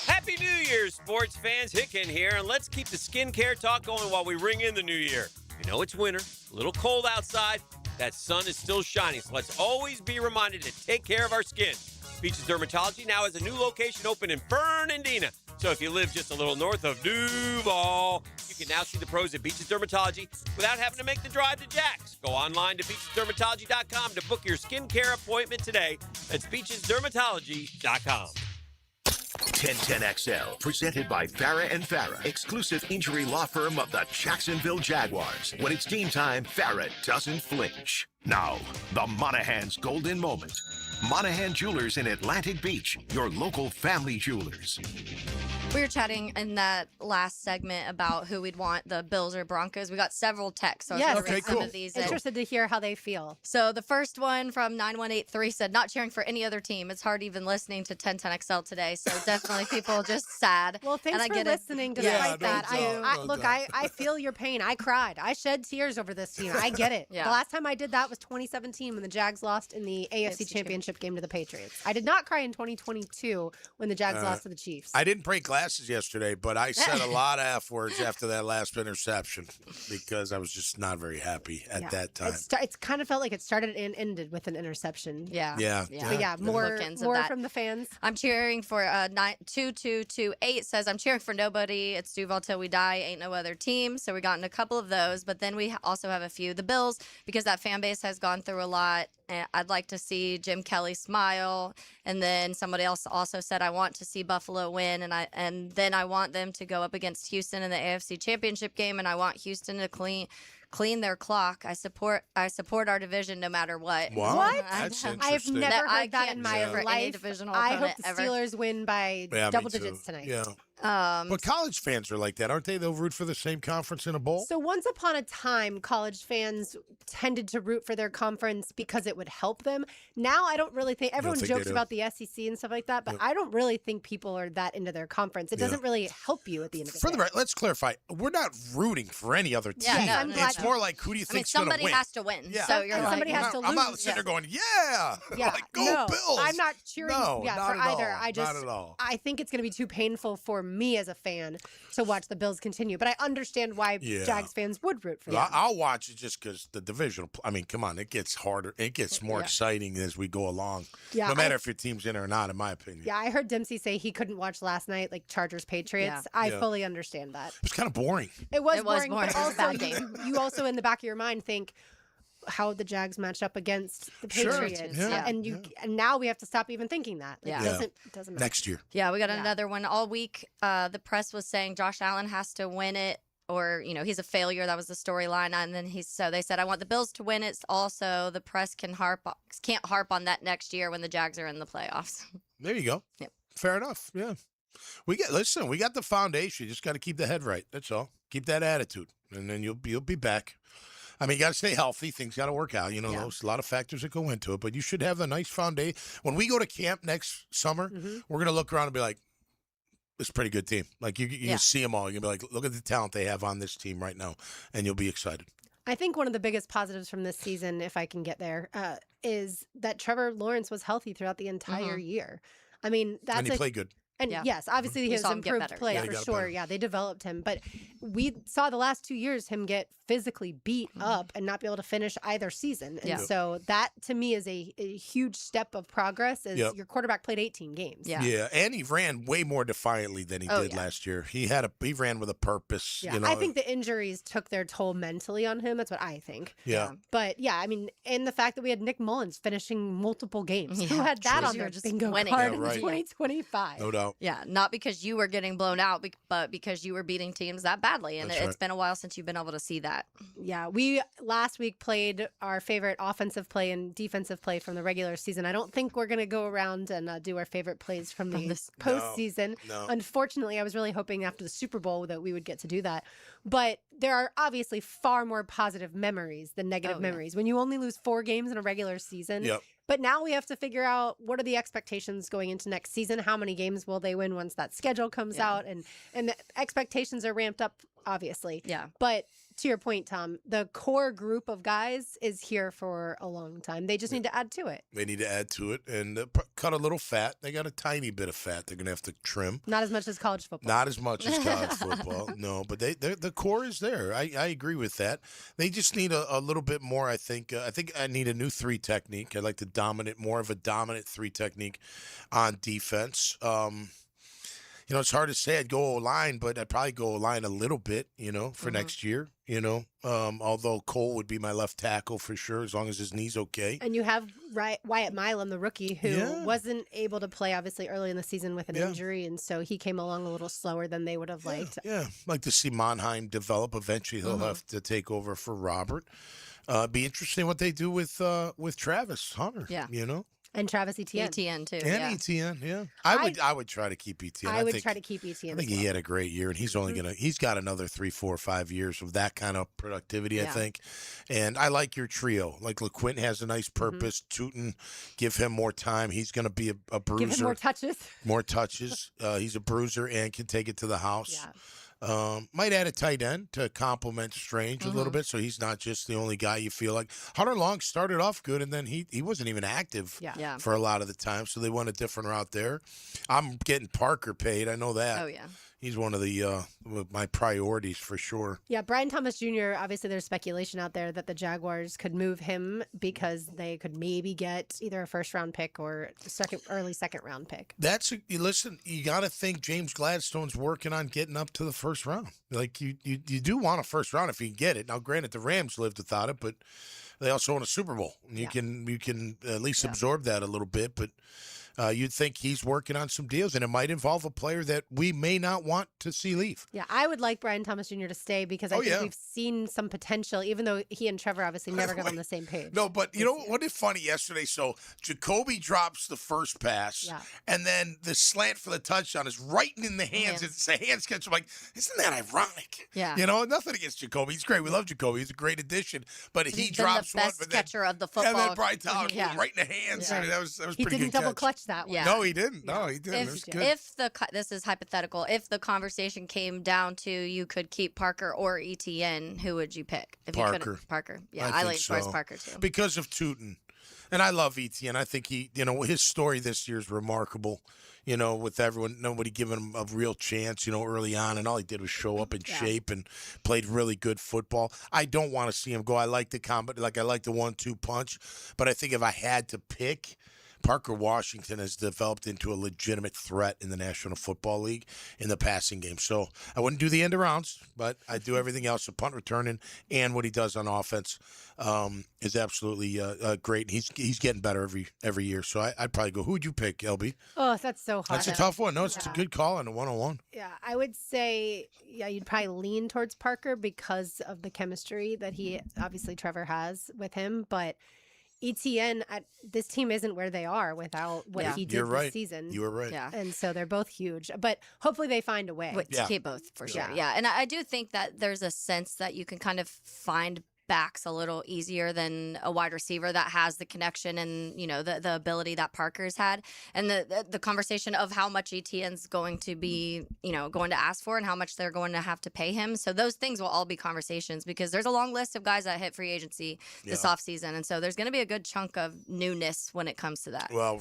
Happy New Year, sports fans. Hicken here, and let's keep the skincare talk going while we ring in the new year. You know it's winter, a little cold outside. That sun is still shining, so let's always be reminded to take care of our skin. Beaches Dermatology now has a new location open in Fernandina. So if you live just a little north of Duval, you can now see the pros at Beaches Dermatology without having to make the drive to Jax. Go online to beachesdermatology.com to book your skincare appointment today. That's beachesdermatology.com. 1010XL, presented by Farah and Farah, exclusive injury law firm of the Jacksonville Jaguars. When it's game time, Farah doesn't flinch. Now, the Monahan's golden moment. Monahan Jewelers in Atlantic Beach, your local family jewelers. We were chatting in that last segment about who we'd want, the Bills or Broncos. We got several texts. So Yes, I was gonna read some of these. Interested to hear how they feel. So the first one from 9183 said, not cheering for any other team. It's hard even listening to 1010XL today. So definitely people just sad. Well, thanks and I for get listening it. despite that. I feel your pain. I cried. I shed tears over this team. I get it. Yeah. The last time I did that was 2017 when the Jags lost in the AFC Championship game to the Patriots. I did not cry in 2022 when the Jags lost to the Chiefs. I didn't break glasses yesterday, but I said a lot of F words after that last interception because I was just not very happy at that time. It's kind of felt like it started and ended with an interception. Yeah. But yeah, more from the fans. I'm cheering for 2228 says, I'm cheering for nobody. It's Duval till we die. Ain't no other team. So we gotten a couple of those, but then we also have a few. The Bills, because that fan base has gone through a lot. And I'd like to see Jim Kelly smile. And then somebody else also said, I want to see Buffalo win. And then I want them to go up against Houston in the AFC Championship game. And I want Houston to clean clean their clock. I support our division no matter what. Wow. What? That's I've interesting. never I heard that can't in my root for any life. divisional I hope opponent the ever. Steelers win by Yeah, me double too. digits tonight. Yeah. Um, But college fans are like that, aren't they? They'll root for the same conference in a bowl. So once upon a time, college fans tended to root for their conference because it would help them. Now I don't really think everyone think they jokes do? about the SEC and stuff like that, but I don't really think people are that into their conference. It doesn't really help you at the end of the For day. the record, let's clarify. We're not rooting for any other team. Yeah, no, It's more like who do you I mean, think's going to somebody win? has to win. Yeah. So you're like, somebody has to lose. I'm not sitting there going, yeah, Yeah, like go no, Bills. I'm not cheering No, for not at either. all. I just Not at all. I think it's going to be too painful for me as a fan to watch the Bills continue. But I understand why Yeah. Jags fans would root for Well, them. I'll watch it just because the divisional. I mean, come on, it gets harder. It gets more exciting as we go along. Yeah, no matter if your team's in or not, in my opinion. Yeah, I heard Dempsey say he couldn't watch last night, like Chargers Patriots. I Yeah. fully understand that. It's kind of boring. It was It was boring, boring. but It was a also bad game. you also in the back of your mind think how the Jags match up against the Sure. Patriots. Yeah. And now we have to stop even thinking that. Like, Yeah. it doesn't matter. Next year. Yeah, we got another one all week. The press was saying Josh Allen has to win it, or he's a failure. That was the storyline, and then they said I want the Bills to win it. Also, the press can't harp on that next year when the Jags are in the playoffs. There you go. Yep. Fair enough. Yeah. We got the foundation. You just got to keep the head right. That's all. Keep that attitude, and then you'll be back. I mean, you got to stay healthy. Things got to work out. There's a lot of factors that go into it, but you should have a nice foundation. When we go to camp next summer, we're going to look around and be like, it's a pretty good team. Like, you see them all. You're going to be like, look at the talent they have on this team right now, and you'll be excited. I think one of the biggest positives from this season, if I can get there, is that Trevor Lawrence was healthy throughout the entire year. I mean, that's And he played good. And yes, obviously We he has saw him get improved better. play Yeah, he for got sure. better. Yeah, they developed him, but we saw the last 2 years him get physically beat up and not be able to finish either season. And so that to me is a huge step of progress. Is your quarterback played 18 games. Yeah, and he ran way more defiantly than he did last year. He ran with a purpose. Yeah, I think the injuries took their toll mentally on him. That's what I think. Yeah. But yeah, I mean, and the fact that we had Nick Mullins finishing multiple games. Who had that True. on their Just bingo winning. card Yeah, in right. 2025? No doubt. Yeah, not because you were getting blown out, but because you were beating teams that badly. And That's it's right. been a while since you've been able to see that. Yeah, we last week played our favorite offensive play and defensive play from the regular season. I don't think we're going to go around and do our favorite plays from the postseason. No. Unfortunately, I was really hoping after the Super Bowl that we would get to do that. But there are obviously far more positive memories than negative memories. When you only lose 4 games in a regular season. Yep. But now we have to figure out what are the expectations going into next season? How many games will they win once that schedule comes out? And the expectations are ramped up, obviously. Yeah. But to your point, Tom, the core group of guys is here for a long time. They just need to add to it. They need to add to it and cut a little fat. They got a tiny bit of fat they're going to have to trim. Not as much as college football. Not as much as college football, no. But the core is there. I agree with that. They just need a little bit more. I think I need a new 3 technique. I'd like to dominate more of a dominant 3 technique on defense. It's hard to say I'd go O-line, but I'd probably go O-line a little bit, for next year, although Cole would be my left tackle for sure, as long as his knee's okay. And you have Wyatt Milam, the rookie, who wasn't able to play, obviously, early in the season with an injury, and so he came along a little slower than they would have liked. Yeah, I'd like to see Monheim develop. Eventually, he'll have to take over for Robert. Be interesting what they do with Travis Hunter. Yeah. And Travis Etienne. Etienne, too. And Etienne, yeah. I would try to keep Etienne. I would try to keep Etienne. I think he had a great year, and he's only he's got another 3, 4, 5 years of that kind of productivity, I think. And I like your trio. Like LeQuint has a nice purpose. Tootin, give him more time. He's going to be a bruiser. Give him more touches. More touches. He's a bruiser and can take it to the house. Yeah. Might add a tight end to complement Strange a little bit, so he's not just the only guy you feel like. Hunter Long started off good, and then he wasn't even active for a lot of the time, so they went a different route there. I'm getting Parker paid. I know that. Oh, yeah. He's one of the my priorities for sure. Yeah, Brian Thomas Jr., obviously there's speculation out there that the Jaguars could move him because they could maybe get either a first-round pick or early second-round pick. Listen, you got to think James Gladstone's working on getting up to the first round. Like, you do want a first round if you can get it. Now, granted, the Rams lived without it, but they also won a Super Bowl. You can at least absorb that a little bit, but you'd think he's working on some deals, and it might involve a player that we may not want to see leave. Yeah, I would like Brian Thomas Jr. to stay because I think we've seen some potential, even though he and Trevor obviously never got on the same page. No, but you know what is funny yesterday? So Jacoby drops the first pass, and then the slant for the touchdown is right in the hands. It's a hands catch. I'm like, isn't that ironic? Yeah. You know, nothing against Jacoby. He's great. We love Jacoby. He's a great addition. But he drops the best one, but then, catcher of the football. and then Brian Thomas right in the hands. I mean, that was pretty good. He didn't double clutch that one. Yeah. No, he didn't. No, he didn't. It was good. If this is hypothetical, if the conversation came down to you could keep Parker or ETN, who would you pick? If Parker. You couldn't, Parker. Yeah, I I lean think towards so. Parker too. Because of Tootin. And I love ETN. I think his story this year is remarkable. You know, with nobody giving him a real chance, early on, and all he did was show up in shape and played really good football. I don't want to see him go. I like the combat, I like the 1-2 punch, but I think if I had to pick, Parker Washington has developed into a legitimate threat in the National Football League in the passing game. So I wouldn't do the end arounds, but I do everything else, the punt returning and what he does on offense is absolutely great. He's getting better every year. So I'd probably go. Who would you pick, LB? Oh, that's so hard. That's a tough one. No, it's a good call on the 101. Yeah, I would say, you'd probably lean towards Parker because of the chemistry that obviously Trevor has with him, but ETN, this team isn't where they are without what he did this season. You were right. Yeah. And so they're both huge, but hopefully they find a way. To keep both for sure. Yeah. And I do think that there's a sense that you can kind of find backs a little easier than a wide receiver that has the connection and the ability that Parker's had, and the conversation of how much ETN's going to be going to ask for and how much they're going to have to pay him. So those things will all be conversations because there's a long list of guys that hit free agency this offseason, and so there's going to be a good chunk of newness when it comes to that. Well,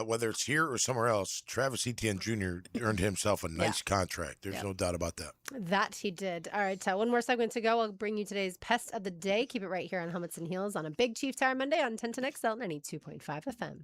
whether it's here or somewhere else, Travis Etienne Jr. earned himself a nice contract. There's no doubt about that. That he did. All right, one more segment to go. I'll bring you today's Pest of the Day. Keep it right here on Helmets and Heels on a Big Chief Tire Monday on 1010XL 92.5 FM.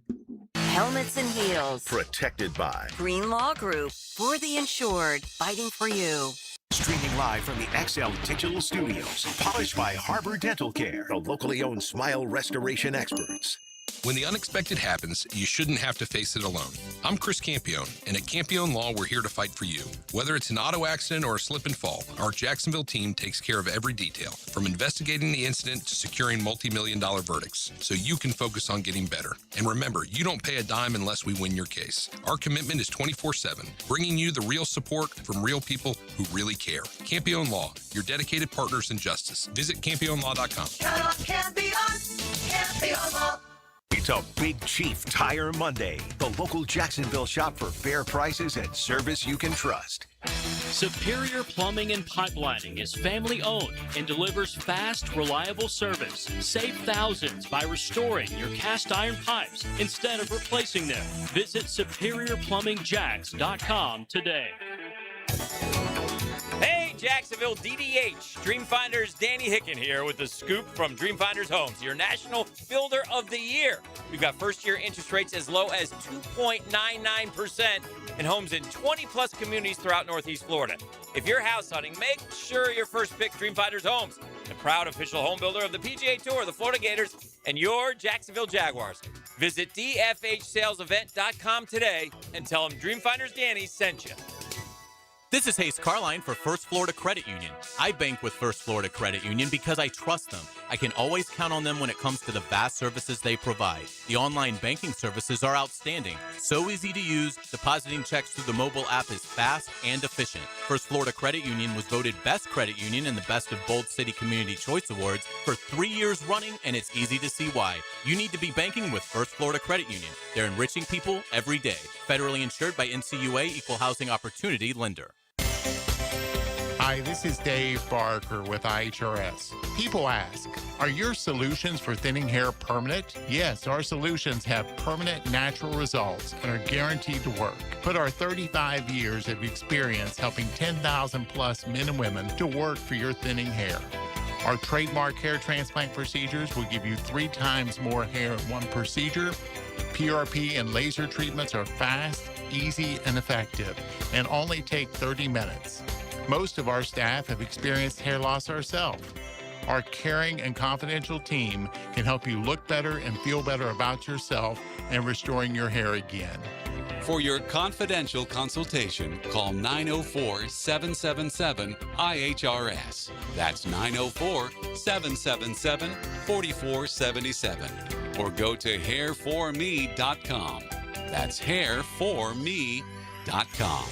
Helmets and Heels. Protected by Green Law Group. For the insured. Fighting for you. Streaming live from the XL Digital Studios. Polished by Harbor Dental Care, the locally owned smile restoration experts. When the unexpected happens, you shouldn't have to face it alone. I'm Chris Campione, and at Campione Law, we're here to fight for you. Whether it's an auto accident or a slip and fall, our Jacksonville team takes care of every detail, from investigating the incident to securing multi-million-dollar verdicts, so you can focus on getting better. And remember, you don't pay a dime unless we win your case. Our commitment is 24/7, bringing you the real support from real people who really care. Campione Law, your dedicated partners in justice. Visit CampioneLaw.com. Count on Campione, Campione Law. It's a Big Chief Tire Monday. The local Jacksonville shop for fair prices and service you can trust. Superior Plumbing and Pipelining is family owned and delivers fast, reliable service. Save thousands by restoring your cast iron pipes instead of replacing them. Visit SuperiorPlumbingJacks.com today. Hey, Jacksonville DDH. Dreamfinders Danny Hicken here with the scoop from Dreamfinders Homes, your National Builder of the Year. We've got first-year interest rates as low as 2.99% and homes in 20-plus communities throughout Northeast Florida. If you're house hunting, make sure your first pick Dreamfinders Homes, the proud official home builder of the PGA Tour, the Florida Gators, and your Jacksonville Jaguars. Visit DFHSalesEvent.com today and tell them Dreamfinders Danny sent you. This is Hayes Carline for First Florida Credit Union. I bank with First Florida Credit Union because I trust them. I can always count on them when it comes to the vast services they provide. The online banking services are outstanding. So easy to use, depositing checks through the mobile app is fast and efficient. First Florida Credit Union was voted Best Credit Union in the Best of Bold City Community Choice Awards for 3 years running, and it's easy to see why. You need to be banking with First Florida Credit Union. They're enriching people every day. Federally insured by NCUA, Equal Housing Opportunity Lender. Hi, this is Dave Barker with IHRS. People ask, are your solutions for thinning hair permanent? Yes, our solutions have permanent natural results and are guaranteed to work. Put our 35 years of experience helping 10,000 plus men and women to work for your thinning hair. Our trademark hair transplant procedures will give you 3 times more hair in one procedure. PRP and laser treatments are fast, easy, and effective, and only take 30 minutes. Most of our staff have experienced hair loss ourselves. Our caring and confidential team can help you look better and feel better about yourself and restoring your hair again. For your confidential consultation, call 904-777-IHRS. That's 904-777-4477. Or go to hairforme.com. That's hairforme.com.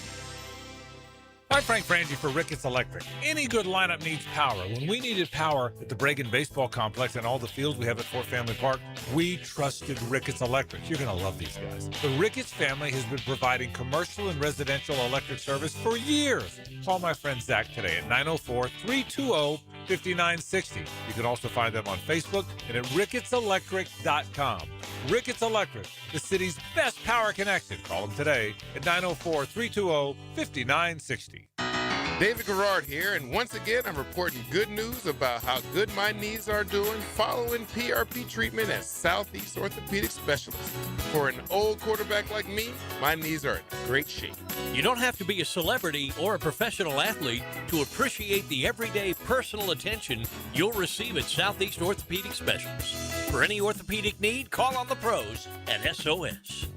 Hi, Frank Frangie for Ricketts Electric. Any good lineup needs power. When we needed power at the Bragan Baseball Complex and all the fields we have at Fort Family Park, we trusted Ricketts Electric. You're going to love these guys. The Ricketts family has been providing commercial and residential electric service for years. Call my friend Zach today at 904-320-5960. You can also find them on Facebook and at rickettselectric.com. Ricketts Electric, the city's best power connection. Call them today at 904-320-5960. David Garrard here, and once again, I'm reporting good news about how good my knees are doing following PRP treatment at Southeast Orthopedic Specialists. For an old quarterback like me, my knees are in great shape. You don't have to be a celebrity or a professional athlete to appreciate the everyday personal attention you'll receive at Southeast Orthopedic Specialists. For any orthopedic need, call on the pros at SOS.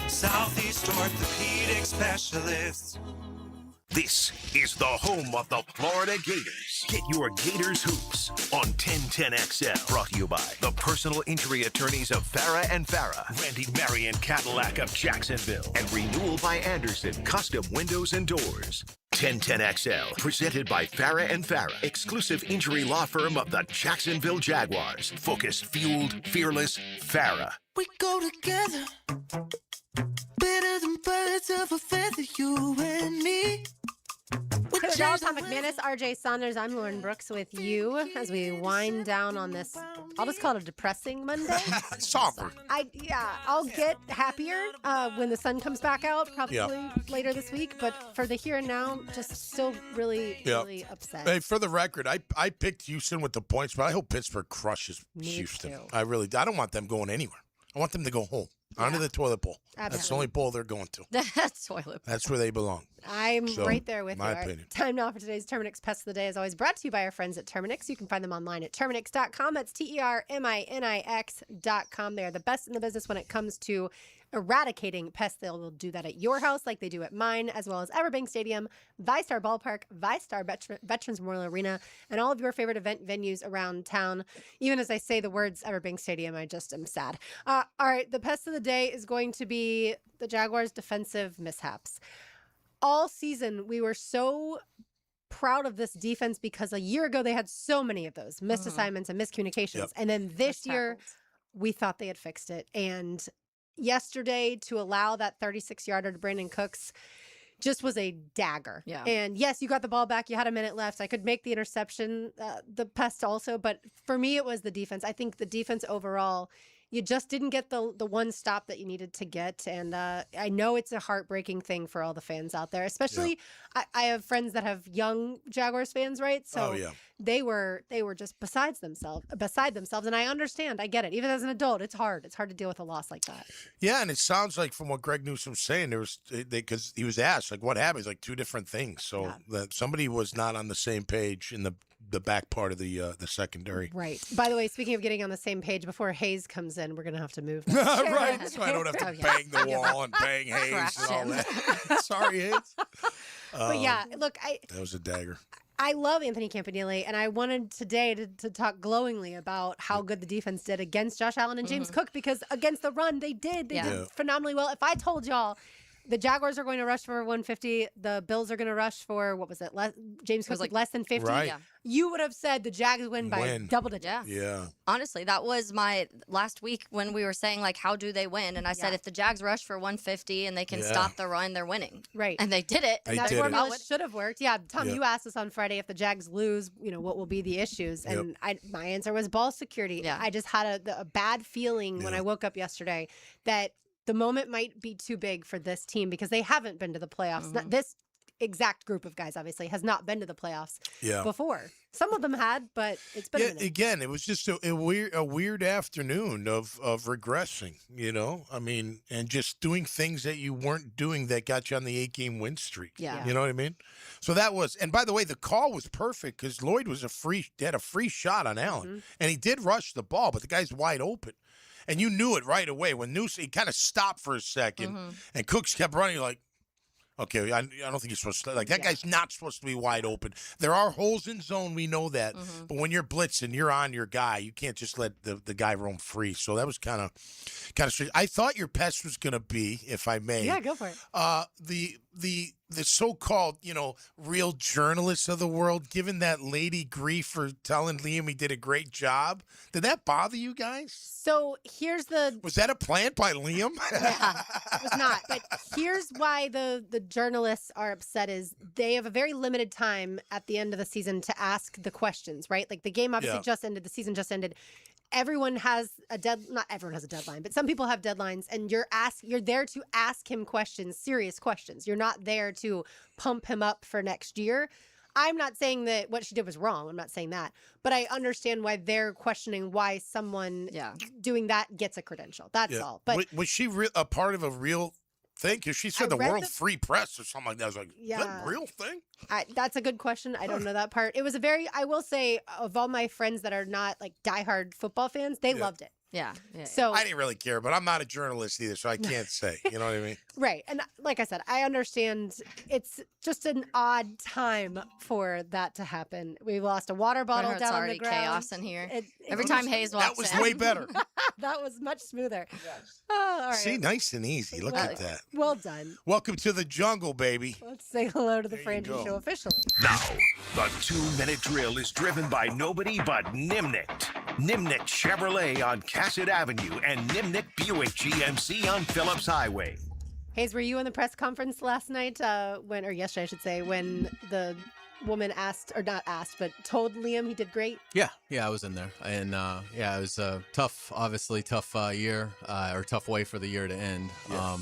Southeast Orthopedic Specialists. This is the home of the Florida Gators. Get your Gators hoops on 1010XL. Brought to you by the personal injury attorneys of Farah and Farah, Randy Marion Cadillac of Jacksonville, and Renewal by Anderson, custom windows and doors. 1010XL, presented by Farah and Farah, exclusive injury law firm of the Jacksonville Jaguars. Focused, fueled, fearless, Farah. We go together, better than birds of a feather, you and me. Taylor Dallas, Tom McManus, RJ Saunders. I'm Lauren Brooks with you as we wind down on this. I'll just call it a depressing Monday. Somber. I'll get happier when the sun comes back out, probably later this week. But for the here and now, just still really upset. Hey, for the record, I picked Houston with the points, but I hope Pittsburgh crushes Houston. Too. I don't want them going anywhere. I want them to go home. Onto the toilet bowl. Absolutely. That's the only bowl they're going to. That's toilet. That's where they belong. I'm right there with you. My All right, opinion. time now for today's Terminix Pest of the Day, as always, brought to you by our friends at Terminix. You can find them online at Terminix.com. That's TERMINIX.com. They are the best in the business when it comes to eradicating pests. They'll do that at your house like they do at mine, as well as Everbank Stadium, VyStar Ballpark, VyStar Veterans Memorial Arena, and all of your favorite event venues around town. Even as I say the words Everbank Stadium, I just am sad. All right, the pest of the day is going to be the Jaguars' defensive mishaps. All season, we were so proud of this defense because a year ago they had so many of those missed assignments and miscommunications. Yep. And then this year, we thought they had fixed it. And yesterday, to allow that 36-yarder to Brandon Cooks just was a dagger. Yeah. And yes, you got the ball back. You had a minute left. I could make the interception, the pest also. But for me, it was the defense. I think the defense overall, you just didn't get the one stop that you needed to get. And I know it's a heartbreaking thing for all the fans out there, especially I have friends that have young Jaguars fans, right? So they were just beside themselves. And I understand. I get it. Even as an adult, it's hard. It's hard to deal with a loss like that. Yeah, and it sounds like from what Greg Newsom's saying, because he was asked, like, what happened? It's like two different things. So that somebody was not on the same page in the back part of the secondary. Right. By the way, speaking of getting on the same page, before Hayes comes in, we're going to have to move. Right. So I don't have to bang the wall and bang Hayes and all that. Sorry, Hayes. But yeah, look, that was a dagger. I love Anthony Campanile, and I wanted today to talk glowingly about how good the defense did against Josh Allen and James Cook, because against the run, they did phenomenally well. If I told y'all the Jaguars are going to rush for 150, the Bills are going to rush for, what was it? James Cook like less than 50. Right. Yeah. You would have said the Jags win by double digits. Yeah. Honestly, that was my last week when we were saying, like, how do they win? And I said, if the Jags rush for 150 and they can stop the run, they're winning. Right. And they did it. And that formula should have worked. Yeah, Tom, you asked us on Friday if the Jags lose, what will be the issues? And my answer was ball security. Yeah. I just had a bad feeling when I woke up yesterday that the moment might be too big for this team because they haven't been to the playoffs. This exact group of guys obviously has not been to the playoffs before. Some of them had, but it's been a minute. Again, it was just a weird afternoon of regressing, I mean, and just doing things that you weren't doing that got you on the 8-game win streak. Yeah. You know what I mean? So that was, and by the way, the call was perfect because Lloyd had a free shot on Allen, and he did rush the ball, but the guy's wide open. And you knew it right away. When Newsom, he kind of stopped for a second, and Cooks kept running, you're like, okay, I don't think he's supposed to. Like, that guy's not supposed to be wide open. There are holes in zone. We know that. But when you're blitzing, you're on your guy. You can't just let the guy roam free. So that was kind of strange. I thought your pest was going to be, if I may. Yeah, go for it. The so-called, real journalists of the world giving that lady grief for telling Liam he did a great job. Did that bother you guys? So Was that a plant by Liam? Yeah, it was not. But here's why the journalists are upset is they have a very limited time at the end of the season to ask the questions, right? Like the game obviously just ended, the season just ended. Everyone has not everyone has a deadline, but some people have deadlines, and you're there to ask him questions, serious questions. You're not there to pump him up for next year. I'm not saying that what she did was wrong. I'm not saying that, but I understand why they're questioning why someone doing that gets a credential. That's all. But was she a part of a real thing? Because she said the World Free Press or something like that. I was like, is that a real thing? That's a good question. I don't know that part. It was I will say, of all my friends that are not like diehard football fans, they loved it. Yeah. So I didn't really care, but I'm not a journalist either, so I can't say. You know what I mean? Right. And like I said, I understand it's just an odd time for that to happen. We lost a water bottle down on the ground. Chaos in here. Every time Hayes walks in. That was way better. That was much smoother. Oh, all right. See, nice and easy. Look at that. Well done. Welcome to the jungle, baby. Let's say hello to the Frangie Show officially. Now, the 2-minute drill is driven by nobody but Nimnicht. Nimnicht Chevrolet on Cassett Avenue and Nimnicht Buick GMC on Phillips Highway. Hayes, were you in the press conference last night, or yesterday, I should say, when the woman told Liam he did great? Yeah, I was in there. And it was a tough year, or tough way for the year to end. Yeah.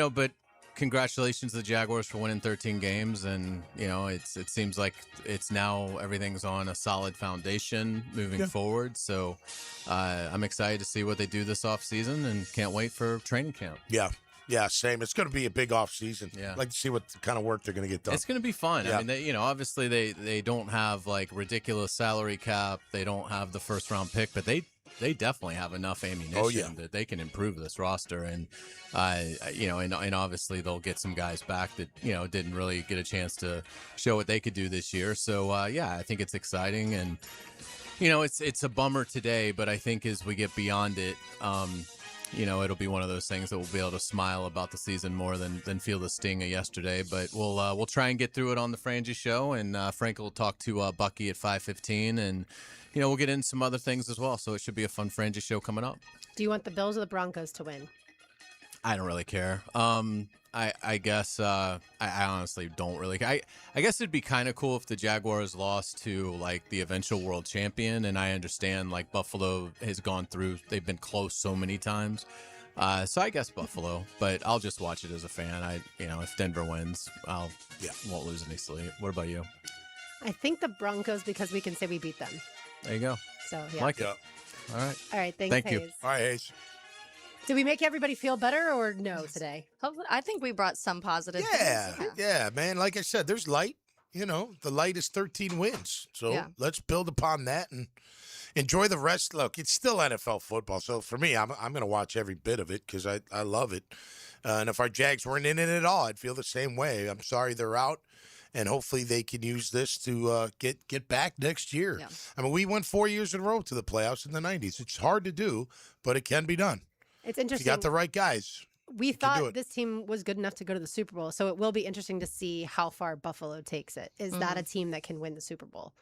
But congratulations to the Jaguars for winning 13 games, and it seems like it's now everything's on a solid foundation moving forward. So I'm excited to see what they do this offseason and can't wait for training camp. Yeah, same. It's going to be a big off season. Yeah. I'd like to see what kind of work they're going to get done. It's going to be fun. Yeah. I mean, obviously they don't have like ridiculous salary cap. They don't have the first round pick, but they definitely have enough ammunition that they can improve this roster. And, and obviously they'll get some guys back that, didn't really get a chance to show what they could do this year. So, I think it's exciting. And, it's a bummer today, but I think as we get beyond it, it'll be one of those things that we'll be able to smile about the season more than feel the sting of yesterday. But we'll try and get through it on the Frangie Show, and Frank will talk to Bucky at 5:15, and we'll get into some other things as well. So it should be a fun Frangie Show coming up. Do you want the Bills or the Broncos to win? I don't really care. I guess I honestly don't really. I guess it'd be kind of cool if the Jaguars lost to like the eventual world champion, and I understand like Buffalo has gone through. They've been close so many times. So I guess Buffalo, but I'll just watch it as a fan. If Denver wins, won't lose any sleep. What about you? I think the Broncos, because we can say we beat them. There you go. So yeah. Like it. All right. All right. Thanks, Thank you. Hayes. All right, Hayes. Did we make everybody feel better or no today? I think we brought some positive Yeah, man. Like I said, there's light. The light is 13 wins. So let's build upon that and enjoy the rest. Look, it's still NFL football. So for me, I'm going to watch every bit of it because I love it. And if our Jags weren't in it at all, I'd feel the same way. I'm sorry they're out. And hopefully they can use this to get back next year. Yeah. I mean, we went 4 years in a row to the playoffs in the 90s. It's hard to do, but it can be done. It's interesting. If you got the right guys. We thought this team was good enough to go to the Super Bowl, so it will be interesting to see how far Buffalo takes it. Is that a team that can win the Super Bowl?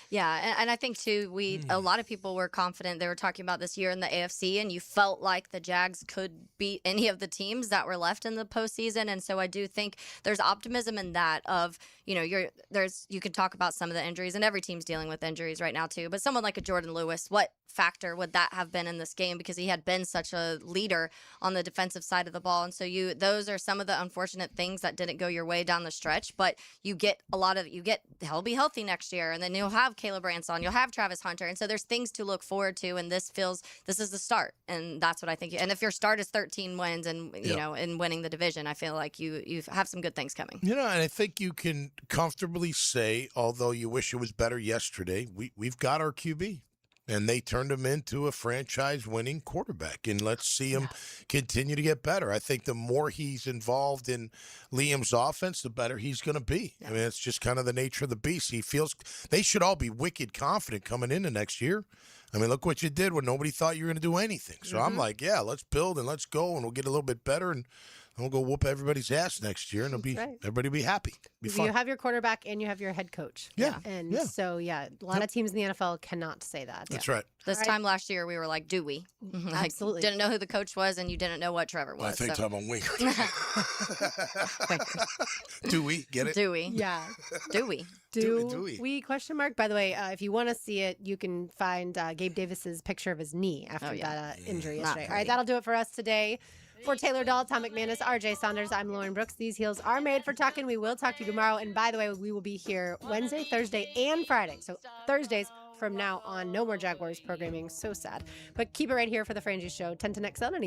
Yeah, and I think too, a lot of people were confident. They were talking about this year in the AFC, and you felt like the Jags could beat any of the teams that were left in the postseason. And so I do think there's optimism in that. Of you can talk about some of the injuries, and every team's dealing with injuries right now too. But someone like a Jordan Lewis, what factor would that have been in this game, because he had been such a leader on the defensive side of the ball? And so those are some of the unfortunate things that didn't go your way down the stretch, but he'll be healthy next year, and then you'll have Caleb Ranson, you'll have Travis Hunter, and so there's things to look forward to, and this is the start, and that's what I think. And if your start is 13 wins and and winning the division, I feel like you have some good things coming. And I think you can comfortably say, although you wish it was better yesterday, we've got our QB. And they turned him into a franchise-winning quarterback. And let's see him continue to get better. I think the more he's involved in Liam's offense, the better he's going to be. I mean, it's just kind of the nature of the beast. He feels they should all be wicked confident coming into next year. I mean, look what you did when nobody thought you were going to do anything. So I'm like, yeah, let's build and let's go, and we'll get a little bit better, and we'll go whoop everybody's ass next year, and everybody will be happy. Be fun. You have your quarterback and you have your head coach. Yeah. And so, a lot of teams in the NFL cannot say that. That's right. This time last year, we were like, do we? Like, Absolutely. Didn't know who the coach was, and you didn't know what Trevor was. I think so. I'm on winger. Do we get it? Do we? Yeah. Do we? Do we? Question mark. By the way, if you want to see it, you can find Gabe Davis's picture of his knee after that injury yesterday. All right, that'll do it for us today. For Taylor Dahl, Tom McManus, RJ Saunders, I'm Lauren Brooks. These heels are made for talking. We will talk to you tomorrow. And by the way, we will be here Wednesday, Thursday, and Friday. So Thursdays from now on, no more Jaguars programming. So sad. But keep it right here for the Frangie Show, 10 to next on any